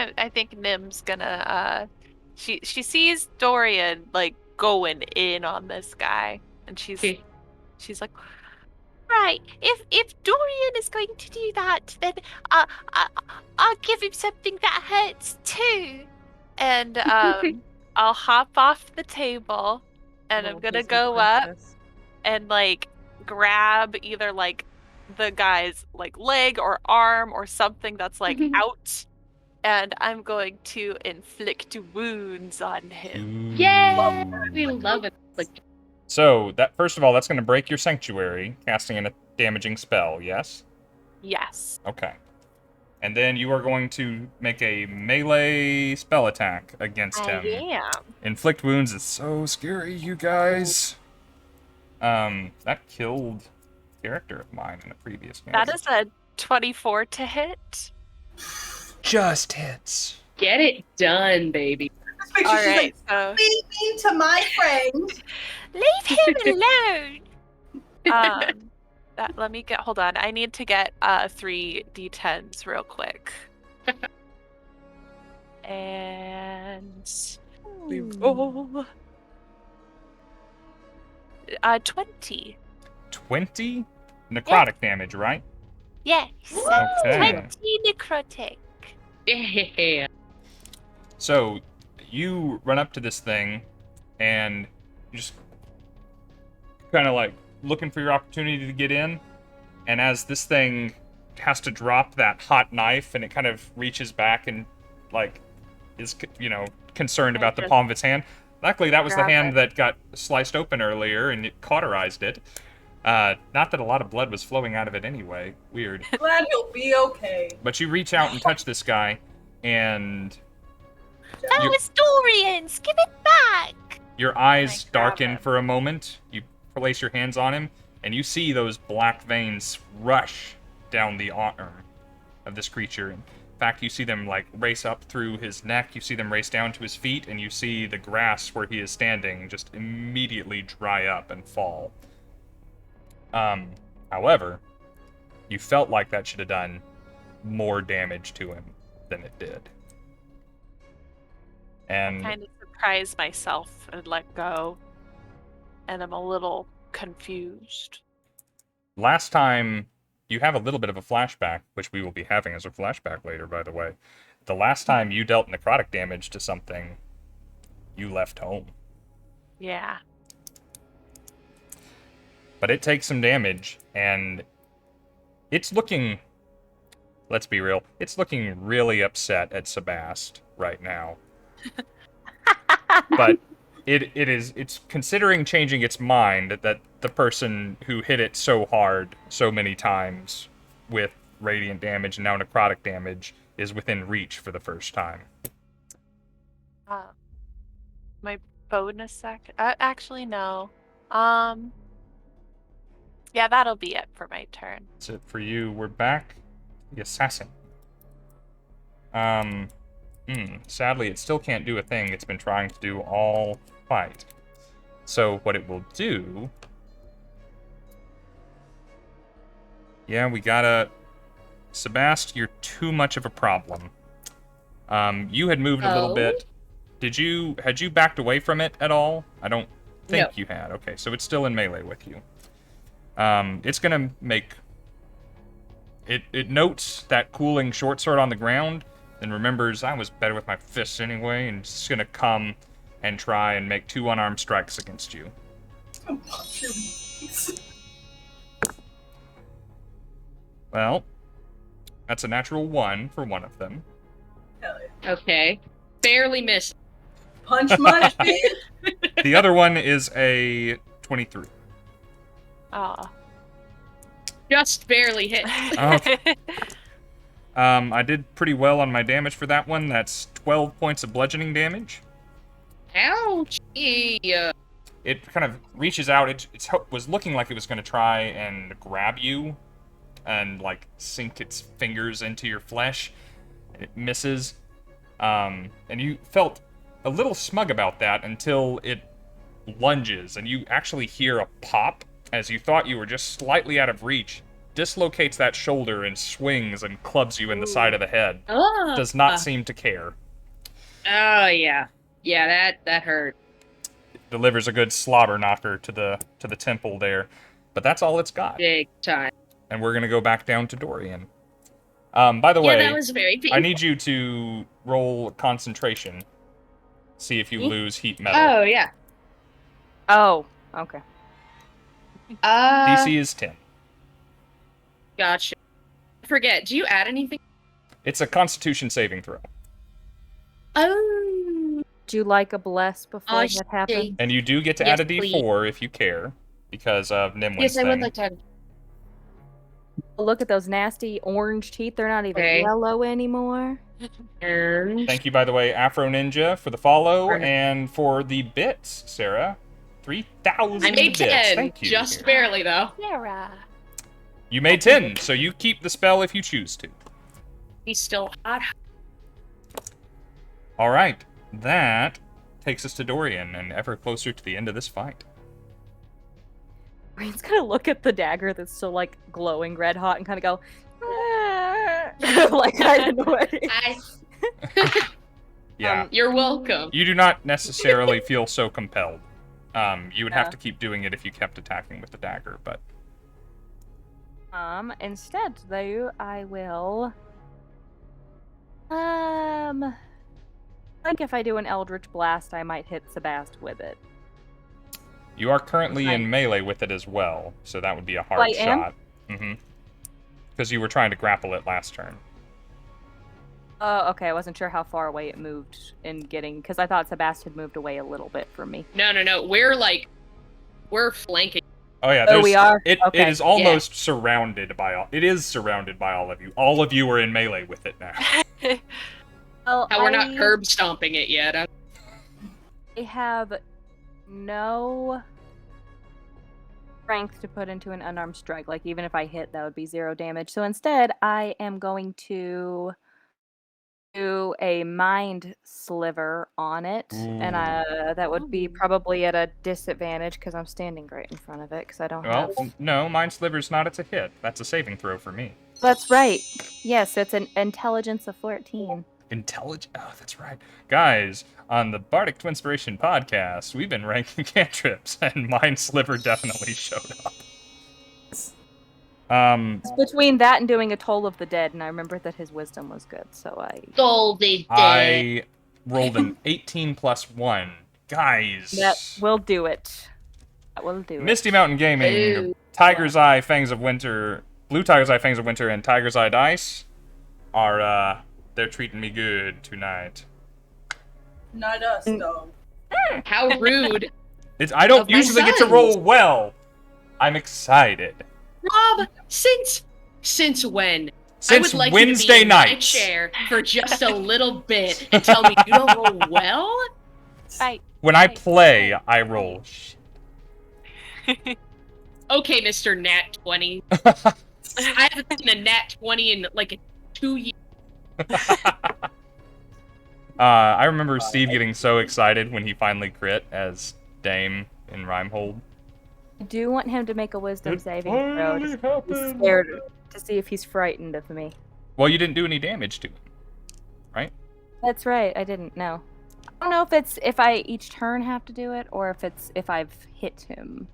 Nim's gonna she sees Dorian like going in on this guy, and she's like, right, if Dorian is going to do that, then I'll give him something that hurts too. And I'll hop off the table, and I'm gonna go up and like grab either like the guy's like leg or arm or something that's like out, and I'm going to inflict wounds on him. Yay! We love it. Like, So, that first of all, that's going to break your sanctuary, casting a damaging spell, yes? Yes. Okay. And then you are going to make a melee spell attack against him. I am. Inflict wounds is so scary, you guys. That killed a character of mine in a previous game. That is a 24 to hit. Just hits. get it done, baby. Just make sure All she's right, like, so be mean to my friend. leave him alone. Let me get. Hold on. I need to get 3 d10s real quick. And we roll 20. 20 necrotic damage, right? Yes. Okay. 20 necrotic. Yeah. So, you run up to this thing, and you just kind of like looking for your opportunity to get in, and as this thing has to drop that hot knife, and it kind of reaches back and like is, you know, concerned about the palm of its hand. Luckily, that was the hand that got sliced open earlier, and it cauterized it. Not that a lot of blood was flowing out of it anyway. Weird. Glad he'll be okay. But you reach out and touch this guy, and That was Dorian's! Give it back! your eyes I grab darken him. for a moment. You place your hands on him, and you see those black veins rush down the arm of this creature. In fact, you see them like race up through his neck, you see them race down to his feet, and you see the grass where he is standing just immediately dry up and fall. However, you felt like that should have done more damage to him than it did. And Kind of surprised myself and let go. And I'm a little confused. last time, you have a little bit of a flashback, which we will be having as a flashback later, by the way. The last time you dealt necrotic damage to something, you left home. Yeah. But it takes some damage, and it's looking, let's be real, it's looking really upset at Sabbast right now. But it's considering changing its mind that the person who hit it so hard so many times with radiant damage and now necrotic damage is within reach for the first time. My bonus actually, no. Yeah, that'll be it for my turn. That's it for you. We're back. The assassin. Sadly, it still can't do a thing it's been trying to do all fight. So what it will do... Yeah, we gotta... Sabbast, you're too much of a problem. You had moved a little bit. Had you backed away from it at all? I don't think you had. Okay, so it's still in melee with you. It's gonna make... It notes that cooling short sword on the ground, and remembers I was better with my fists anyway, and it's gonna come and try and make 2 unarmed strikes against you. Well, that's a natural 1 for one of them. Hell yeah. Okay. Barely missed. Punch much, man. The other one is a 23. Aw. Just barely hit. Okay. I did pretty well on my damage for that one. That's 12 points of bludgeoning damage. Ouch. It kind of reaches out. It was looking like it was going to try and grab you and, like, sink its fingers into your flesh. It misses. And you felt a little smug about that until it lunges, and you actually hear a pop as you thought you were just slightly out of reach. Dislocates that shoulder and swings and clubs you in the side of the head. Does not seem to care. Oh, yeah. Yeah, that hurt. Delivers a good slobber knocker to the temple there. But that's all it's got. Big time. And we're going to go back down to Dorian. By the way, that was very painful. I need you to roll concentration. See if you lose heat metal. Oh, yeah. Oh, okay. DC is 10. Gotcha. Forget, do you add anything? It's a constitution saving throw. Oh. Do you like a bless before that happens? And you do get to Yes, add a d4 if you care, because of Nimwyn's Yes, I thing. would like to add. Look at those nasty orange teeth. They're not even yellow anymore. Thank you, by the way, Afro Ninja, for the follow, and for the bits, Sarah. 3,000 I made bits. 10. Thank you. Just barely, though. Sarah. You made 10, so you keep the spell if you choose to. He's still hot. All right, that takes us to Dorian, and ever closer to the end of this fight. Dorian's gonna look at the dagger that's still like glowing red hot and kind of go, like hide away. Yeah. You're welcome. You do not necessarily feel so compelled. You would have to keep doing it if you kept attacking with the dagger, but... Instead, though, I will... I think if I do an Eldritch Blast, I might hit Sabbast with it. You are currently in melee with it as well, so that would be a hard shot. Because you were trying to grapple it last turn. Oh, okay. I wasn't sure how far away it moved in getting... Because I thought Sabbast had moved away a little bit from me. No. We're flanking. Oh yeah, Oh, we are? It Okay. is almost surrounded by all. It is surrounded by all of you. All of you are in melee with it now. Well, We're not curb stomping it yet. I have no strength to put into an unarmed strike. Like, even if I hit, that would be 0 damage. So instead, I am going to do a mind sliver on it, and that would be probably at a disadvantage because I'm standing right in front of it because I don't have. No, mind sliver's not. It's a hit. That's a saving throw for me. That's right. Yes, it's an intelligence of 14. Intelligent. Oh, that's right, guys. On the Bardic Twinspiration podcast, we've been ranking cantrips, and mind sliver definitely showed up. It's between that and doing a Toll of the Dead, and I remember that his wisdom was good, so Toll of the Dead. I rolled an 18 plus 1. Guys. That will do it. That will do it. Misty Mountain Gaming, Tiger's Eye, Fangs of Winter, Blue Tiger's Eye, Fangs of Winter, and Tiger's Eye Dice are, they're treating me good tonight. Not us, though. How rude. I don't usually get to roll well. I'm excited. Rob, since when? Since I would like Wednesday you to be in my nights. chair for just a little bit and tell me you don't roll well? When I play, I roll. Okay, Mr. Nat 20. I haven't seen a Nat 20 in like 2 years. I remember Steve getting so excited when he finally crit as Dame in Rhymehold. I do want him to make a wisdom saving throw to see if he's frightened of me. Well, you didn't do any damage to him, right? That's right, I didn't know. I don't know if it's if I each turn have to do it or if I've hit him.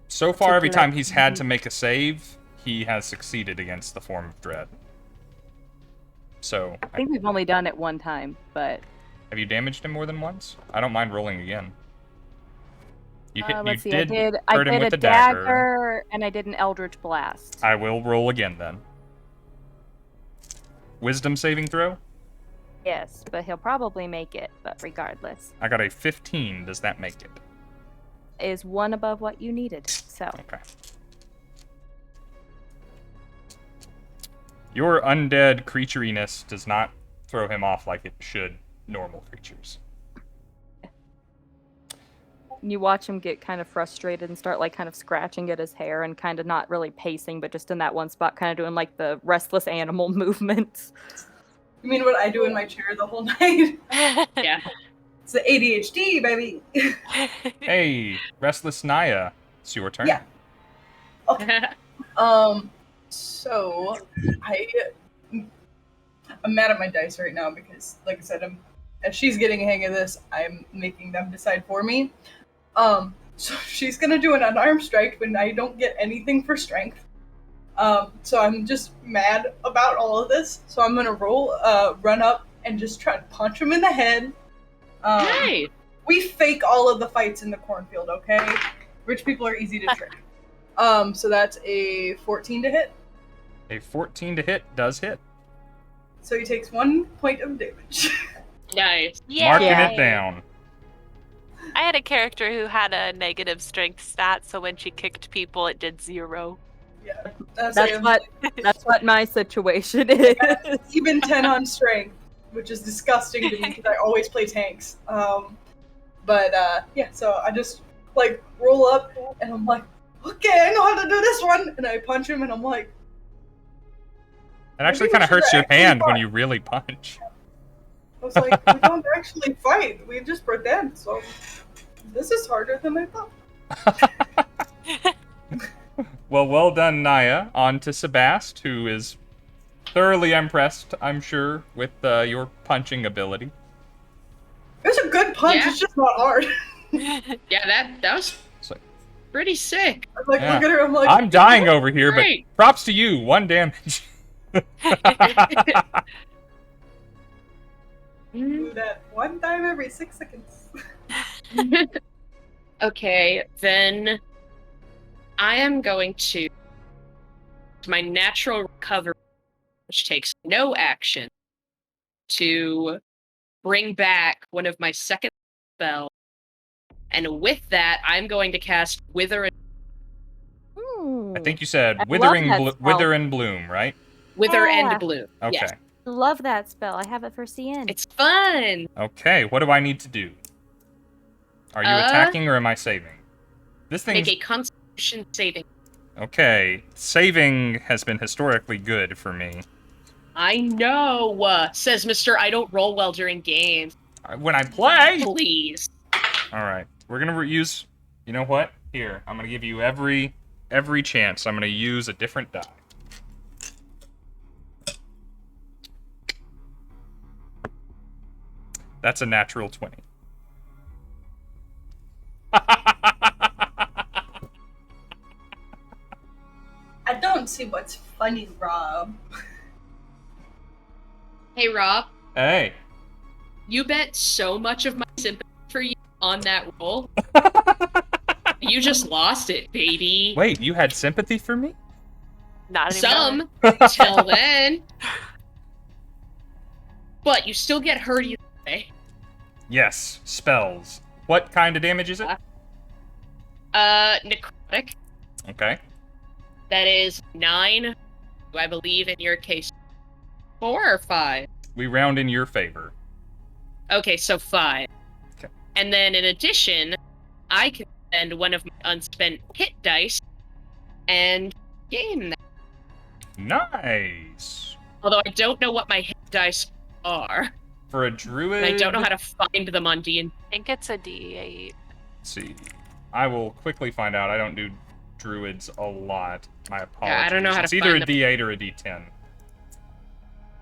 So far every time he's had to make a save, he has succeeded against the Form of Dread. So I think we've only done it one time, but have you damaged him more than once? I don't mind rolling again. Let's see, I did a dagger and I did an Eldritch Blast. I will roll again then. Wisdom saving throw? Yes, but he'll probably make it, but regardless. I got a 15. Does that make it? Is one above what you needed, so. Okay. Your undead creatureiness does not throw him off like it should normal creatures. You watch him get kind of frustrated and start like kind of scratching at his hair and kind of not really pacing, but just in that one spot, kind of doing like the restless animal movements. You mean what I do in my chair the whole night? Yeah. It's the ADHD, baby. Hey, Restless Naya, it's your turn. Yeah. Okay. So I'm mad at my dice right now because, like I said, as she's getting a hang of this, I'm making them decide for me. So she's gonna do an unarmed strike when I don't get anything for strength. So I'm just mad about all of this. So I'm gonna run up and just try to punch him in the head. Hey! We fake all of the fights in the cornfield, okay? Rich people are easy to trick. So that's a 14 to hit. A 14 to hit does hit. So he takes 1 point of damage. Nice. Yeah. Marking it down. I had a character who had a negative strength stat, so when she kicked people, it did 0. Yeah, that's what my situation is. Even 10 on strength, which is disgusting to me because I always play tanks. Yeah, so I just like roll up and I'm like, okay, I know how to do this one, and I punch him and I'm like, it actually kind of hurts your hand when you really punch. I was like, we don't actually fight, we just pretend, so this is harder than I thought. Well done, Naya. On to Sabbast, who is thoroughly impressed, I'm sure, with your punching ability. It was a good punch, It's just not hard. Yeah, that was pretty sick. I look at her, I'm like, I'm dying over here, great. but props to you. 1 damage. do that 1 time every 6 seconds. Okay, then I am going to my natural recovery, which takes no action, to bring back one of my second spells And with that, I'm going to cast Wither and I think you said I love that spell. Wither and Bloom, right? Wither Yeah. and Bloom. Okay. Yes. Love that spell. I have it for CN. It's fun. Okay, what do I need to do? Are you attacking or am I saving? This thing. Make a Constitution saving. Okay, saving has been historically good for me. I know, says Mr. I don't roll well during games. When I play! Please. Alright, we're gonna use... You know what? Here, I'm gonna give you every chance. I'm gonna use a different die. That's a natural 20. I don't see what's funny, Rob. Hey, Rob. Hey. You bet so much of my sympathy for you on that roll. You just lost it, baby. Wait, you had sympathy for me? Not anymore. Some, till then. But you still get hurt either way. Yes, spells. What kind of damage is it? Necrotic. Okay. That is 9. I believe in your case 4 or 5. We round in your favor. Okay, so 5. Okay. And then in addition, I can spend one of my unspent hit dice and gain that. Nice. Although I don't know what my hit dice are. For a druid... And I don't know how to find them on D&D. I think it's a D8. Let's see. I will quickly find out. I don't do druids a lot. My apologies. Yeah, I don't know how to It's either a find D8 or a D10.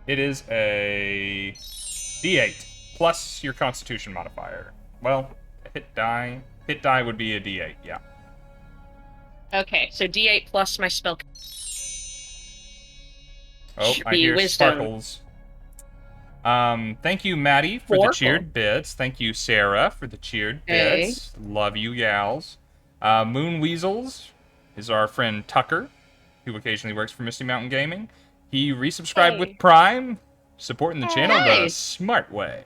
It is a D8 plus your Constitution modifier. Well, hit die. Hit die would be a D8. Yeah. Okay, so D8 plus my spell. Oh, Should I be hear wisdom. sparkles. Thank you, Maddie, for the cheered bits. Thank you, Sarah, for the cheered bits. Love you, gals. Moon Weasels is our friend Tucker, who occasionally works for Misty Mountain Gaming. He resubscribed with Prime, supporting the channel the smart way.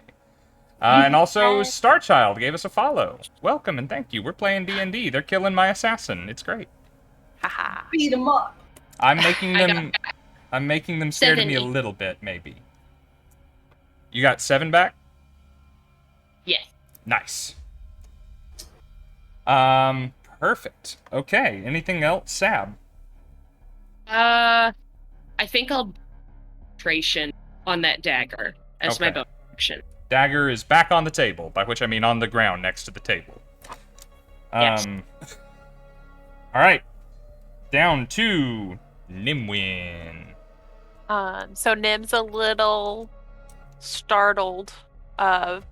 And also, Starchild gave us a follow. Welcome and thank you. We're playing D&D. They're killing my assassin. It's great. Haha. Beat him up. I'm making them scared of me a 70. little bit, maybe. You got 7 back? Yes. Nice. Perfect. Okay. Anything else, Sab? I think I'll concentration on that dagger as my Okay. bonus action. Dagger is back on the table, by which I mean on the ground next to the table. Yes. All right. Down to Nimwyn. So Nim's a little startled by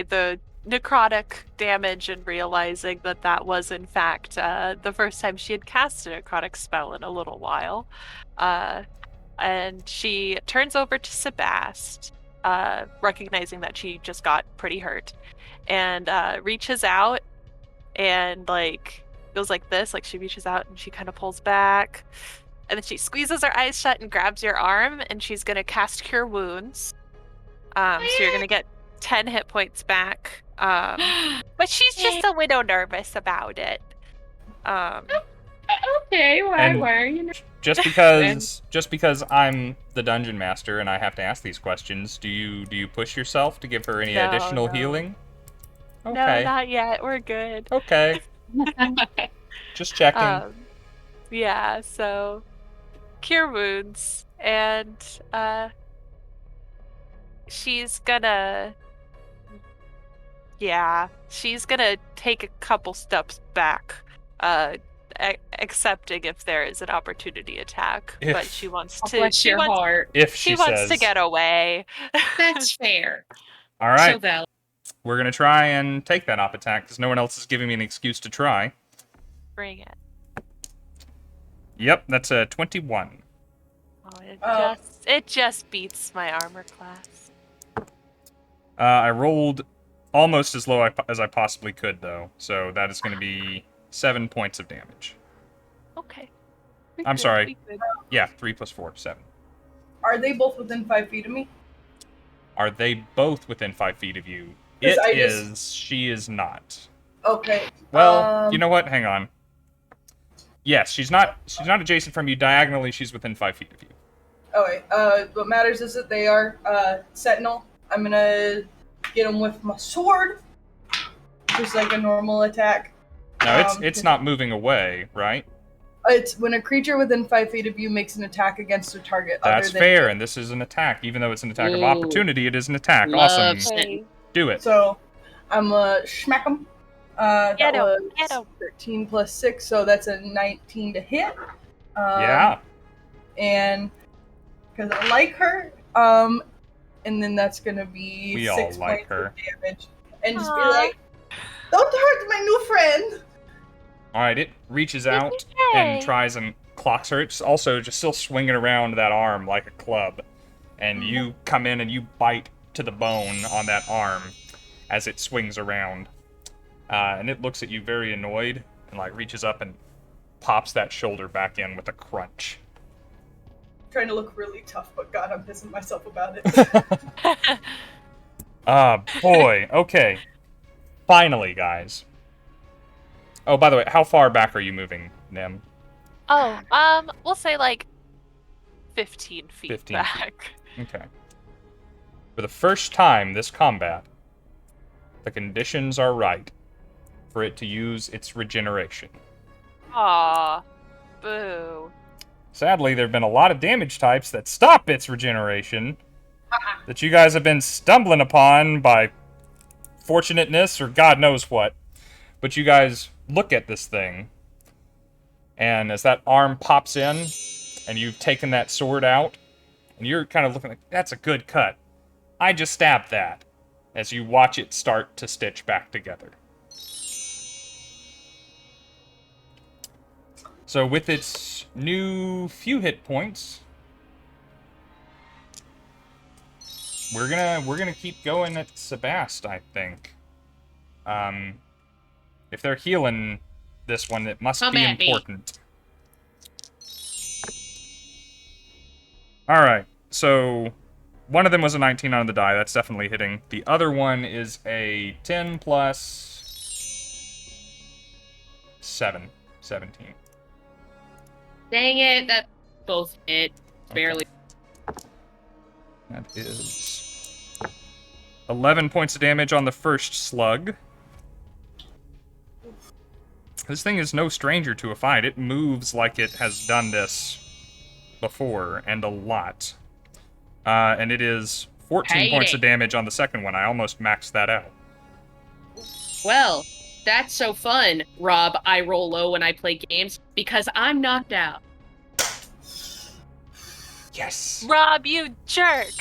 the necrotic damage and realizing that that was in fact the first time she had cast a necrotic spell in a little while. And she turns over to Sabbast, recognizing that she just got pretty hurt, and reaches out and like goes like this, like she reaches out and she kind of pulls back, and then she squeezes her eyes shut and grabs your arm, and she's gonna cast Cure Wounds. So you're gonna get 10 hit points back. But she's just a little nervous about it. Okay, And- why are you? Just because I'm the dungeon master and I have to ask these questions, do you push yourself to give her any No, additional no. healing? No, Okay. not yet. We're good. Okay. Just checking. Yeah, so Cure Wounds, and she's gonna take a couple steps back, accepting if there is an opportunity attack, but she wants to. Bless your heart. If She she wants says. to get away. That's fair. All right. So valid. We're gonna try and take that op attack because no one else is giving me an excuse to try. Bring it. Yep, that's a 21. Oh, it just beats my armor class. I rolled almost as low as I possibly could, though, so that is going to be 7 points of damage. Okay. I'm sorry. Yeah, 3 plus 4, 7. Are they both within 5 feet of me? Are they both within 5 feet of you? 'Cause It is. She is not. Okay. Well, you know what? Hang on. Yes, she's not adjacent from you. Diagonally, she's within 5 feet of you. Okay. What matters is that they are sentinel. I'm gonna get them with my sword, just like a normal attack. No, it's not moving away, right? It's when a creature within 5 feet of you makes an attack against a target. That's other than fair, you. and this is an attack. Even though it's an attack of Ooh. opportunity, it is an attack. Love Awesome. sentinel. Do it. So I'm smack them. That Get 'em, was get 'em. 13 plus 6, so that's a 19 to hit. Yeah. And because I like her, and then that's gonna be We 6 all like points her. of damage, and just be Aw. like, "Don't hurt my new friend." Alright, it reaches out and tries and clocks her. It's also just still swinging around that arm like a club. And you come in and you bite to the bone on that arm as it swings around. And it looks at you very annoyed and like reaches up and pops that shoulder back in with a crunch. Trying to look really tough, but God, I'm pissing myself about it. Boy. Okay. Finally, guys. Oh, by the way, how far back are you moving, Nim? We'll say like 15 feet 15 back. Okay. For the first time this combat, the conditions are right for it to use its regeneration. Aw, boo. Sadly, there have been a lot of damage types that stop its regeneration that you guys have been stumbling upon by fortunateness or God knows what. But you guys look at this thing, and as that arm pops in, and you've taken that sword out, and you're kind of looking like, that's a good cut. I just stabbed that, as you watch it start to stitch back together. So with its new few hit points, we're gonna keep going at Sabbast, I think. If they're healing this one, it must Come be at me. important. Alright, so one of them was a 19 on the die, that's definitely hitting. The other one is a 10 plus 7, 17. Dang it, that both hit. Barely. That is 11 points of damage on the first slug. This thing is no stranger to a fight. It moves like it has done this before, and a lot. And it is 14 points of damage on the second one. I almost maxed that out. Well, that's so fun, Rob. I roll low when I play games because I'm knocked out. Yes! Rob, you jerk!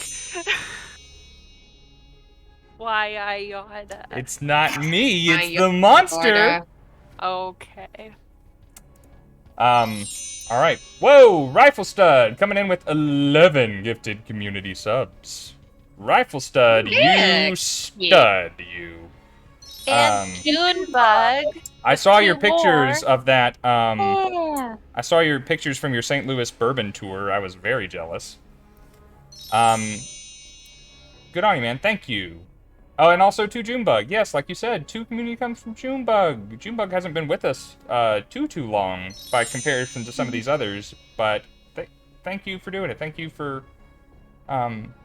Why I yada? It's not me, it's the monster! Okay. Alright. Whoa! Rifle Stud coming in with 11 gifted community subs. Rifle Stud, you stud, you. And Junebug. I saw your two pictures more. of that, Yeah. I saw your pictures from your St. Louis bourbon tour. I was very jealous. Good on you, man. Thank you. Oh, and also to Junebug. Yes, like you said, 2 community comes from Junebug. Junebug hasn't been with us too long by comparison to some of these others, but thank you for doing it. Thank you for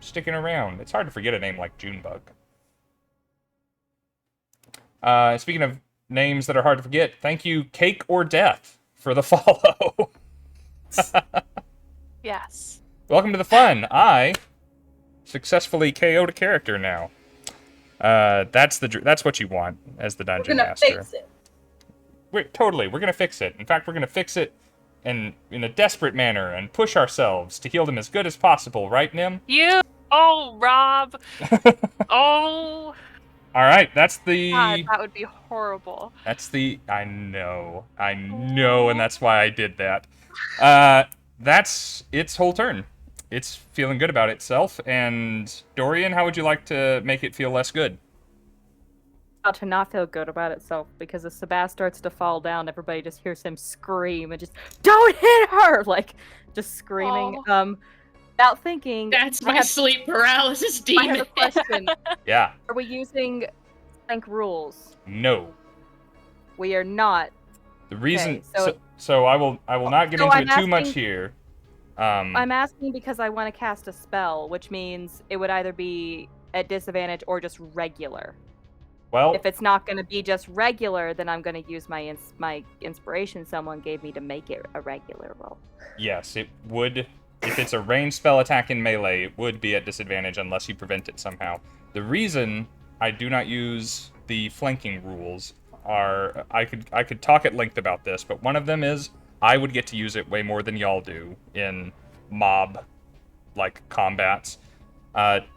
sticking around. It's hard to forget a name like Junebug. Speaking of names that are hard to forget, thank you, Cake or Death, for the follow. Yes. Welcome to the fun. I successfully KO'd a character now. That's what you want as the dungeon master. Fix it. We're gonna fix it. In fact, we're gonna fix it in a desperate manner and push ourselves to heal them as good as possible, right, Nim? Oh, Rob. Oh. All right, that's the. God, that would be horrible. That's the. I know, and that's why I did that. That's its whole turn. It's feeling good about itself. And Dorian, how would you like to make it feel less good? To not feel good about itself, because as Sabbast starts to fall down, everybody just hears him scream and just, "Don't hit her!" Like, just screaming. Without thinking. That's my sleep paralysis demon. I have a question. Yeah. Are we using Plank rules? No. We are not. The reason, Okay, so I will not get into it too much here. I'm asking because I want to cast a spell, which means it would either be at disadvantage or just regular. Well, if it's not going to be just regular, then I'm going to use my inspiration someone gave me to make it a regular roll. Yes, it would. If it's a ranged spell attack in melee, it would be at disadvantage unless you prevent it somehow. The reason I do not use the flanking rules are I could talk at length about this, but one of them is I would get to use it way more than y'all do in mob combats.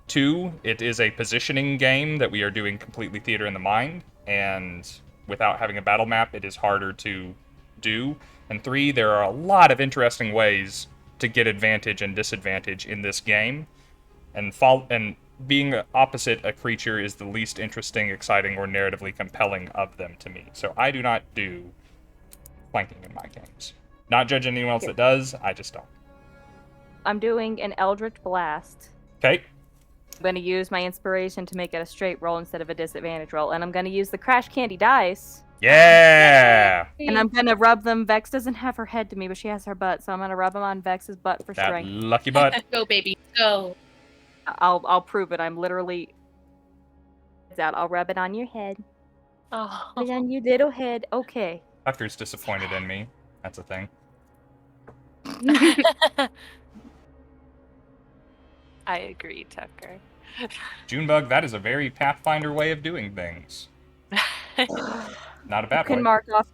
2, it is a positioning game that we are doing completely theater in the mind, and without having a battle map, it is harder to do. And 3, there are a lot of interesting ways to get advantage and disadvantage in this game, and being opposite a creature is the least interesting, exciting, or narratively compelling of them to me. So I do not do flanking in my games. Not judge anyone else that does, I just don't. I'm doing an Eldritch Blast. Okay. I'm going to use my inspiration to make it a straight roll instead of a disadvantage roll, and I'm going to use the Crash Candy dice. Yeah! And I'm going to rub them. Vex doesn't have her head to me, but she has her butt, so I'm going to rub them on Vex's butt for that strength. Lucky butt. Go, baby, go. I'll prove it. I'm literally... I'll rub it on your head. Oh. Put it on your little head. Okay. Tucker's disappointed in me. That's a thing. I agree, Tucker. Junebug, that is a very Pathfinder way of doing things. Not a bad You can way. mark off.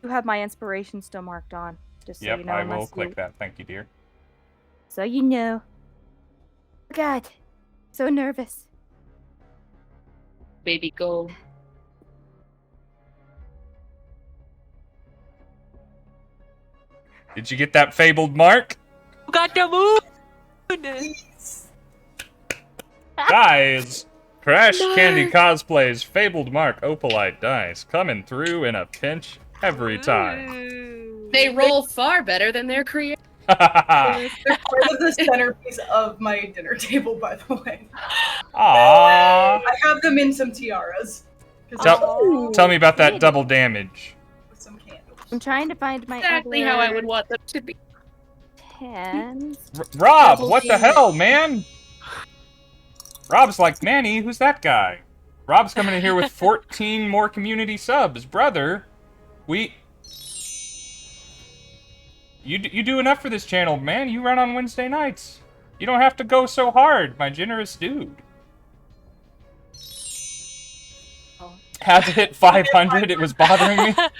You have my inspiration still marked on. Just so you know. I will click that. Thank you, dear. So you know. Oh God. So nervous. Baby, go. Did you get that fabled mark? Got the moon! Guys, Crash Candy Cosplay's fabled mark opalite dice coming through in a pinch every time. They roll far better than their creator. They're part of the centerpiece of my dinner table, by the way. Aww. I have them in some tiaras. Tell me about that double damage. With some candles. I'm trying to find my Exactly how I would want them to be. hands. Rob, what the hell, man? Rob's like, Manny, who's that guy? Rob's coming in here with 14 more community subs. Brother, You do enough for this channel, man. You run on Wednesday nights. You don't have to go so hard, my generous dude. Had to hit 500, it was bothering me. God,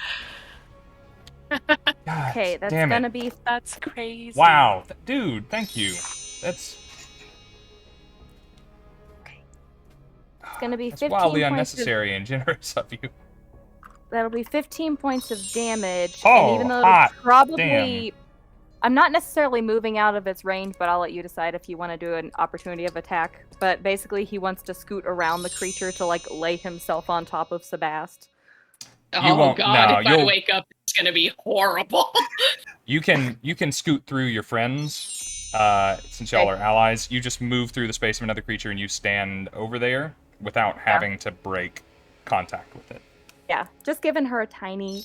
Okay, that's damn it. gonna be. That's crazy. Wow, dude, thank you. That's It's gonna be That's 15 wildly points unnecessary and generous of you. That'll be 15 points of damage. Oh, and even though hot it's probably, damn. I'm not necessarily moving out of its range, but I'll let you decide if you want to do an opportunity of attack. But basically, he wants to scoot around the creature to lay himself on top of Sabbast. Oh won't- God! no, if I you'll- wake up, it's gonna be horrible. You can scoot through your friends, since y'all are allies. You just move through the space of another creature and you stand over there without having to break contact with it. Yeah, just giving her a tiny,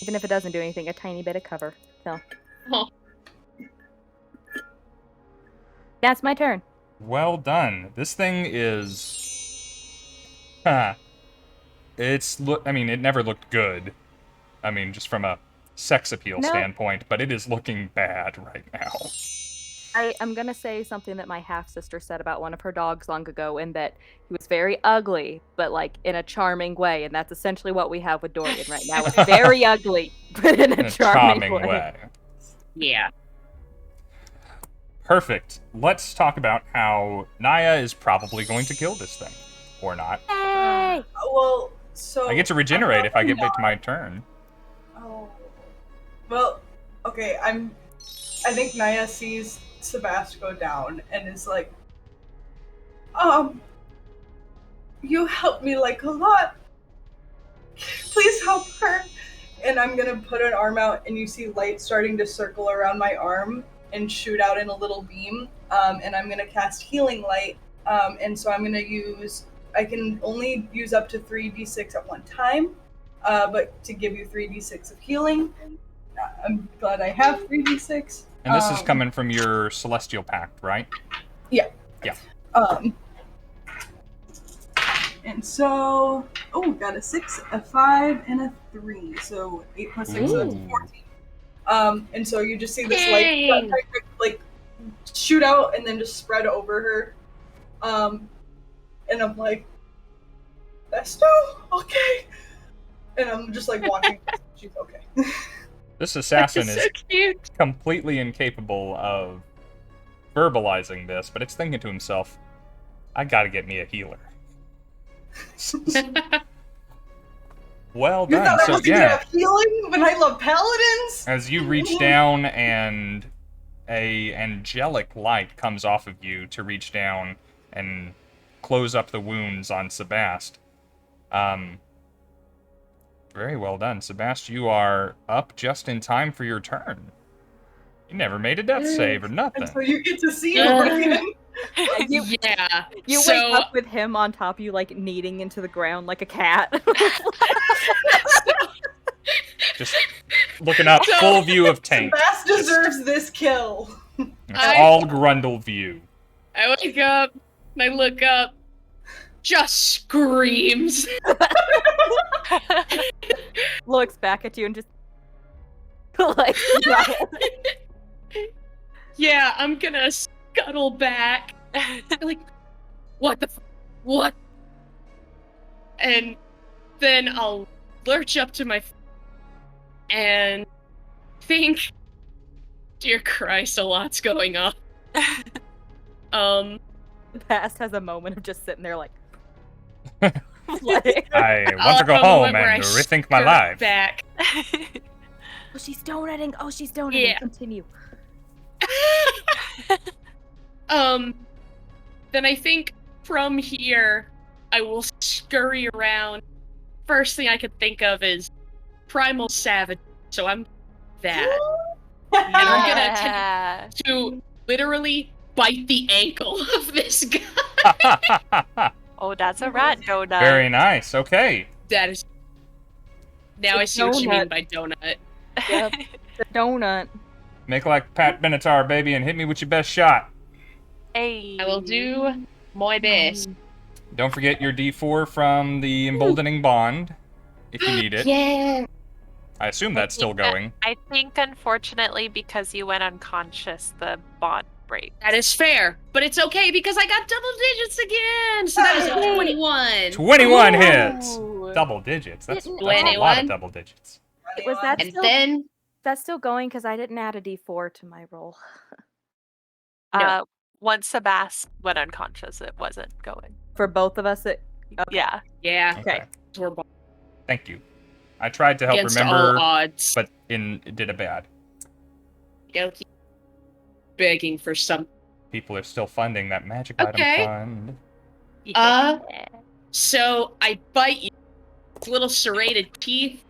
even if it doesn't do anything, a tiny bit of cover. So Oh. that's my turn. Well done. This thing is... it never looked good. I mean, just from a sex appeal No. standpoint, but it is looking bad right now. I'm gonna say something that my half-sister said about one of her dogs long ago, in that he was very ugly, but in a charming way, and that's essentially what we have with Dorian right now. It's very ugly, but in a charming way. Yeah. Perfect. Let's talk about how Naya is probably going to kill this thing. Or not. Hey! Well, so... I get to regenerate if I get back to my turn. Oh. Well, okay, I think Naya sees Sabbast go down and is like, you helped me a lot. Please help her. And I'm gonna put an arm out and you see light starting to circle around my arm and shoot out in a little beam. And I'm gonna cast Healing Light. And so I'm gonna I can only use up to 3d6 at one time. but to give you 3d6 of healing. I'm glad I have 3d6. And this is coming from your Celestial Pact, right? Yeah. Yeah. And so, got a 6, a 5, and a 3. So 8 plus 6, so that's 14. And so you just see this light like shoot out and then just spread over her. And I'm like, Besto, okay. And I'm just like walking. She's okay. This assassin is so cute. completely incapable of verbalizing this, but it's thinking to himself, I gotta get me a healer. Well You done. thought I So was gonna yeah, have healing when I love paladins? as you reach down and a angelic light comes off of you to reach down and close up the wounds on Sabbast. Very well done, Sabbast. You are up just in time for your turn. You never made a death save or nothing. And so you get to see him again. You So, wake up with him on top of you, like kneading into the ground like a cat. Just looking up, full view of tank. Bass deserves this kill. It's all Grundle view. I wake up, and I look up, just screams. Looks back at you and just like Yeah, I'm gonna scuttle back. Like, what the what? And then I'll lurch up to my and think, dear Christ, a lot's going on. Past has a moment of just sitting there like I want to go home and rethink my life. Back. Oh, she's donating. Oh, she's donating. Yeah. Continue. Then I think from here, I will scurry around. First thing I could think of is Primal Savage, so I'm that. And I'm gonna attempt to literally bite the ankle of this guy. Oh, that's a rat donut. Very nice. Okay. That is... Now I see what you mean by donut. Yep. The donut. Make like Pat Benatar, baby, and hit me with your best shot. Hey. I will do my best. Don't forget your D4 from the emboldening bond, if you need it. Yeah. I assume that's still going. I think, unfortunately, because you went unconscious, the bond breaks. That is fair, but it's okay because I got double digits again. So that is a 21. 21 Ooh. hits. Double digits. That's a lot 21. of double digits. Was that And still, then that's still going? Because I didn't add a d4 to my roll. No. Once Sabbast went unconscious, it wasn't going. For both of us, it. Yeah. yeah, Okay. we're both Thank you. I tried to help against remember, all odds. but it did a bad. Don't keep begging for some. People are still funding that magic Okay. item fund. So I bite you, little serrated teeth,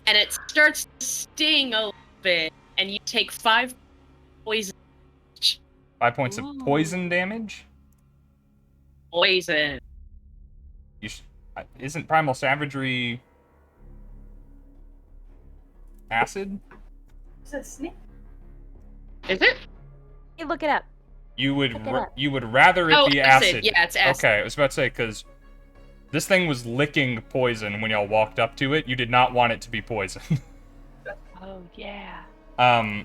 and it starts to sting a little bit, and you take 5 poison. 5 points of poison damage. Poison. Isn't Primal Savagery acid? Is that snake? Is it? Hey, look it up. You would Look it up. you would rather it be acid. Yeah, it's acid. Okay, I was about to say, because this thing was licking poison when y'all walked up to it. You did not want it to be poison. Oh, yeah.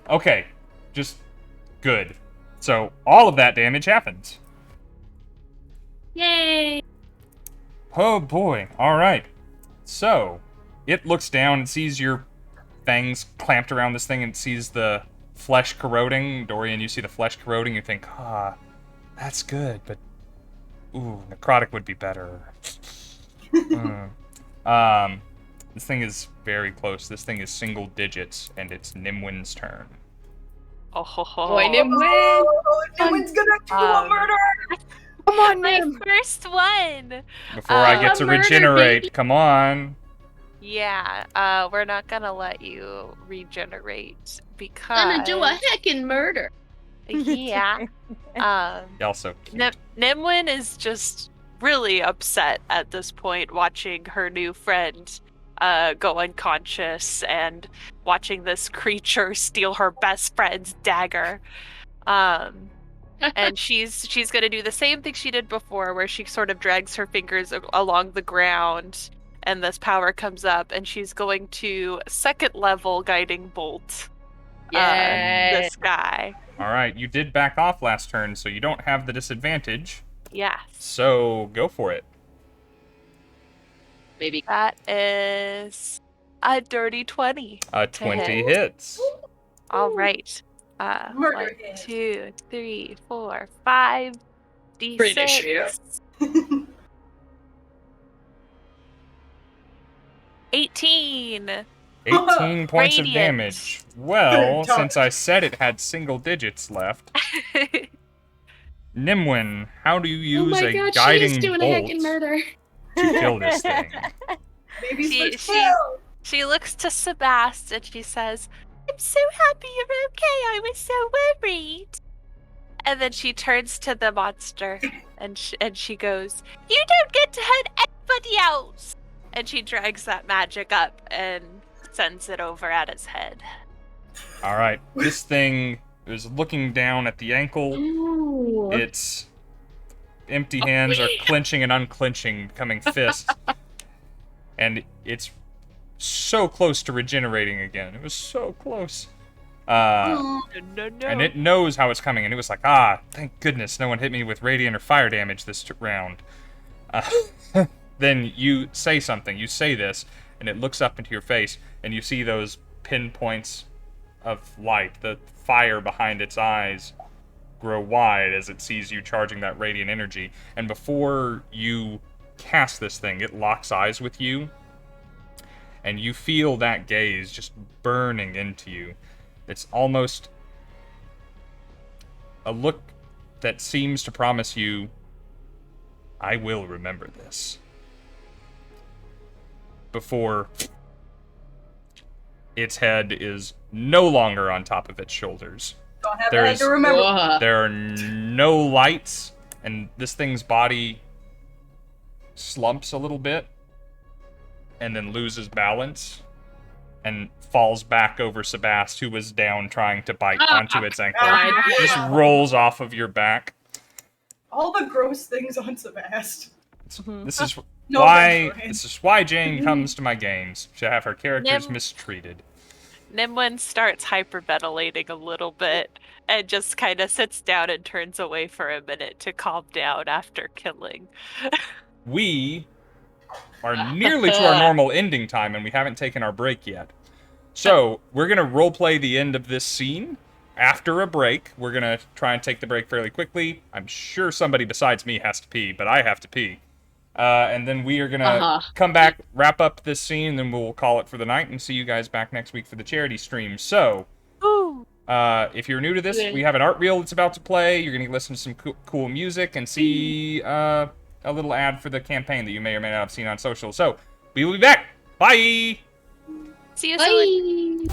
Okay. Just good. So, all of that damage happens. Yay! Oh boy. Alright. So, it looks down and sees your fangs clamped around this thing and sees the flesh corroding. Dorian, you see the flesh corroding, you think, that's good, but ooh, necrotic would be better. This thing is very close. This thing is single digits, and it's Nimwyn's turn. Oh, ho, ho. Boy, Nimwyn! Oh, Nimwyn's gonna do a murder! Come on, My Nim. first one! Before I get to a murder, regenerate, baby. come on. Yeah, we're not gonna let you regenerate because... I'm gonna do a heckin' murder. Yeah. Y'all so cute. Nimwyn is just really upset at this point, watching her new friend go unconscious and watching this creature steal her best friend's dagger. And she's going to do the same thing she did before, where she sort of drags her fingers along the ground, and this power comes up, and she's going to second level guiding bolt this guy. All right, you did back off last turn, so you don't have the disadvantage. Yes. So go for it. Maybe. That is a dirty 20. 20 hits. All right. Murder 1, hit. 2, 3, 4, 5, D6. British, yeah. 18. 18 points of Radiant. damage. Well, Good since I said it had single digits left. Nimwyn, how do you use a she guiding is doing bolt a heckin' murder. to kill this thing? Maybe switch She looks to Sabbast and she says, "I'm so happy you're okay. I was so worried." And then she turns to the monster and she goes, "You don't get to hurt anybody else." And she drags that magic up and sends it over at his head. All right, this thing is looking down at the ankle. Ooh. Its empty hands are clenching and unclenching, becoming fists. And it's so close to regenerating again. It was so close. No. And it knows how it's coming, and it was like, thank goodness no one hit me with radiant or fire damage this round. Then you say something, you say this, and it looks up into your face, and you see those pinpoints of light, the fire behind its eyes grow wide as it sees you charging that radiant energy. And before you cast this thing, it locks eyes with you, and you feel that gaze just burning into you. It's almost a look that seems to promise you, I will remember this. Before its head is no longer on top of its shoulders. Don't have that to remember. There are no lights, and this thing's body slumps a little bit, and then loses balance, and falls back over Sabbast, who was down trying to bite onto its ankle. Just rolls off of your back. All the gross things on Sabbast. This is No why offense, Ryan. this is why Jane comes to my games, to have her characters mistreated. Nimwyn starts hyperventilating a little bit and just kind of sits down and turns away for a minute to calm down after killing. We are nearly to our normal ending time, and we haven't taken our break yet. So, we're going to roleplay the end of this scene. After a break, we're going to try and take the break fairly quickly. I'm sure somebody besides me has to pee, but I have to pee. And then we are going to come back, wrap up this scene, and then we'll call it for the night and see you guys back next week for the charity stream. So, if you're new to this, we have an art reel that's about to play. You're going to listen to some cool music and see a little ad for the campaign that you may or may not have seen on social. So, we will be back. Bye! See you soon.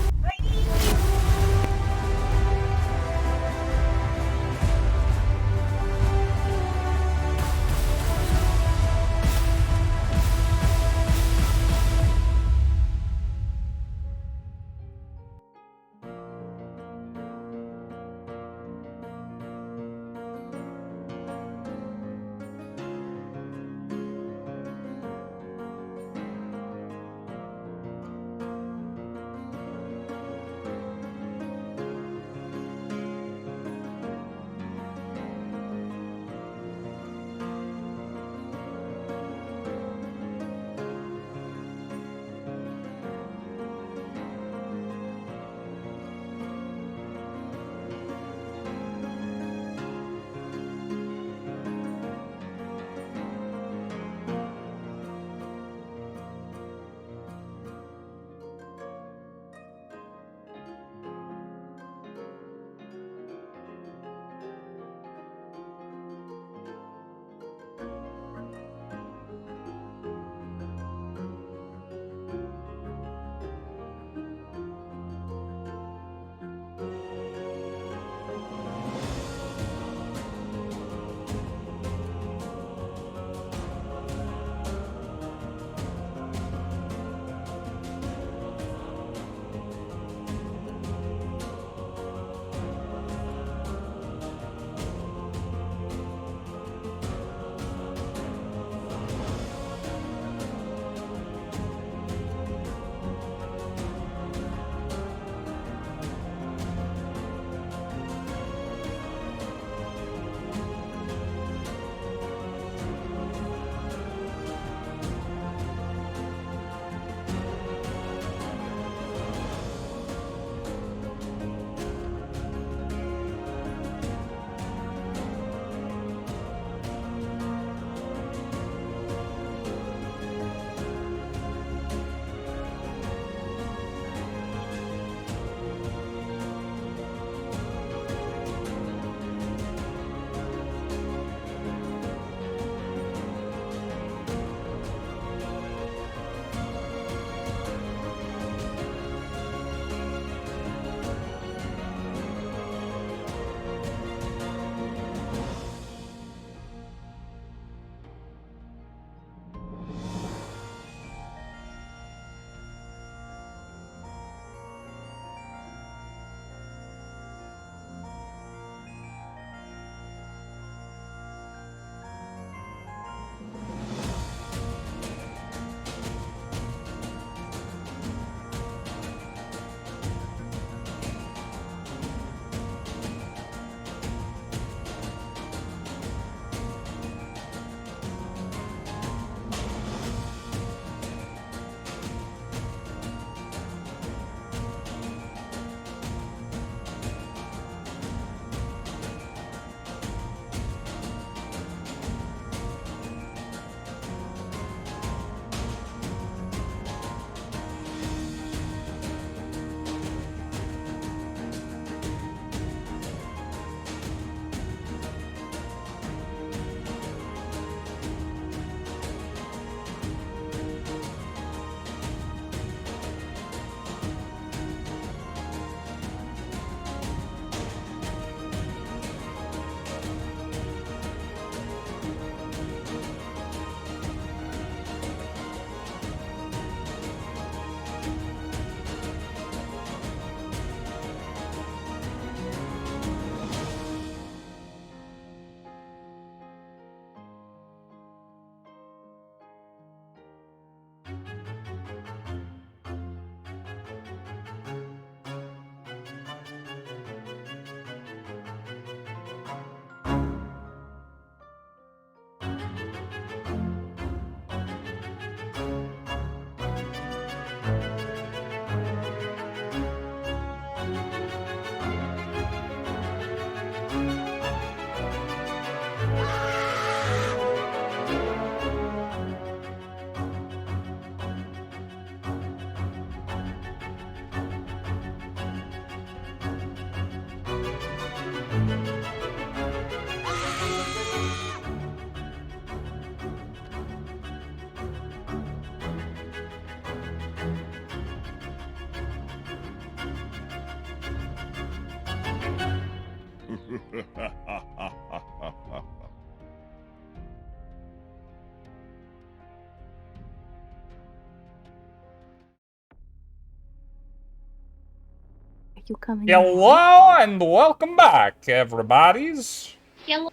You coming? Hello and welcome back, everybody's. Hello.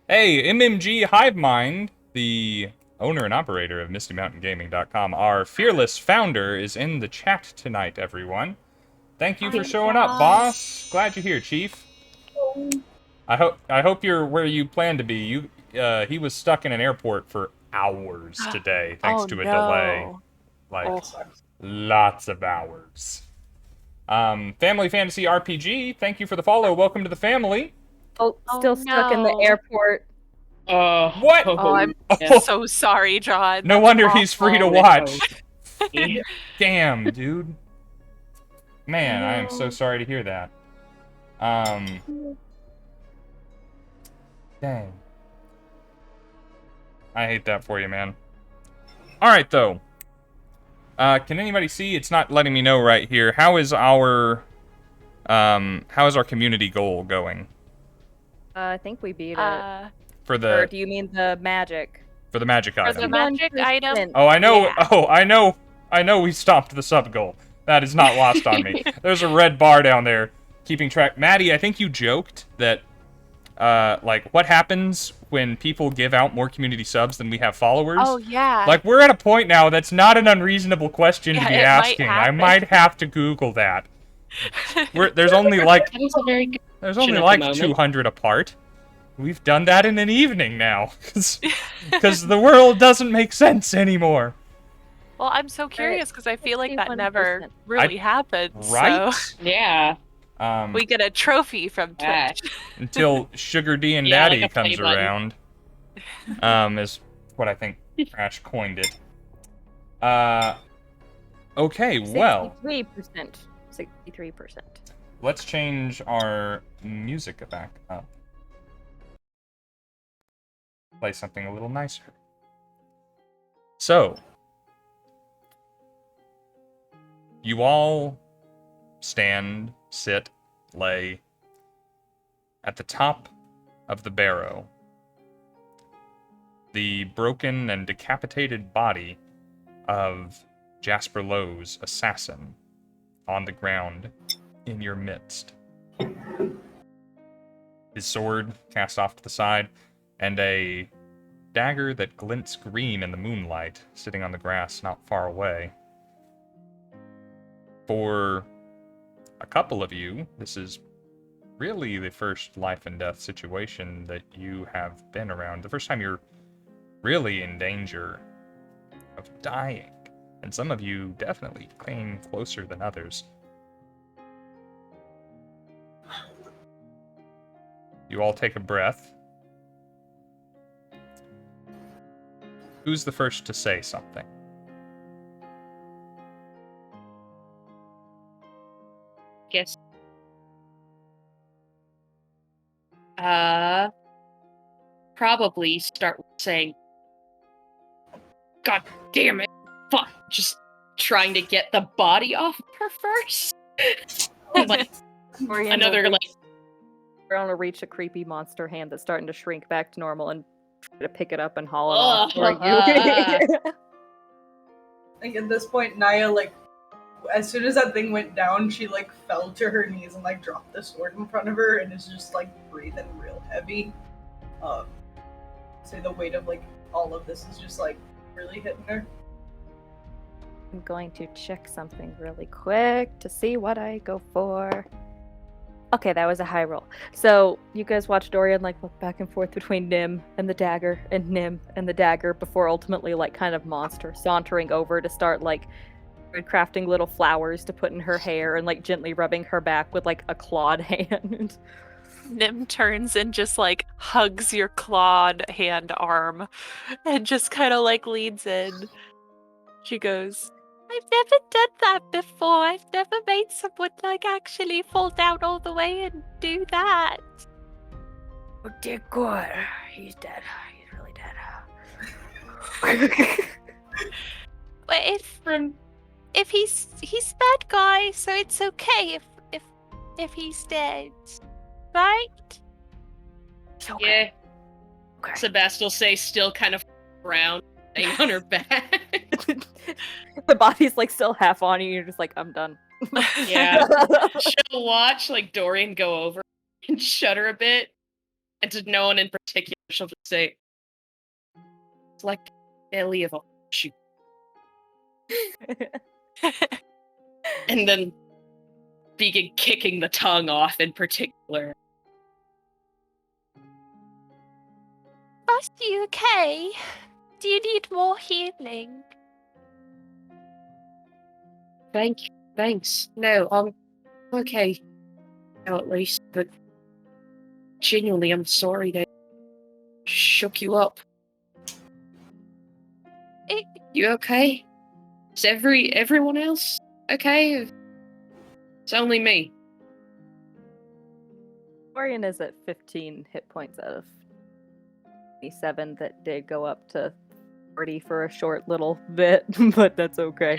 Hey, MMG Hivemind, the owner and operator of MistyMountainGaming.com, our fearless founder, is in the chat tonight, everyone. Thank you for showing up, boss. Glad you're here, Chief. I hope you're where you plan to be. He was stuck in an airport for hours today, thanks to a delay. Lots of hours. Family Fantasy RPG, thank you for the follow. Welcome to the family. Oh, still stuck in the airport. What? Oh, I'm so sorry, John. No wonder he's free to watch. Yeah. Damn, dude. Man, I am so sorry to hear that. Dang. I hate that for you, man. Alright, though. Can anybody see? It's not letting me know right here. How is our community goal going? I think we beat it. For the... Or do you mean the magic? For the magic item. For the magic item? Oh, I know. Yeah. Oh, I know we stopped the sub goal. That is not lost on me. There's a red bar down there keeping track. Maddie, I think you joked that, like, what happens when people give out more community subs than we have followers? Oh, yeah. Like, we're at a point now that's not an unreasonable question to be asking. I might have to Google that. There's only like 200 apart. We've done that in an evening now, because the world doesn't make sense anymore. Well, I'm so curious because I feel like that never really happens. Right? So. Yeah. We get a trophy from Twitch. Until Sugar D and Yeah, Daddy like a comes play around. Is what I think Crash coined it. Okay, well. 63%. 63%. Let's change our music back up. Play something a little nicer. So, you all stand, sit, lay at the top of the barrow. The broken and decapitated body of Jasper Lowe's assassin on the ground in your midst. His sword cast off to the side, and a dagger that glints green in the moonlight sitting on the grass not far away. For a couple of you, this is really the first life and death situation that you have been around. The first time you're really in danger of dying. And some of you definitely came closer than others. You all take a breath. Who's the first to say something? Guess. Probably start saying, "God damn it! Fuck!" Just trying to get the body off of her first. Like another like. We're gonna reach a creepy monster hand that's starting to shrink back to normal and try to pick it up and haul it off for you. I think at this point, Naya, like, as soon as that thing went down, she, like, fell to her knees and, like, dropped the sword in front of her and is just, like, breathing real heavy. So the weight of, like, all of this is just, like, really hitting her. I'm going to check something really quick to see what I go for. Okay, that was a high roll. So you guys watch Dorian like look back and forth between Nim and the dagger and Nim and the dagger before ultimately like kind of monster sauntering over to start like crafting little flowers to put in her hair and like gently rubbing her back with like a clawed hand. Nim turns and just like hugs your clawed hand arm and just kind of like leans in. She goes, "I've never done that before. I've never made someone like actually fall down all the way and do that." Oh dear God, he's dead. He's really dead. But if he's bad guy, so it's okay if he's dead. right? It's okay. Yeah. Okay. Sabbast will say, still kind of around, laying on her back. The body's like still half on you. You're just like, I'm done. Yeah. She'll watch like Dorian go over and shudder a bit, and to no one in particular, she'll just say, "It's like Ellie of a shoot," and then begin kicking the tongue off in particular. Are you okay? Do you need more healing? Thanks. No, I'm okay. Now at least, but genuinely, I'm sorry that shook you up. You okay? Is everyone else okay? It's only me. Dorian is at 15 hit points out of 27 that did go up to 40 for a short little bit, but that's okay.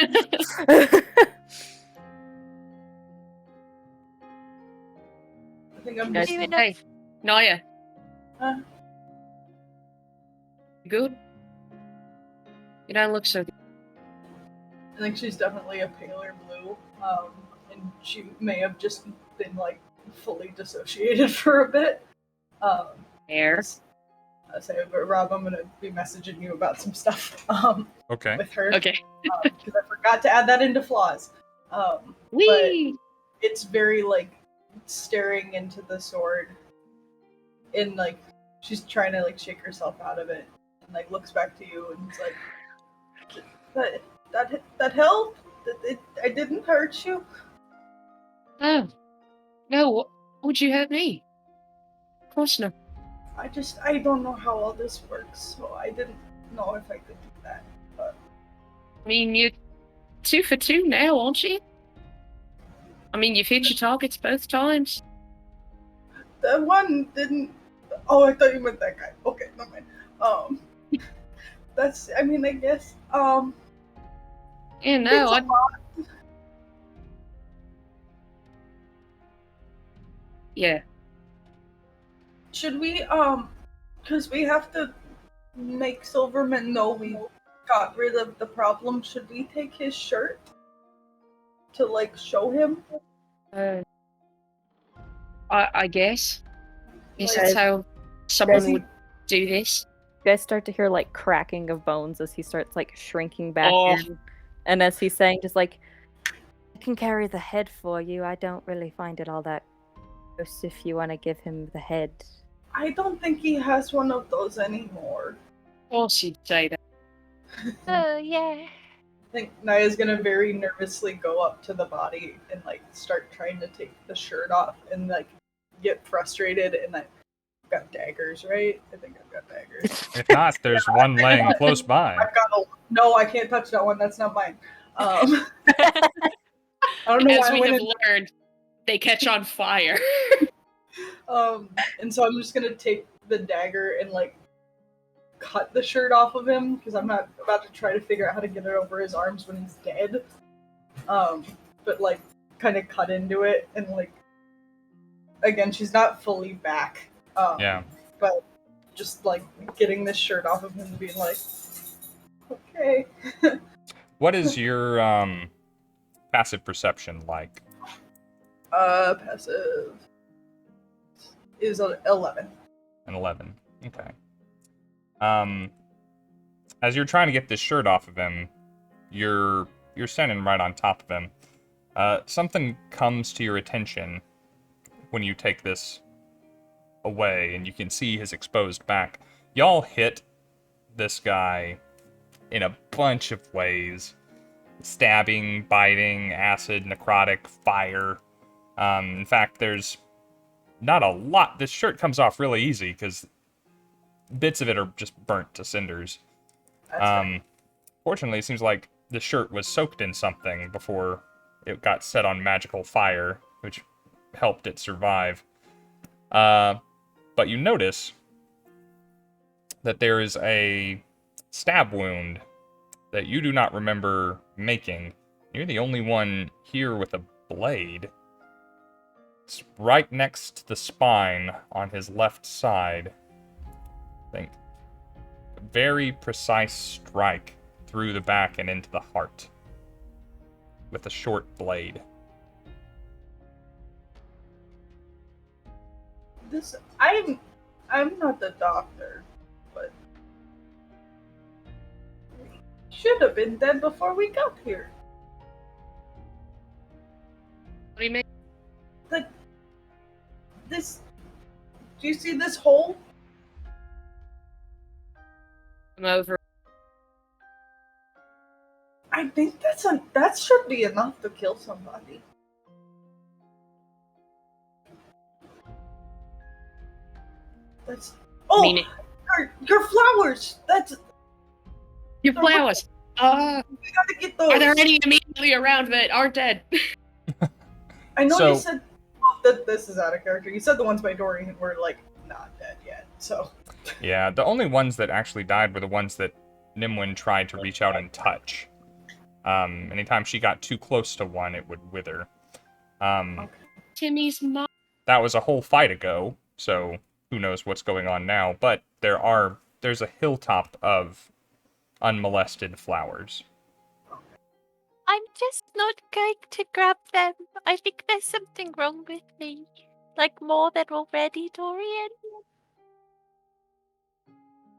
I think I'm Guys- just. Hey, Naya. Huh? You good? You don't look so good. I think she's definitely a paler blue, and she may have just been like fully dissociated for a bit. Air. I say, but Rob, I'm gonna be messaging you about some stuff. Okay. With her. Okay. Because I forgot to add that into flaws. Whee! It's very like staring into the sword, and like she's trying to like shake herself out of it, and like looks back to you and it's like, that helped. I didn't hurt you. Oh. No, what would you hurt me? Of course not. I don't know how all this works, so I didn't know if I could do that. But I mean, you're 2 for 2 now, aren't you? I mean, you've hit your targets both times. the one didn't. Oh, I thought you meant that guy. Okay, never mind. That's. I mean, I guess. Yeah, no, it's a lot. Yeah. Should we, because we have to make Silverman know we got rid of the problem, should we take his shirt to, like, show him? I guess. Is Guys- that how someone Guys, would do this? You guys start to hear like cracking of bones as he starts like shrinking back Oh. in. And as he's saying, just like, I can carry the head for you. I don't really find it all that gross if you want to give him the head. I don't think he has one of those anymore. Of course you'd say that. Oh, yeah. I think Naya's gonna very nervously go up to the body and, like, start trying to take the shirt off and, like, get frustrated and, like, I've got daggers, right? I think I've got daggers. If not, there's one laying close by. I've got a... No, I can't touch that one. That's not mine. I don't know As why I we went have in... learned, they catch on fire. And so I'm just gonna take the dagger and like cut the shirt off of him because I'm not about to try to figure out how to get it over his arms when he's dead. But like kind of cut into it and like again, she's not fully back. Yeah. But just like getting this shirt off of him and being like, okay. What is your passive perception like? Passive is 11. An 11. Okay. As you're trying to get this shirt off of him, you're standing right on top of him. Something comes to your attention when you take this away, and you can see his exposed back. Y'all hit this guy in a bunch of ways. Stabbing, biting, acid, necrotic, fire. In fact, there's not a lot. This shirt comes off really easy because bits of it are just burnt to cinders. Fortunately, it seems like the shirt was soaked in something before it got set on magical fire, which helped it survive. But you notice that there is a stab wound that you do not remember making. You're the only one here with a blade. It's right next to the spine on his left side. Think. Very precise strike through the back and into the heart. With a short blade. I'm not the doctor, but we should have been dead before we got here. What do you mean? Do you see this hole? I'm over. I think that should be enough to kill somebody. That's your flowers. That's your flowers. We gotta get those. Are there any immediately around that aren't dead? I know you said that this is out of character. You said the ones by Dorian were like not dead yet. So. Yeah, the only ones that actually died were the ones that Nimwyn tried to reach out and touch. Anytime she got too close to one, it would wither. Timmy's mom. That was a whole fight ago, so who knows what's going on now. But there's a hilltop of unmolested flowers. I'm just not going to grab them. I think there's something wrong with me. Like more than already, Dorian.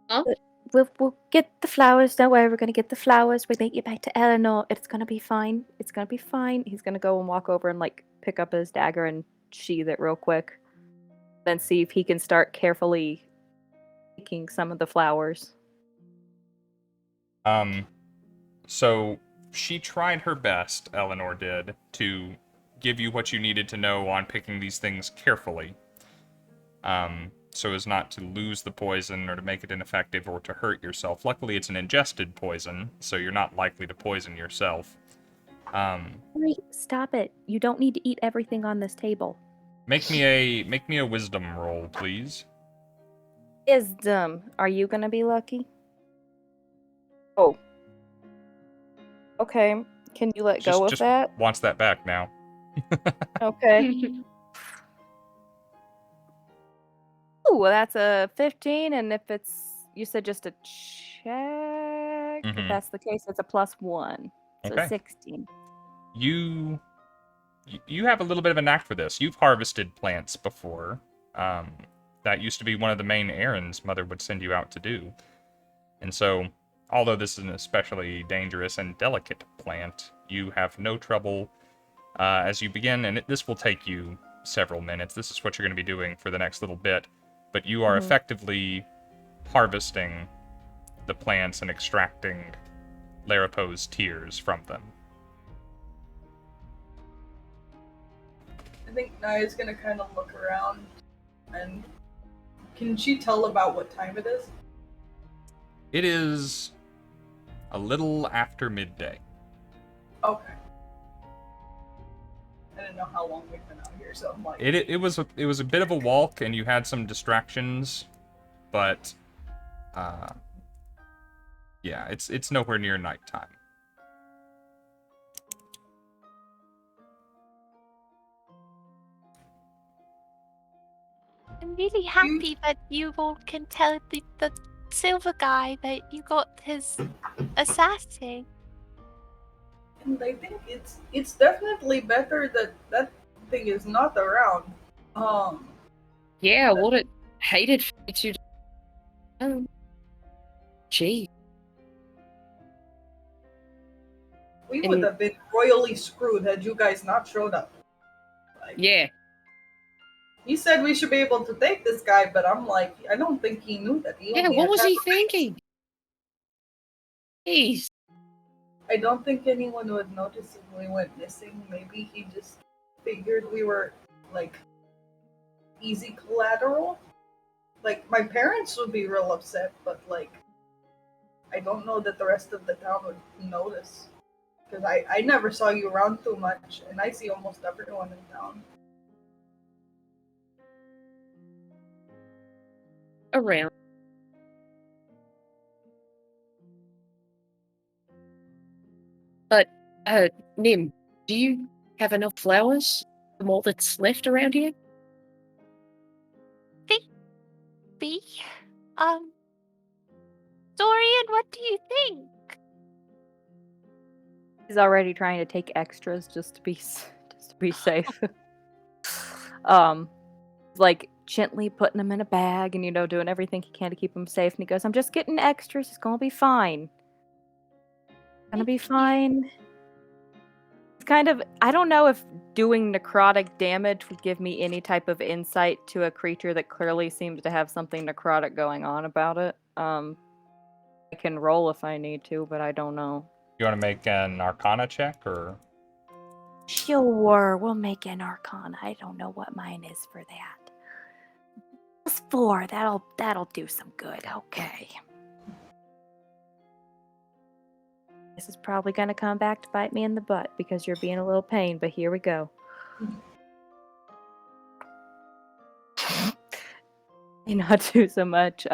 Huh? We'll get the flowers. Don't worry, we're gonna get the flowers. We'll make you back to Eleanor. It's gonna be fine. It's gonna be fine. He's gonna go and walk over and like pick up his dagger and sheath it real quick. Then see if he can start carefully picking some of the flowers. So she tried her best, Eleanor did, to give you what you needed to know on picking these things carefully. So as not to lose the poison or to make it ineffective or to hurt yourself. Luckily, it's an ingested poison, so you're not likely to poison yourself. Wait, stop it. You don't need to eat everything on this table. Make me a wisdom roll, please. Wisdom. Are you gonna be lucky? Oh. Okay. Can you let go of that? Wants that back now. Okay. Ooh, well, that's a 15, and if you said just a check, if that's the case, it's a +1. So Okay. 16. You have a little bit of a knack for this. You've harvested plants before. That used to be one of the main errands Mother would send you out to do. And so, although this is an especially dangerous and delicate plant, you have no trouble as you begin, and this will take you several minutes. This is what you're going to be doing for the next little bit. But you are effectively harvesting the plants and extracting Larapo's tears from them. I think Naya's gonna kind of look around, and can she tell about what time it is? It is a little after midday. Okay. I didn't know how long we've been out here, so I'm like... It was a bit of a walk, and you had some distractions, but yeah, it's nowhere near nighttime. I'm really happy that you all can tell the silver guy that you got his assassin. And I think it's definitely better that thing is not around. Yeah, what it hated for you to... Gee. We would have been royally screwed had you guys not showed up. Like, yeah. He said we should be able to take this guy, but I'm like, I don't think he knew that. Yeah, what was he thinking? Jeez. I don't think anyone would notice if we went missing. Maybe he just figured we were, like, easy collateral. Like, my parents would be real upset, but, like, I don't know that the rest of the town would notice. Because I never saw you around too much, and I see almost everyone in town. Around. But, Nim, do you have enough flowers? The mold that's left around here? B. Dorian, what do you think? He's already trying to take extras just to be safe. Like gently putting them in a bag and doing everything he can to keep them safe. And he goes, "I'm just getting extras. It's gonna be fine. Gonna be fine." It's kind of, I don't know if doing necrotic damage would give me any type of insight to a creature that clearly seems to have something necrotic going on about it. I can roll if I need to, but I don't know. You want to make an Arcana check, or? Sure, we'll make an Arcana. I don't know what mine is for that. +4. That'll do some good. Okay. This is probably gonna come back to bite me in the butt because you're being a little pain, but here we go. May not do so much.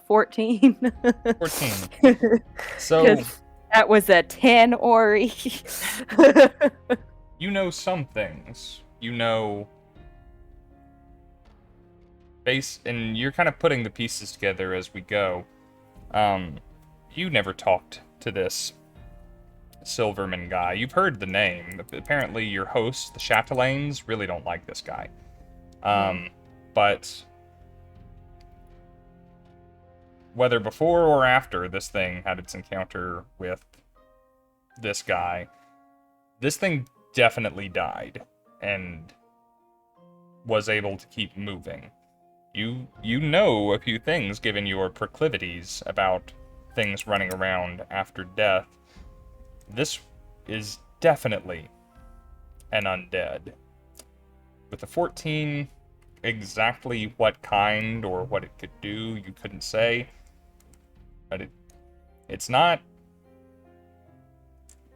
14. 14. So that was a 10, Ori. You know some things. You know and you're kind of putting the pieces together as we go. You never talked to this Silverman guy. You've heard the name. Apparently your hosts, the Chatelaines, really don't like this guy. But whether before or after this thing had its encounter with this guy, this thing definitely died and was able to keep moving. You know a few things, given your proclivities, about things running around after death. This is definitely an undead. With a 14, exactly what kind or what it could do, you couldn't say. But it's not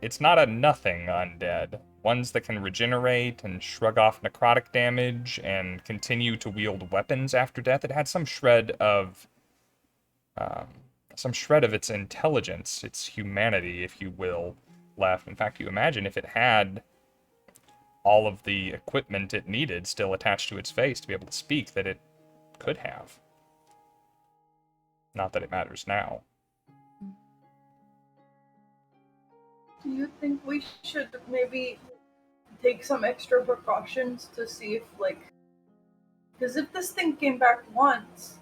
a nothing undead. Ones that can regenerate and shrug off necrotic damage and continue to wield weapons after death. It had some shred of its intelligence, its humanity, if you will, left. In fact, you imagine if it had all of the equipment it needed still attached to its face to be able to speak, that it could have. Not that it matters now. Do you think we should maybe take some extra precautions to see if, because if this thing came back once,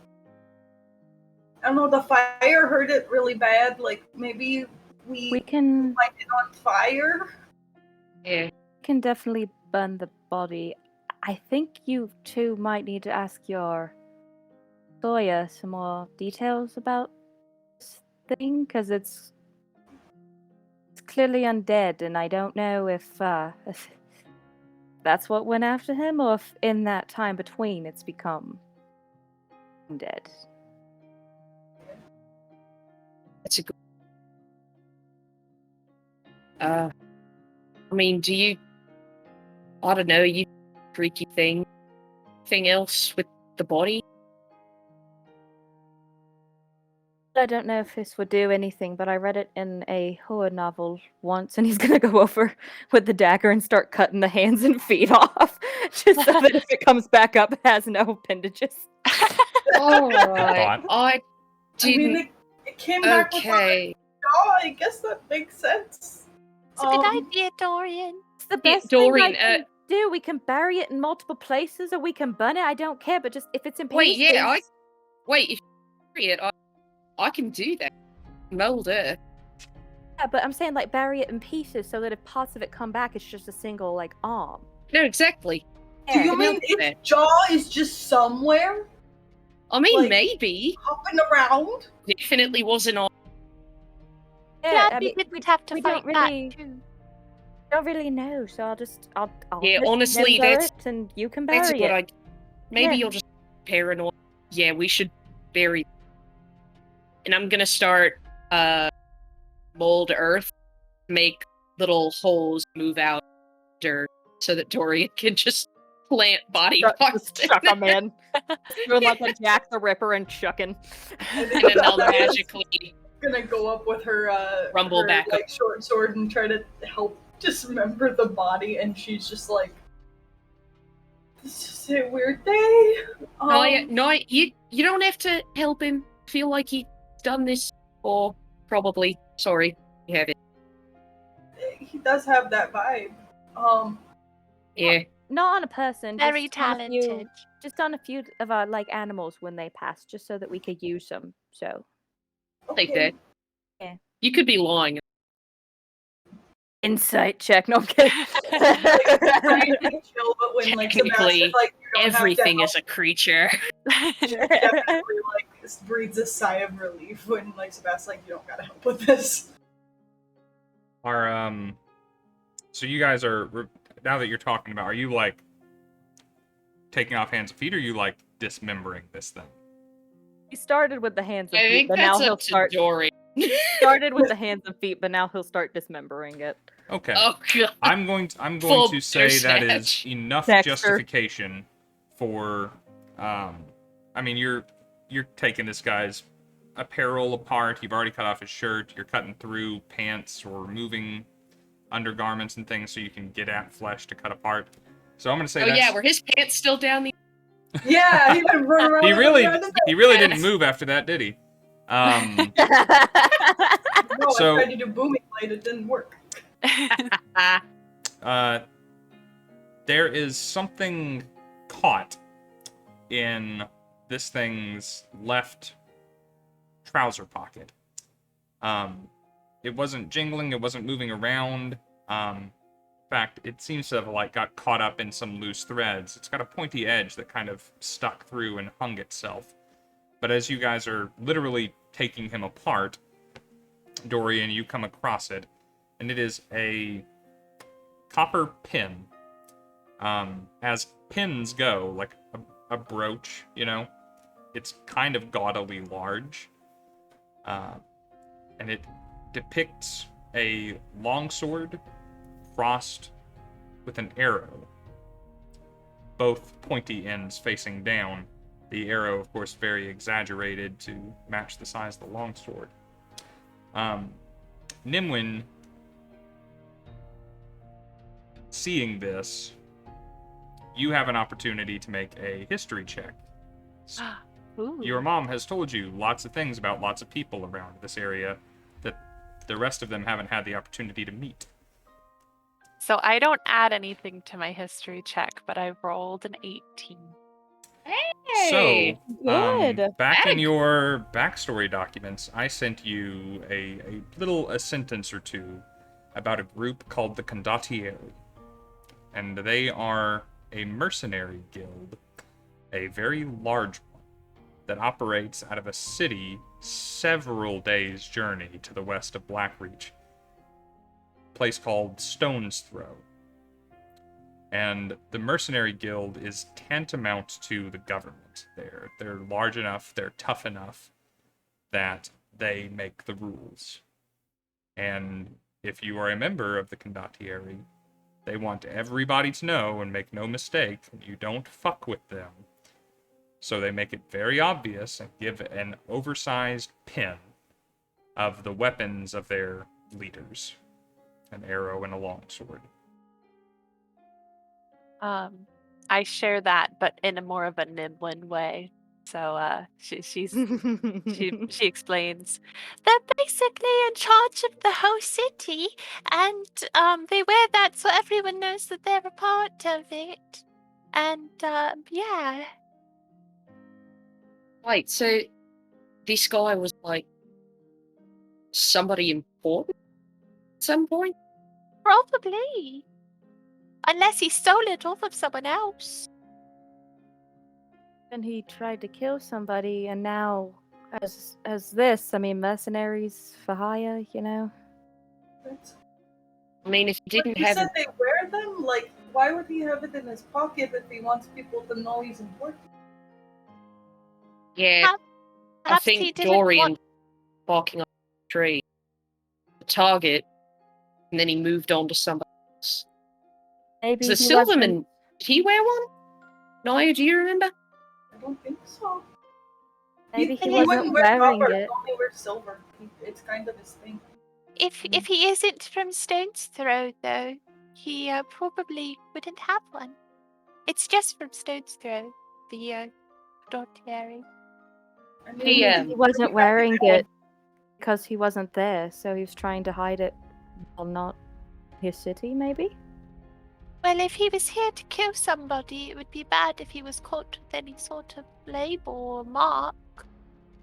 I don't know, the fire hurt it really bad, maybe we can light it on fire? Yeah. We can definitely burn the body. I think you two might need to ask your Sawyer some more details about this thing, because it's clearly undead, and I don't know if that's what went after him, or if in that time between it's become undead. That's a good... I mean, do you... I don't know, you freaky thing... Anything else with the body? I don't know if this would do anything, but I read it in a horror novel once, and he's gonna go over with the dagger and start cutting the hands and feet off, just so that if it comes back up, it has no appendages. Alright, I didn't... I mean, it came back with a jaw, I guess that makes sense. It's a good idea, Dorian. It's the best Dorian, thing I can do. We can bury it in multiple places, or we can burn it. I don't care, but just if it's in pieces... if you bury it, I can do that. Mold it. Yeah, but I'm saying, bury it in pieces so that if parts of it come back, it's just a single, arm. No, exactly. Do you mean its jaw is just somewhere? I mean, maybe. Hopping around? Definitely wasn't on. Yeah, I mean, we'd have to fight that too. Don't really know, so I'll yeah, honestly, that's it and you can bury it. Maybe you're just paranoid. Yeah, we should bury. And I'm gonna start mold earth, make little holes move out dirt so that Dorian can just plant body parts. Chuck them in. You're like a Jack the Ripper and chucking. And then they'll magically gonna go up with her rumble back up. Short sword and try to help dismember the body, and she's just like, It's just a weird day. No, you don't have to help him feel like he's done this, or probably. Sorry, you have it. He does have that vibe. Yeah. Not on a person. Very just on a few- talented. just on a few of our animals when they pass, just so that we could use them. So. Take that. Yeah. You could be lying. Insight check. No, I'm kidding. Chill, but when Technically, everything is a creature. definitely breathes a sigh of relief when Sabbast you don't gotta help with this. So you guys are, now that you're talking about, are you taking off hands and feet, or are you dismembering this thing? He started with the hands and I feet, think but now that's he'll up to start. Dorian. Started with the hands and feet, but now he'll start dismembering it. Okay. Oh god. I'm going Full to say that is snatch. enough Dexter. justification for you're taking this guy's apparel apart. You've already cut off his shirt. You're cutting through pants or removing undergarments and things so you can get at flesh to cut apart. So I'm going to say were his pants still down the Yeah, he didn't run around. he really didn't move after that, did he? No, So- I tried to do booming blade, it didn't work. There is something caught in this thing's left trouser pocket. It wasn't jingling, it wasn't moving around. In fact, it seems to have got caught up in some loose threads. It's got a pointy edge that kind of stuck through and hung itself. But as you guys are literally taking him apart, Dorian, you come across it, and it is a copper pin. As pins go, like a brooch, it's kind of gaudily large. And it depicts a longsword crossed with an arrow, both pointy ends facing down. The arrow, of course, very exaggerated to match the size of the longsword. Nimwyn, seeing this, you have an opportunity to make a history check. Ooh. Your mom has told you lots of things about lots of people around this area that the rest of them haven't had the opportunity to meet. So I don't add anything to my history check, but I rolled an 18. Hey! So, back in your backstory documents, I sent you a sentence or two about a group called the Condottieri. And they are a mercenary guild, a very large one, that operates out of a city several days' journey to the west of Blackreach, a place called Stone's Throw. And the mercenary guild is tantamount to the government there. They're large enough, they're tough enough that they make the rules. And if you are a member of the Condottieri, they want everybody to know and make no mistake, you don't fuck with them. So they make it very obvious and give an oversized pin of the weapons of their leaders. An arrow and a longsword. I share that, but in a more of a Nimwyn way. So she explains they're basically in charge of the whole city, and they wear that so everyone knows that they're a part of it. And yeah. Wait, so this guy was somebody important at some point? Probably. Unless he stole it off of someone else. And he tried to kill somebody, and now, as this, mercenaries for hire, I mean, if he didn't You have said they wear them? Why would he have it in his pocket if he wants people to know he's important? Yeah, I Perhaps he think didn't Dorian want... barking on the tree, the target, and then he moved on to somebody else. Maybe The he Silverman, did he wear one? Naya, do you remember? I don't think so. Maybe he wouldn't wasn't wear wearing copper, it. He only wears silver. It's kind of his thing. If he isn't from Stone's Throw, though, he probably wouldn't have one. It's just from Stone's Throw, the dormitory. He He wasn't wearing it because he wasn't there, so he was trying to hide it while not his city, maybe? Well, if he was here to kill somebody, it would be bad if he was caught with any sort of label or mark.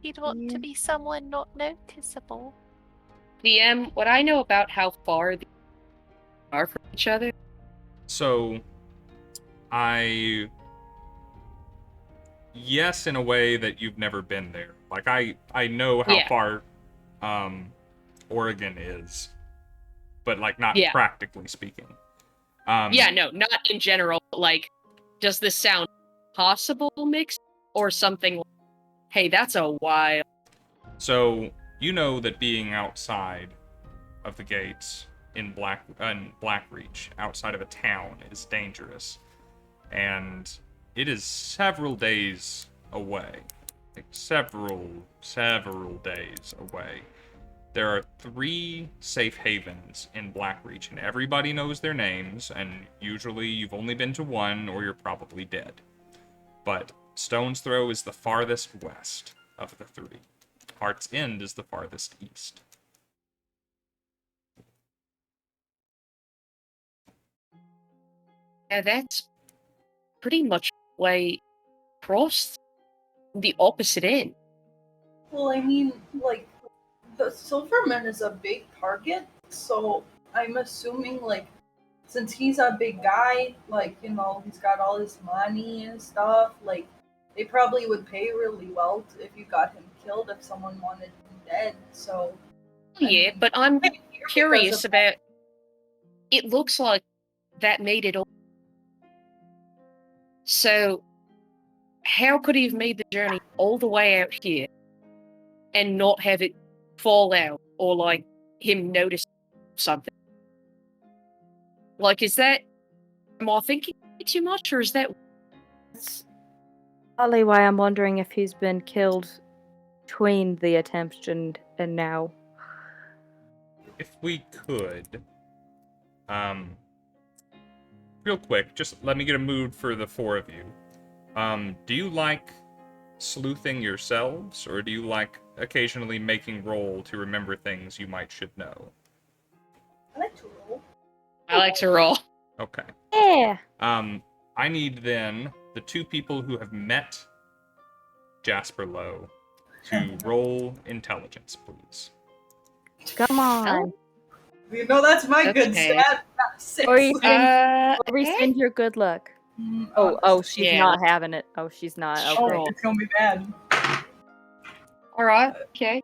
He'd want to be someone not noticeable. DM, what I know about how far they are from each other? So, yes, in a way that you've never been there. Like, I know how far Oregon is, but, like, not practically speaking. No, not in general. Like, does this sound possible mix or something like, hey, that's a while. So, you know that being outside of the gates in Blackreach, outside of a town, is dangerous. And it is several days away. Like, several days away. There are 3 safe havens in Blackreach, and everybody knows their names, and usually you've only been to one, or you're probably dead. But Stone's Throw is the farthest west of the 3. Heart's End is the farthest east. Yeah, that's pretty much way across the opposite end. Well, I mean, like, the Silverman is a big target, so I'm assuming, like, since he's a big guy, like, you know, he's got all his money and stuff, like, they probably would pay really well if you got him killed if someone wanted him dead, so... Yeah, but I'm curious about... It looks like that made it all... So, how could he have made the journey all the way out here and not have it fall out or, like, him notice something? Like, is that... Am I thinking too much, or is that... That's partly why I'm wondering if he's been killed between the attempt and now. If we could, real quick, just let me get a mood for the 4 of you. Do you like sleuthing yourselves, or do you like occasionally making roll to remember things you should know? I like to roll. I like to roll. Okay. Yeah! I need, then, the 2 people who have met Jasper Lowe to roll intelligence, please. Come on! You know that's my good Okay. stat. 6. Or rescind your good luck. She's not having it. Oh, she's not. Okay. Oh. It's gonna be bad. Alright, okay.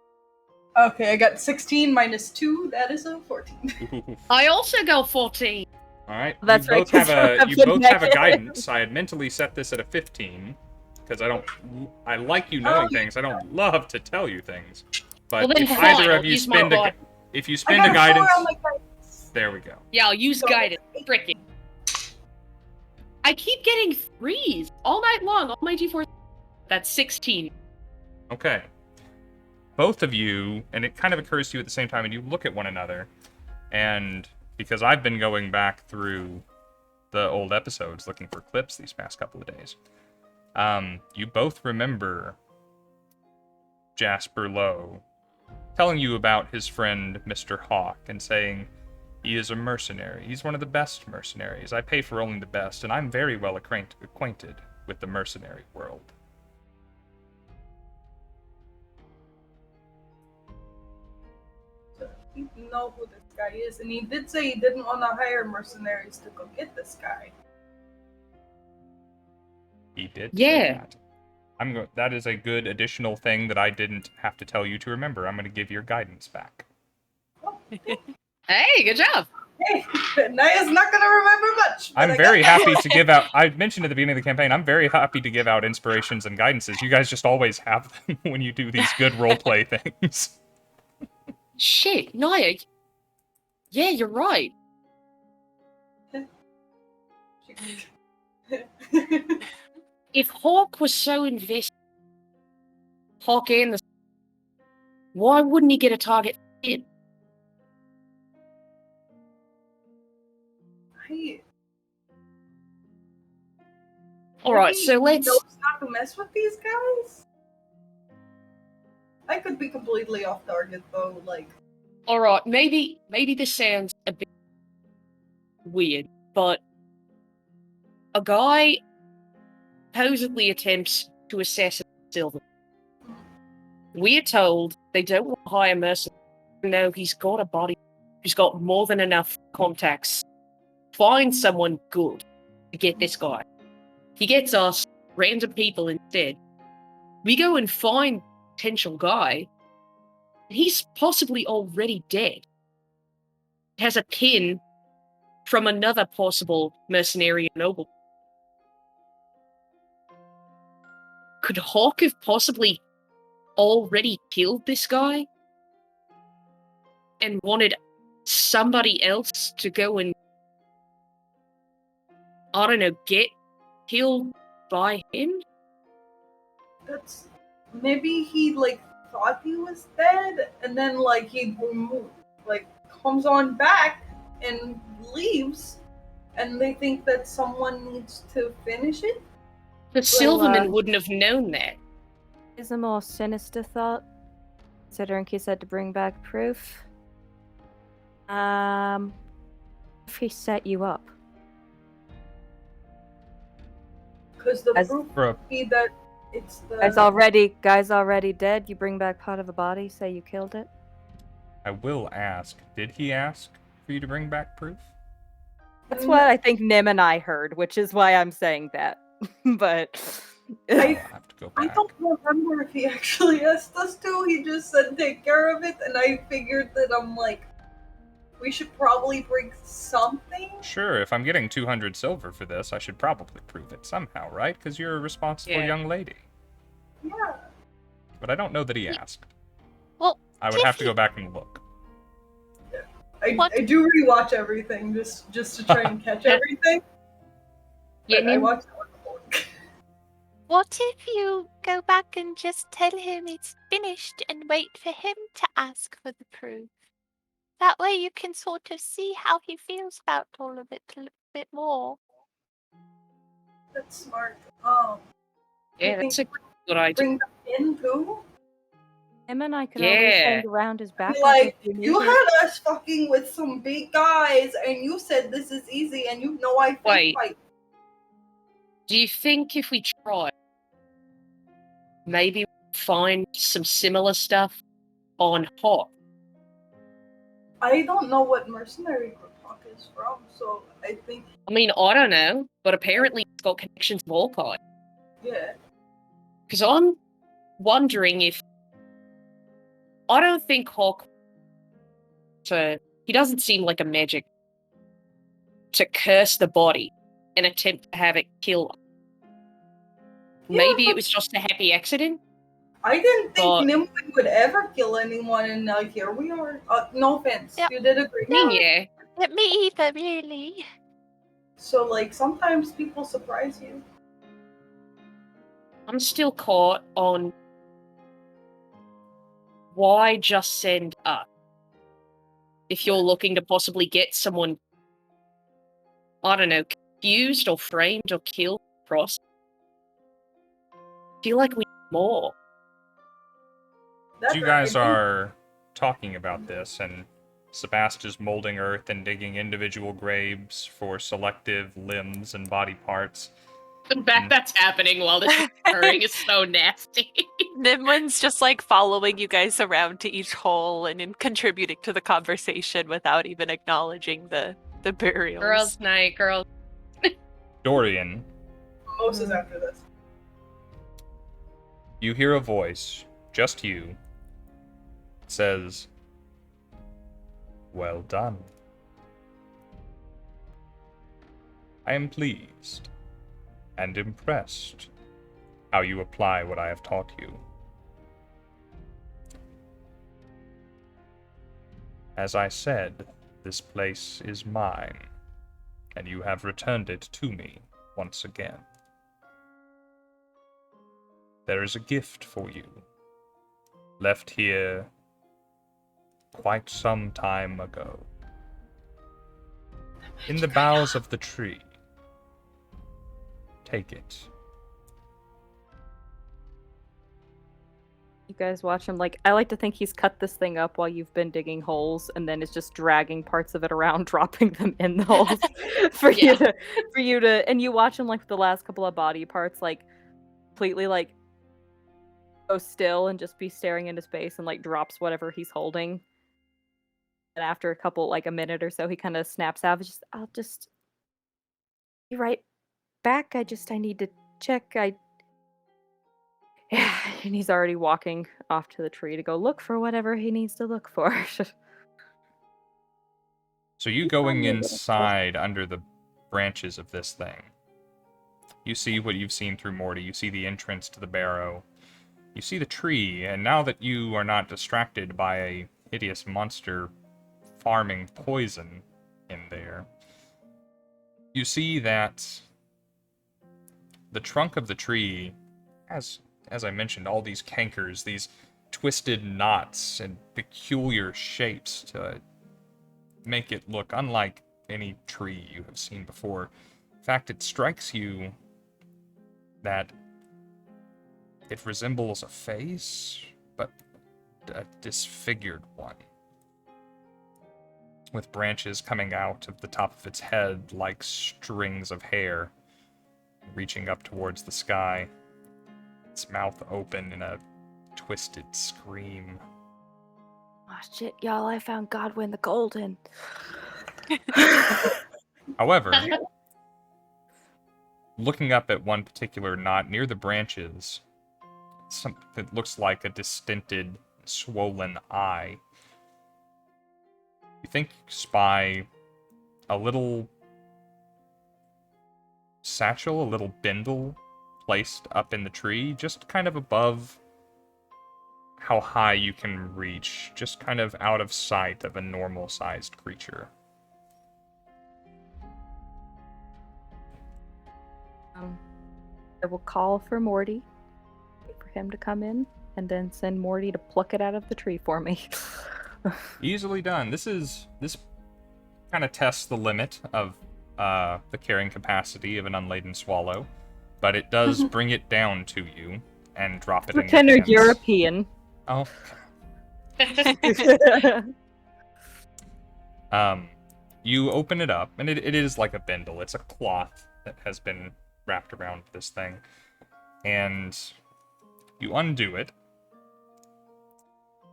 Okay, I got 16 minus 2. That is a 14. I also go 14. Alright, That's you right, both have 'cause you you're both have a negative. guidance. I had mentally set this at a 15, because I like you knowing things. I don't love to tell you things. But Well, then if fine, either I'll of you use my spend guidance. if you I spend got a a 4 guidance, on my guidance. there we go. Yeah, I'll use guidance. Frickin'. I keep getting 3s all night long, all my D4s. That's 16. Okay. Both of you, and it kind of occurs to you at the same time, and you look at one another, and because I've been going back through the old episodes looking for clips these past couple of days, you both remember Jasper Lowe telling you about his friend Mr. Hawk and saying he is a mercenary. He's one of the best mercenaries. I pay for only the best, and I'm very well acquainted with the mercenary world. You know who this guy is, and he did say he didn't want to hire mercenaries to go get this guy. He did. Yeah. Say that. That is a good additional thing that I didn't have to tell you to remember. I'm going to give your guidance back. Hey, good job. Hey, Naya's not gonna remember much. but I'm I very got happy to give out. I mentioned at the beginning of the campaign, I'm very happy to give out inspirations and guidances. You guys just always have them when you do these good roleplay things. Shit, Naya. Yeah, you're right. If Hawk was so invested, Hawk and the... Why wouldn't he get a target hit? Alright, so let's... He knows not to mess with these guys? I could be completely off target, though, like... Alright, maybe this sounds a bit weird, but a guy supposedly attempts to assassinate Silverman. We're told they don't want to hire mercenaries. No, he's got a body who's got more than enough contacts. Find someone good to get this guy. He gets us, random people instead. We go and find potential guy. He's possibly already dead. Has a pin from another possible mercenary noble. Could Hawk have possibly already killed this guy? And wanted somebody else to go and, I don't know, get killed by him? That's... Maybe he, like, thought he was dead, and then, like, he, like, comes on back and leaves, and they think that someone needs to finish it? The Silverman wouldn't have known that. Is a more sinister thought, considering he said to bring back proof. If he set you up. Because the As- proof would be that it's the... Guy's already dead, you bring back part of a body, say you killed it? I will ask, did he ask for you to bring back proof? That's what I think Nim and I heard, which is why I'm saying that. But... I'll have to go back. I don't remember if he actually asked us to. He just said take care of it, and I figured that I'm like, we should probably bring something. Sure, if I'm getting 200 silver for this, I should probably prove it somehow, right? Because you're a responsible young lady. Yeah. But I don't know that he asked. Well, I would have to go back and look. I do rewatch everything just to try and catch everything. Yeah, But I watch it. what if you go back and just tell him it's finished and wait for him to ask for the proof? That way you can sort of see how he feels about all of it a little bit more. That's smart. Yeah, that's a good idea. Bring them in too. Him and I could always hang around his back. Like, you had us fucking with some big guys, and you said this is easy, and you know I fight. Do you think if we try, maybe find some similar stuff on Hawk? I don't know what mercenary group Hawk is from, so I think... I mean, I don't know, but apparently it's got connections to all kinds. Yeah. Because I'm wondering if... I don't think Hawk... he doesn't seem like a magic to curse the body and attempt to have it kill us. Yeah, Maybe it was just a happy accident? I didn't think Nimwyn would ever kill anyone, and now here we are. No offense, you did a great job. Yeah. Me either, really. So, like, sometimes people surprise you. I'm still caught on why just send us? If you're looking to possibly get someone, I don't know, confused or framed or killed across. I feel like we need more. You guys are talking about this, and Sabbast is molding earth and digging individual graves for selective limbs and body parts. The fact that's happening while this is occurring is so nasty. Nimwyn's just like following you guys around to each hole and contributing to the conversation without even acknowledging the burials. Girls' night, girls. Dorian. Most is after this. You hear a voice, just you. It says, "Well done. I am pleased and impressed how you apply what I have taught you. As I said, this place is mine, and you have returned it to me once again. There is a gift for you, left here quite some time ago, in the boughs of the tree. Take it You guys watch him. Like, I like to think he's cut this thing up while you've been digging holes, and then is just dragging parts of it around, dropping them in the holes for you to. And you watch him, like, the last couple of body parts, like, completely, like, go still and just be staring into space, and, like, drops whatever he's holding. And after a minute or so, he kind of snaps out. I'll just be right back. I need to check. Yeah, and he's already walking off to the tree to go look for whatever he needs to look for. So you going inside under the branches of this thing. You see what you've seen through Morty. You see the entrance to the barrow. You see the tree, and now that you are not distracted by a hideous monster farming poison in there, you see that the trunk of the tree has, as I mentioned, all these cankers, these twisted knots and peculiar shapes to make it look unlike any tree you have seen before. In fact, it strikes you that it resembles a face, but a disfigured one, with branches coming out of the top of its head like strings of hair, reaching up towards the sky, its mouth open in a twisted scream. Oh shit, y'all, I found Godwin the Golden. However, looking up at one particular knot near the branches, something that looks like a distended, swollen eye, you think you spy a little satchel, a little bindle placed up in the tree, just kind of above how high you can reach, just kind of out of sight of a normal-sized creature. I will call for Morty, wait for him to come in, and then send Morty to pluck it out of the tree for me. Easily done. This kind of tests the limit of the carrying capacity of an unladen swallow, but it does bring it down to you and drop it in your hands. European. Oh. You open it up, and it is like a bindle. It's a cloth that has been wrapped around this thing. And you undo it,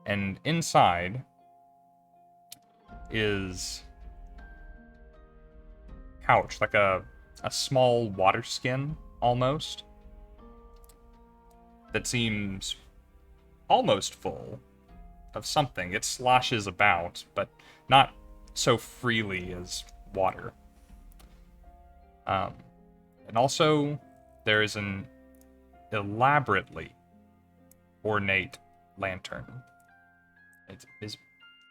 and inside is couch, like a small water skin, almost, that seems almost full of something. It sloshes about, but not so freely as water. And also, there is an elaborately ornate lantern. It is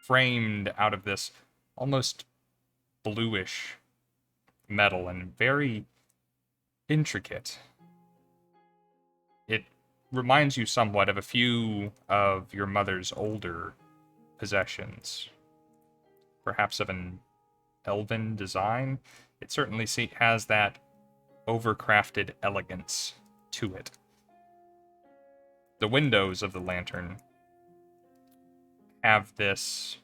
framed out of this almost bluish metal and very intricate. It reminds you somewhat of a few of your mother's older possessions, perhaps of an elven design. It certainly has that overcrafted elegance to it. The windows of the lantern have this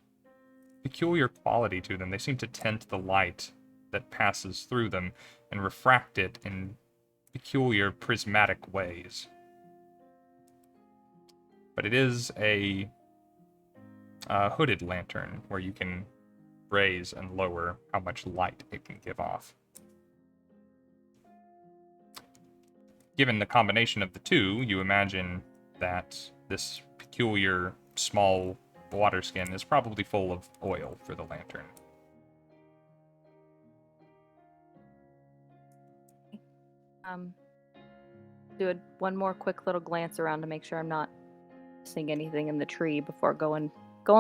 peculiar quality to them. They seem to tint the light that passes through them and refract it in peculiar prismatic ways. But it is a hooded lantern where you can raise and lower how much light it can give off. Given the combination of the two, you imagine that this peculiar small water skin is probably full of oil for the lantern. Do one more quick little glance around to make sure I'm not missing anything in the tree before going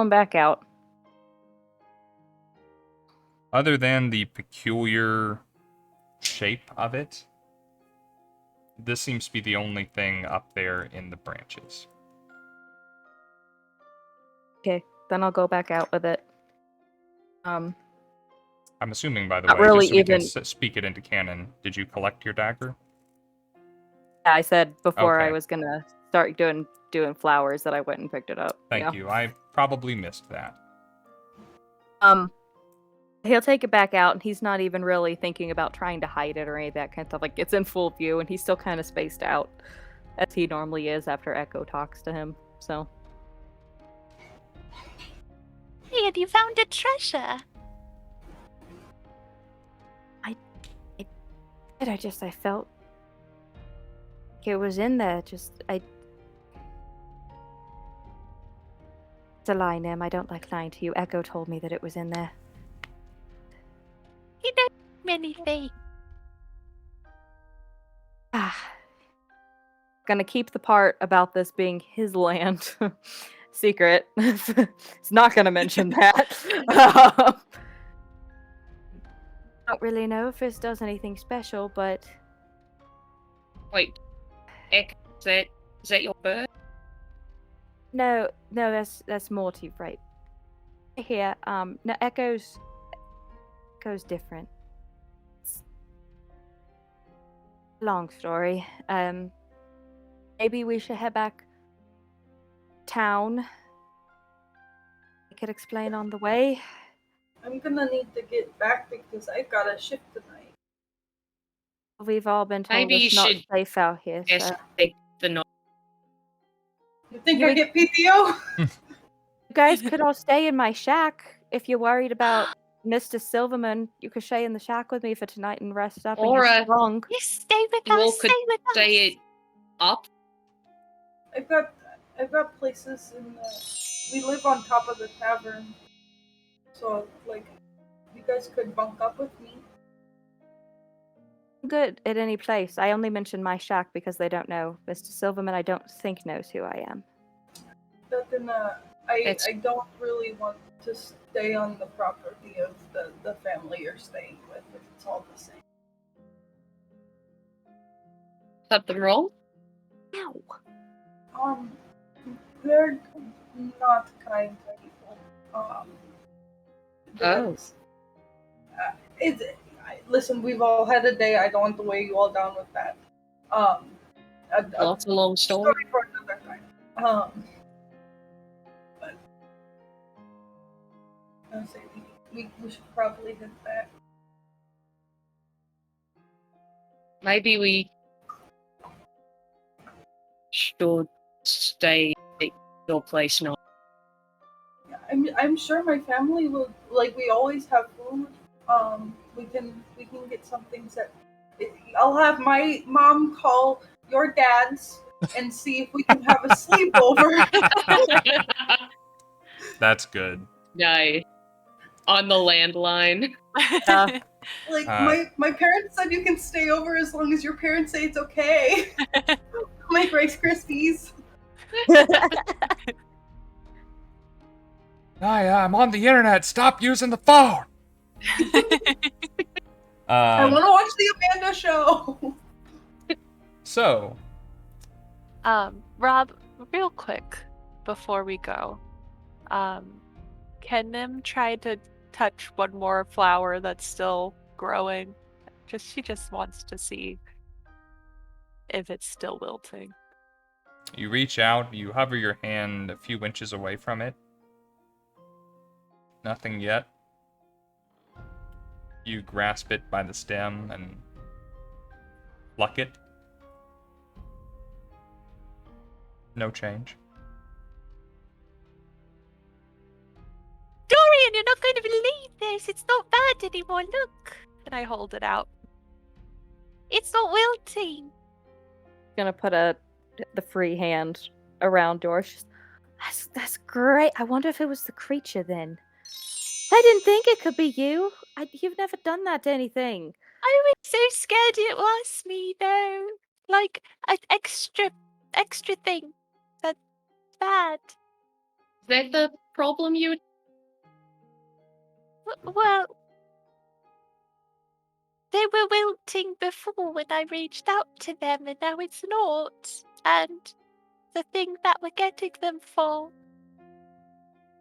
back out. Other than the peculiar shape of it, this seems to be the only thing up there in the branches. Okay, then I'll go back out with it. I'm assuming, by the not way, really just so we can speak it into canon, did you collect your dagger? Yeah, I said before Okay. I was gonna start doing flowers that I went and picked it up. Thank you. I probably missed that. He'll take it back out, and he's not even really thinking about trying to hide it or any of that kind of stuff. Like, it's in full view, and he's still kind of spaced out, as he normally is after Echo talks to him, so. Hey, and you found a treasure! I felt it was in there, it's a lie, Nim. I don't like lying to you. Echo told me that it was in there. He knows many things. Gonna keep the part about this being his land secret. It's not gonna mention that. Don't really know if this does anything special, but Wait, Echo, is that your bird? no, that's Morty, right? Here, no, Echo's different. It's a long story. Maybe we should head back town. I could explain on the way. I'm gonna need to get back because I've got a shift tonight. We've all been told Maybe it's you not should safe out here. Yes, So. take the note. You think I get PTO? You guys could all stay in my shack if you're worried about Mr. Silverman. You could stay in the shack with me for tonight and rest up and get strong. You stay with You all us, could stay with us! stay it up. I've got places in the. We live on top of the tavern, so like, you guys could bunk up with me. Good at any place. I only mention my shack because they don't know. Mr. Silverman, I don't think, knows who I am. But then, I don't really want to stay on the property of the family you're staying with if it's all the same. Something wrong? Ow. They're not kind people. Listen, we've all had a day. I don't want to weigh you all down with that. That's a long story. For another time. But I say we should probably hit that. Maybe we should stay at your place now. Yeah, I'm sure my family will. Like, we always have food. We can get something set. I'll have my mom call your dad's and see if we can have a sleepover. That's good. Nice. On the landline. Like, my parents said you can stay over as long as your parents say it's okay. Make Rice Krispies. I'm on the internet. Stop using the phone. I want to watch the Amanda show. So, Rob, real quick before we go, can Nim try to touch one more flower that's still growing? She just wants to see if it's still wilting. you reach out, you hover your hand a few inches away from it. Nothing yet. You grasp it by the stem and pluck it. No change. Dorian, you're not going to believe this. It's not bad anymore. Look. And I hold it out. It's not wilting. Gonna put the free hand around Doris. That's great. I wonder if it was the creature then. I didn't think it could be you. You've never done that to anything. I was so scared it was me, though. Like, an extra thing. That's bad. Is that the problem you... Well, they were wilting before when I reached out to them, and now it's not. And the thing that we're getting them for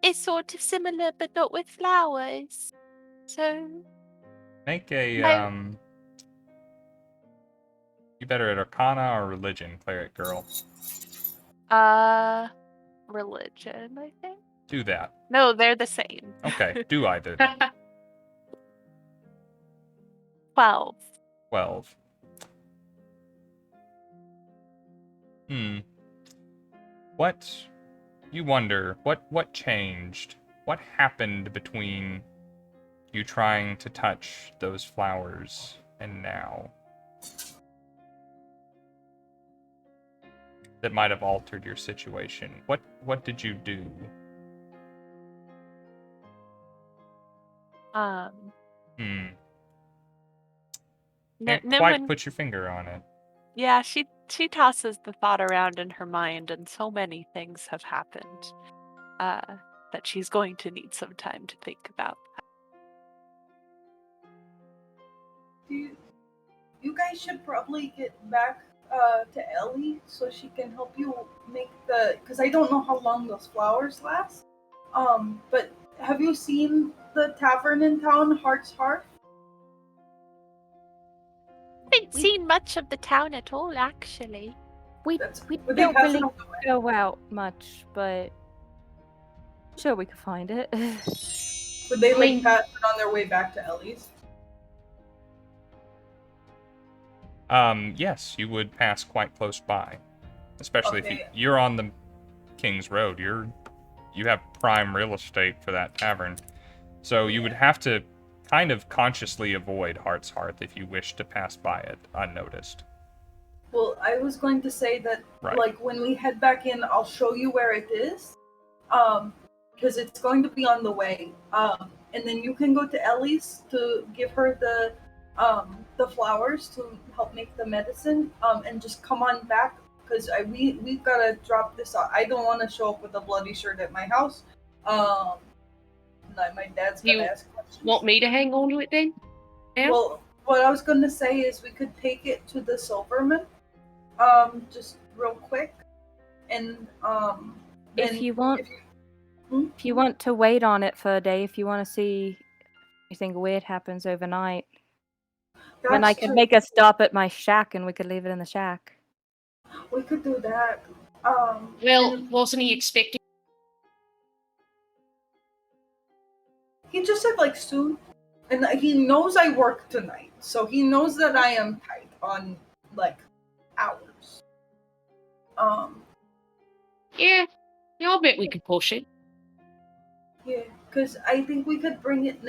is sort of similar, but not with flowers. So... Make a, You better at Arcana or Religion, cleric girl? Religion, I think. Do that. No, they're the same. Okay, do either. 12. 12. You wonder, what changed? What happened between you trying to touch those flowers and now? That might have altered your situation. What did you do? Can't quite put your finger on it. Yeah, she tosses the thought around in her mind, and so many things have happened that she's going to need some time to think about. You guys should probably get back to Ellie so she can help you make because I don't know how long those flowers last. But have you seen the tavern in town, Heart's Heart? I haven't seen much of the town at all, actually. We Would don't pass really it on the way? go out much, but sure we could find it. Would they pass it on their way back to Ellie's? Yes, you would pass quite close by. Especially Okay. if you're on the King's Road. You have prime real estate for that tavern. So you would have to kind of consciously avoid Heart's Hearth if you wish to pass by it unnoticed. Well, I was going to say that, Right. like, when we head back in, I'll show you where it is. Because it's going to be on the way. And then you can go to Ellie's to give her the flowers to help make the medicine. And just come on back, because we've got to drop this off. I don't want to show up with a bloody shirt at my house. My dad's going to ask questions. Want me to hang on to it then? Yeah. Well, what I was going to say is we could take it to the Silverman, just real quick, and if you want to wait on it for a day, if you want to see if anything weird happens overnight, then I could make a stop at my shack and we could leave it in the shack. We could do that. Well, wasn't he expecting? He just said like soon, and he knows I work tonight, so he knows that I am tight on like hours. Yeah, I'll bet we could push it. Yeah, because I think we could bring it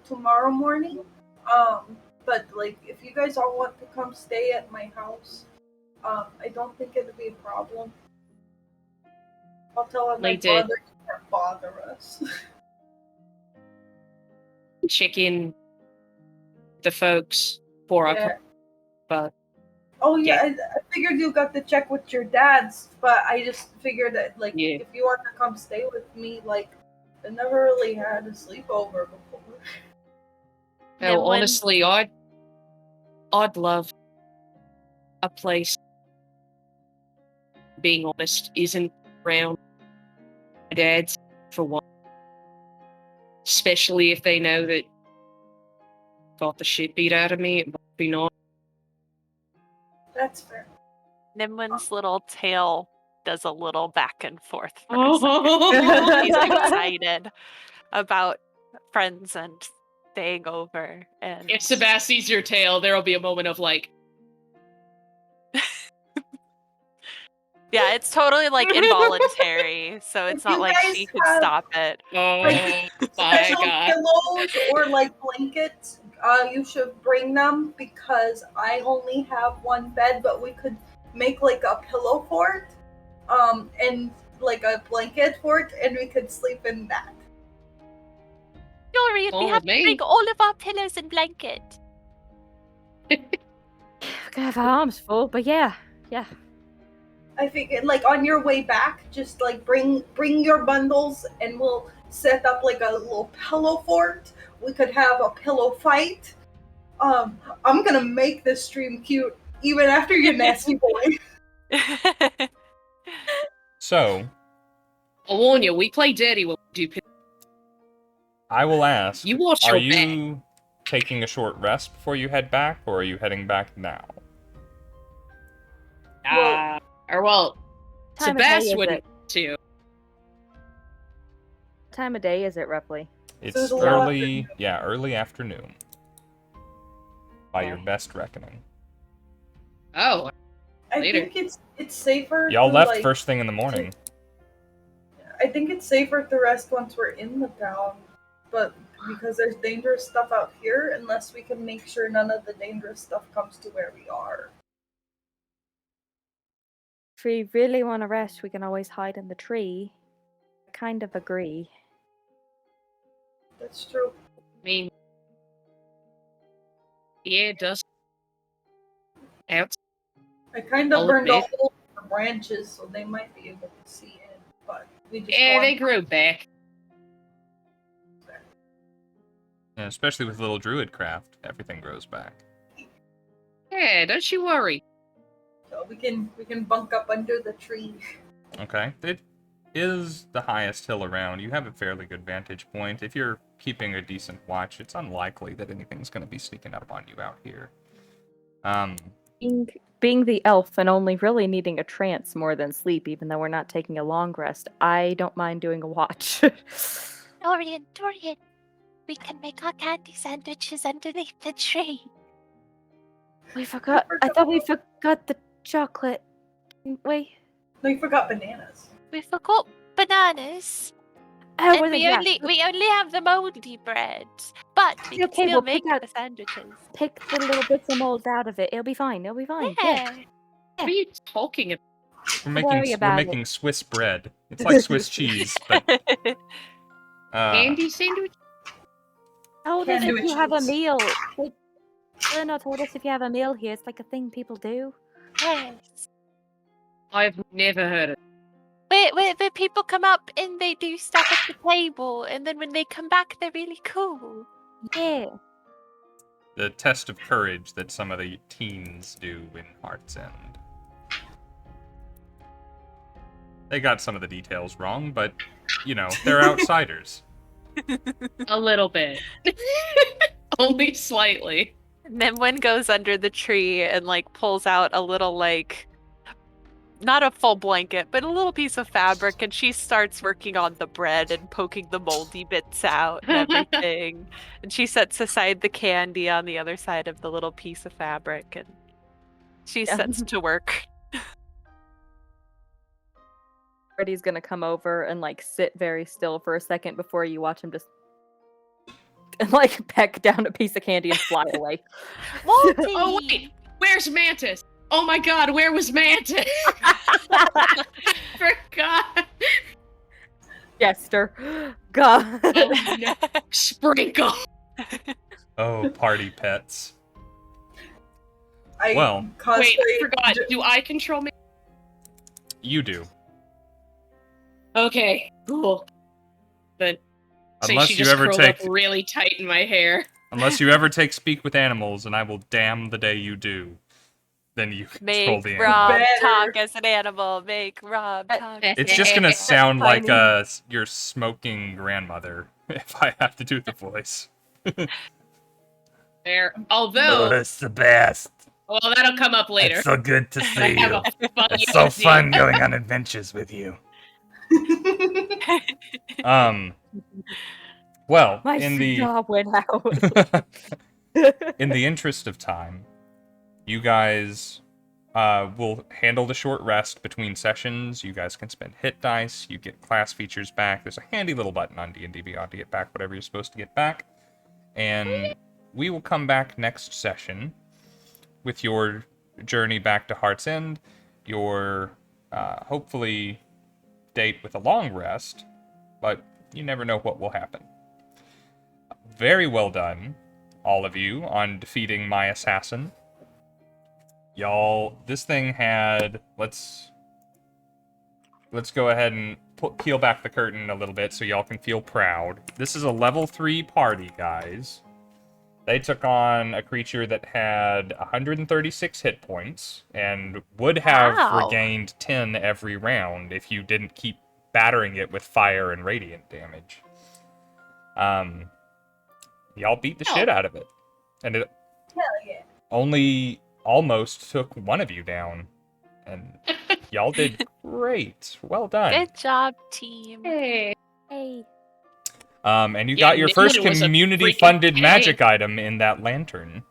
tomorrow morning. But like if you guys all want to come stay at my house, I don't think it'd be a problem. I'll tell my brother to not bother us. Check in the folks before I come. But oh yeah, I figured you got to check with your dads, but I just figured that if you want to come stay with me, like I never really had a sleepover before. No, honestly, I'd love a place. Being honest, isn't around my dad's for one. Especially if they know that got the shit beat out of me, it must be nice. That's fair. Nimwyn's little tail does a little back and forth for a second. He's excited about friends and staying over. And if Sabbast sees your tail, there'll be a moment of like. Yeah, it's totally like involuntary, so it's not like she could stop it. Oh my God! Pillows or like blankets, you should bring them because I only have one bed, but we could make like a pillow fort, and like a blanket fort, and we could sleep in that. Dorian, we have to bring all of our pillows and blanket. We're gonna have our arms full, but yeah. I figured, like, on your way back, just, like, bring your bundles, and we'll set up, like, a little pillow fort. We could have a pillow fight. I'm gonna make this stream cute, even after your nasty boy. So... I'll warn you, we play dirty when we do pillow. I will ask, you watch are your you back. Taking a short rest before you head back, or are you heading back now? time of day Sabbast is wouldn't it? too. What time of day is it roughly? So It's it's a little early, early afternoon. By your Okay. best reckoning. Oh, I Later. think it's safer. Y'all to, left like, first thing in the morning. I think it's safer to rest once we're in the town, but because there's dangerous stuff out here, unless we can make sure none of the dangerous stuff comes to where we are. If we really want to rest, we can always hide in the tree. I kind of agree. That's true. I mean, yeah, it does. Out. I kind of I'll burned a admit. hole in the branches, so they might be able to see in, but we just Yeah, they want grew back. Yeah, especially with little druid craft, everything grows back. Yeah, don't you worry. so we can bunk up under the tree. Okay. It is the highest hill around. You have a fairly good vantage point. If you're keeping a decent watch, it's unlikely that anything's going to be sneaking up on you out here. Being the elf and only really needing a trance more than sleep, even though we're not taking a long rest, I don't mind doing a watch. Dorian, we can make our candy sandwiches underneath the tree. We forgot. I thought we forgot the chocolate. Wait. No, you forgot bananas. We forgot bananas. Oh, And was it? Yeah. we only have the moldy bread. But we can Okay, still we'll make pick out- the sandwiches. Pick the little bits of mold out of it. It'll be fine. It'll be fine. Yeah. Yeah. What are you talking about? We're worry making about it. Swiss bread. It's like Swiss cheese, but Candy sandwich? Told us if you have a Sandwiches. meal. Like, Eleanor told us if you have a meal here, it's like a thing people do. Yes. I've never heard it. Where people come up and they do stuff at the table, and then when they come back, they're really cool. Yeah. the test of courage that some of the teens do in Heart's End. They got some of the details wrong, but, you know, they're outsiders. A little bit. Only slightly. Nimwyn goes under the tree and, like, pulls out a little, like, not a full blanket, but a little piece of fabric, and she starts working on the bread and poking the moldy bits out and everything. And she sets aside the candy on the other side of the little piece of fabric, and she sets to work. Freddy's gonna come over and like sit very still for a second before you watch him just and like peck down a piece of candy and fly away. Moldy! Oh wait, where's Mantis? Oh my god, where was Mantis? Forgot. Jester. God. Oh no. Sprinkle. Oh, party pets. I Well- cosplay. Wait, I forgot. Do I control me? You do. Okay, cool. But say Unless she you just ever curled take up really tight in my hair. unless you ever take speak with animals, and I will damn the day you do. Then you control Make the animal. Rob Better. talk as an animal. Make Rob talk. It's just gonna sound like Tiny. your smoking grandmother if I have to do the voice. There. Although, it's the best. well, that'll come up later. It's so good to I see have you. a funny It's so idea. fun going on adventures with you. Well, My in the jaw went out. in the interest of time, you guys will handle the short rest between sessions. You guys can spend hit dice. You get class features back. There's a handy little button on D&D Beyond to get back whatever you're supposed to get back. And we will come back next session with your journey back to Heart's End, your hopefully date with a long rest, but you never know what will happen. Very well done, all of you, on defeating my assassin. Y'all, this thing had... Let's go ahead and peel back the curtain a little bit so y'all can feel proud. This is a level 3 party, guys. They took on a creature that had 136 hit points and would have Wow. regained 10 every round if you didn't keep battering it with fire and radiant damage. Y'all beat the shit out of it. And it Hell yeah. only almost took one of you down. And Y'all did great. Well done. Good job, team. Hey. Hey. And you Yeah, got your first Nimwyn was a community-funded freaking magic item in that lantern.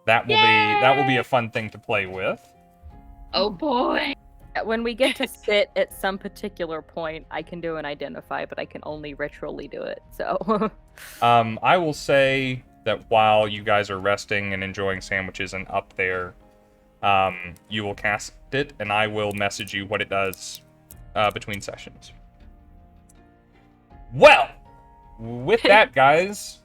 That will be a fun thing to play with. Oh boy. When we get to sit at some particular point, I can do an identify, but I can only ritually do it, so... I will say that while you guys are resting and enjoying sandwiches and up there, you will cast it, and I will message you what it does between sessions. Well, with that, guys,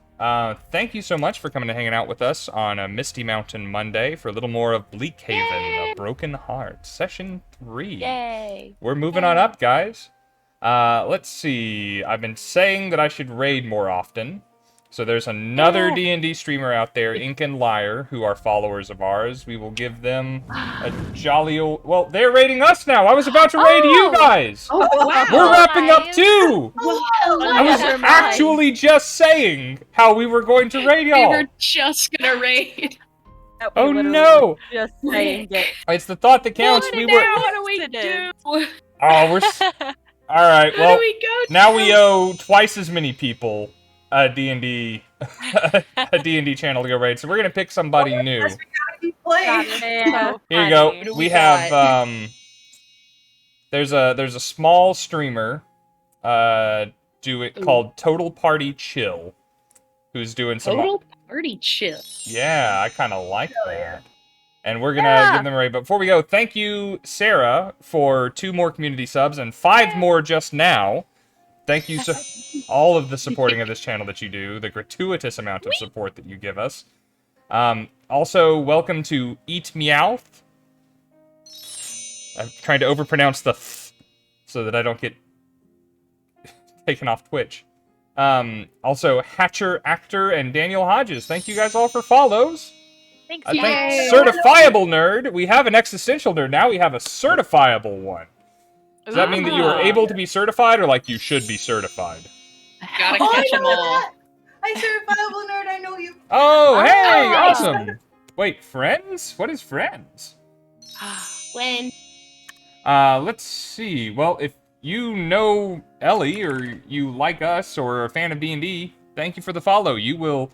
thank you so much for coming and hanging out with us on a Misty Mountain Monday for a little more of Bleakhaven, a Broken Hart, Session 3. Yay! We're moving on up, guys. Let's see. I've been saying that I should raid more often. So there's another D&D streamer out there, Ink and Liar, who are followers of ours. We will give them a jolly old... Well, they're raiding us now. I was about to raid you guys. Oh, wow. We're wrapping up too. I was Never mind. actually just saying how we were going to raid We y'all. were just gonna raid. That we Oh literally no! Just saying it. It's the thought that counts. What We now? were... What do we do? Oh, we're... All right, Where well, do we go? now we owe twice as many people a D&D channel to go raid, so we're gonna pick somebody new. Yes, we gotta keep playing. Yeah. Here you go. What do We we have got? there's a small streamer called Total Party Chill, who's doing some Total party chill. Yeah, I kind of like that. And we're gonna give them a raid. But before we go, thank you, Sarah, for 2 more community subs and 5 more just now. Thank you so all of the supporting of this channel that you do, the gratuitous amount of support that you give us. Also, welcome to Eat Meowth. I'm trying to overpronounce the th so that I don't get taken off Twitch. Also, Hatcher Actor and Daniel Hodges. Thank you guys all for follows. Thanks, I think Yay. certifiable nerd. We have an existential nerd. Now we have a certifiable one. Does that mean that you are able to be certified, or like you should be certified? Gotta Oh, catch I them know all. that. Hi, certifiable nerd. I know you. Oh, hey, Oh. awesome. Wait, friends? What is friends? When? Let's see. Well, if you know Ellie, or you like us, or are a fan of D&D, thank you for the follow. You will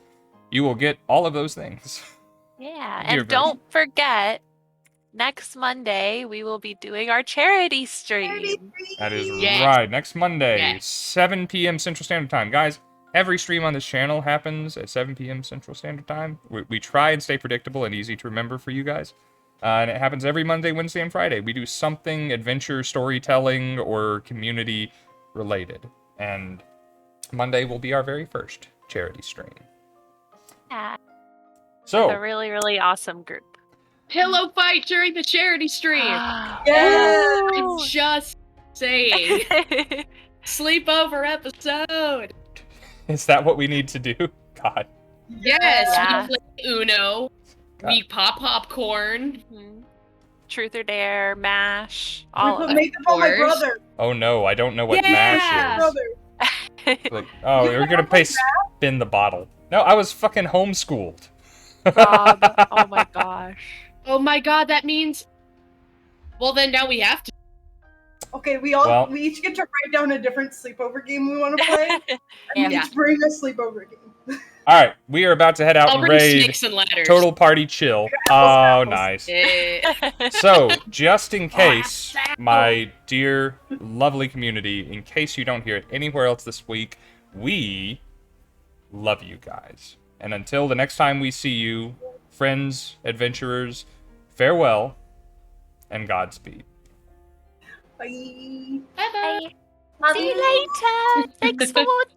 get all of those things. Yeah, Dear and don't forget, next Monday we will be doing our charity stream. That is Yes. right. Next Monday, Yes. 7 p.m. Central Standard Time. Guys, every stream on this channel happens at 7 p.m. Central Standard Time. We try and stay predictable and easy to remember for you guys. And it happens every Monday, Wednesday, and Friday. We do something adventure, storytelling, or community related. And Monday will be our very first charity stream. Yeah, So, it's a really, really awesome group. Pillow fight during the charity stream. Yeah. I'm just saying. Sleepover episode. is that what we need to do? God. Yes, Yeah. we play Uno. God. We pop popcorn. Mhm. Truth or Dare, MASH, We all put of it. makeup on my course. brother. Oh no, I don't know what Yeah. MASH is. Brother. Like, oh, You you're never gonna play played spin the bottle. No, I was fucking homeschooled. Rob, oh my gosh. Oh my god, that means. Well, then now we have to. Okay, we each get to write down a different sleepover game we want to play. And Yeah. each bring a sleepover game. All right, we are about to head out I'll and bring raid snakes and ladders. Total Party Chill. Oh, nice. So, just in case, my dear, lovely community, in case you don't hear it anywhere else this week, we love you guys. And until the next time we see you, friends, adventurers, farewell and Godspeed. Bye. Bye-bye. See you later. Thanks for watching.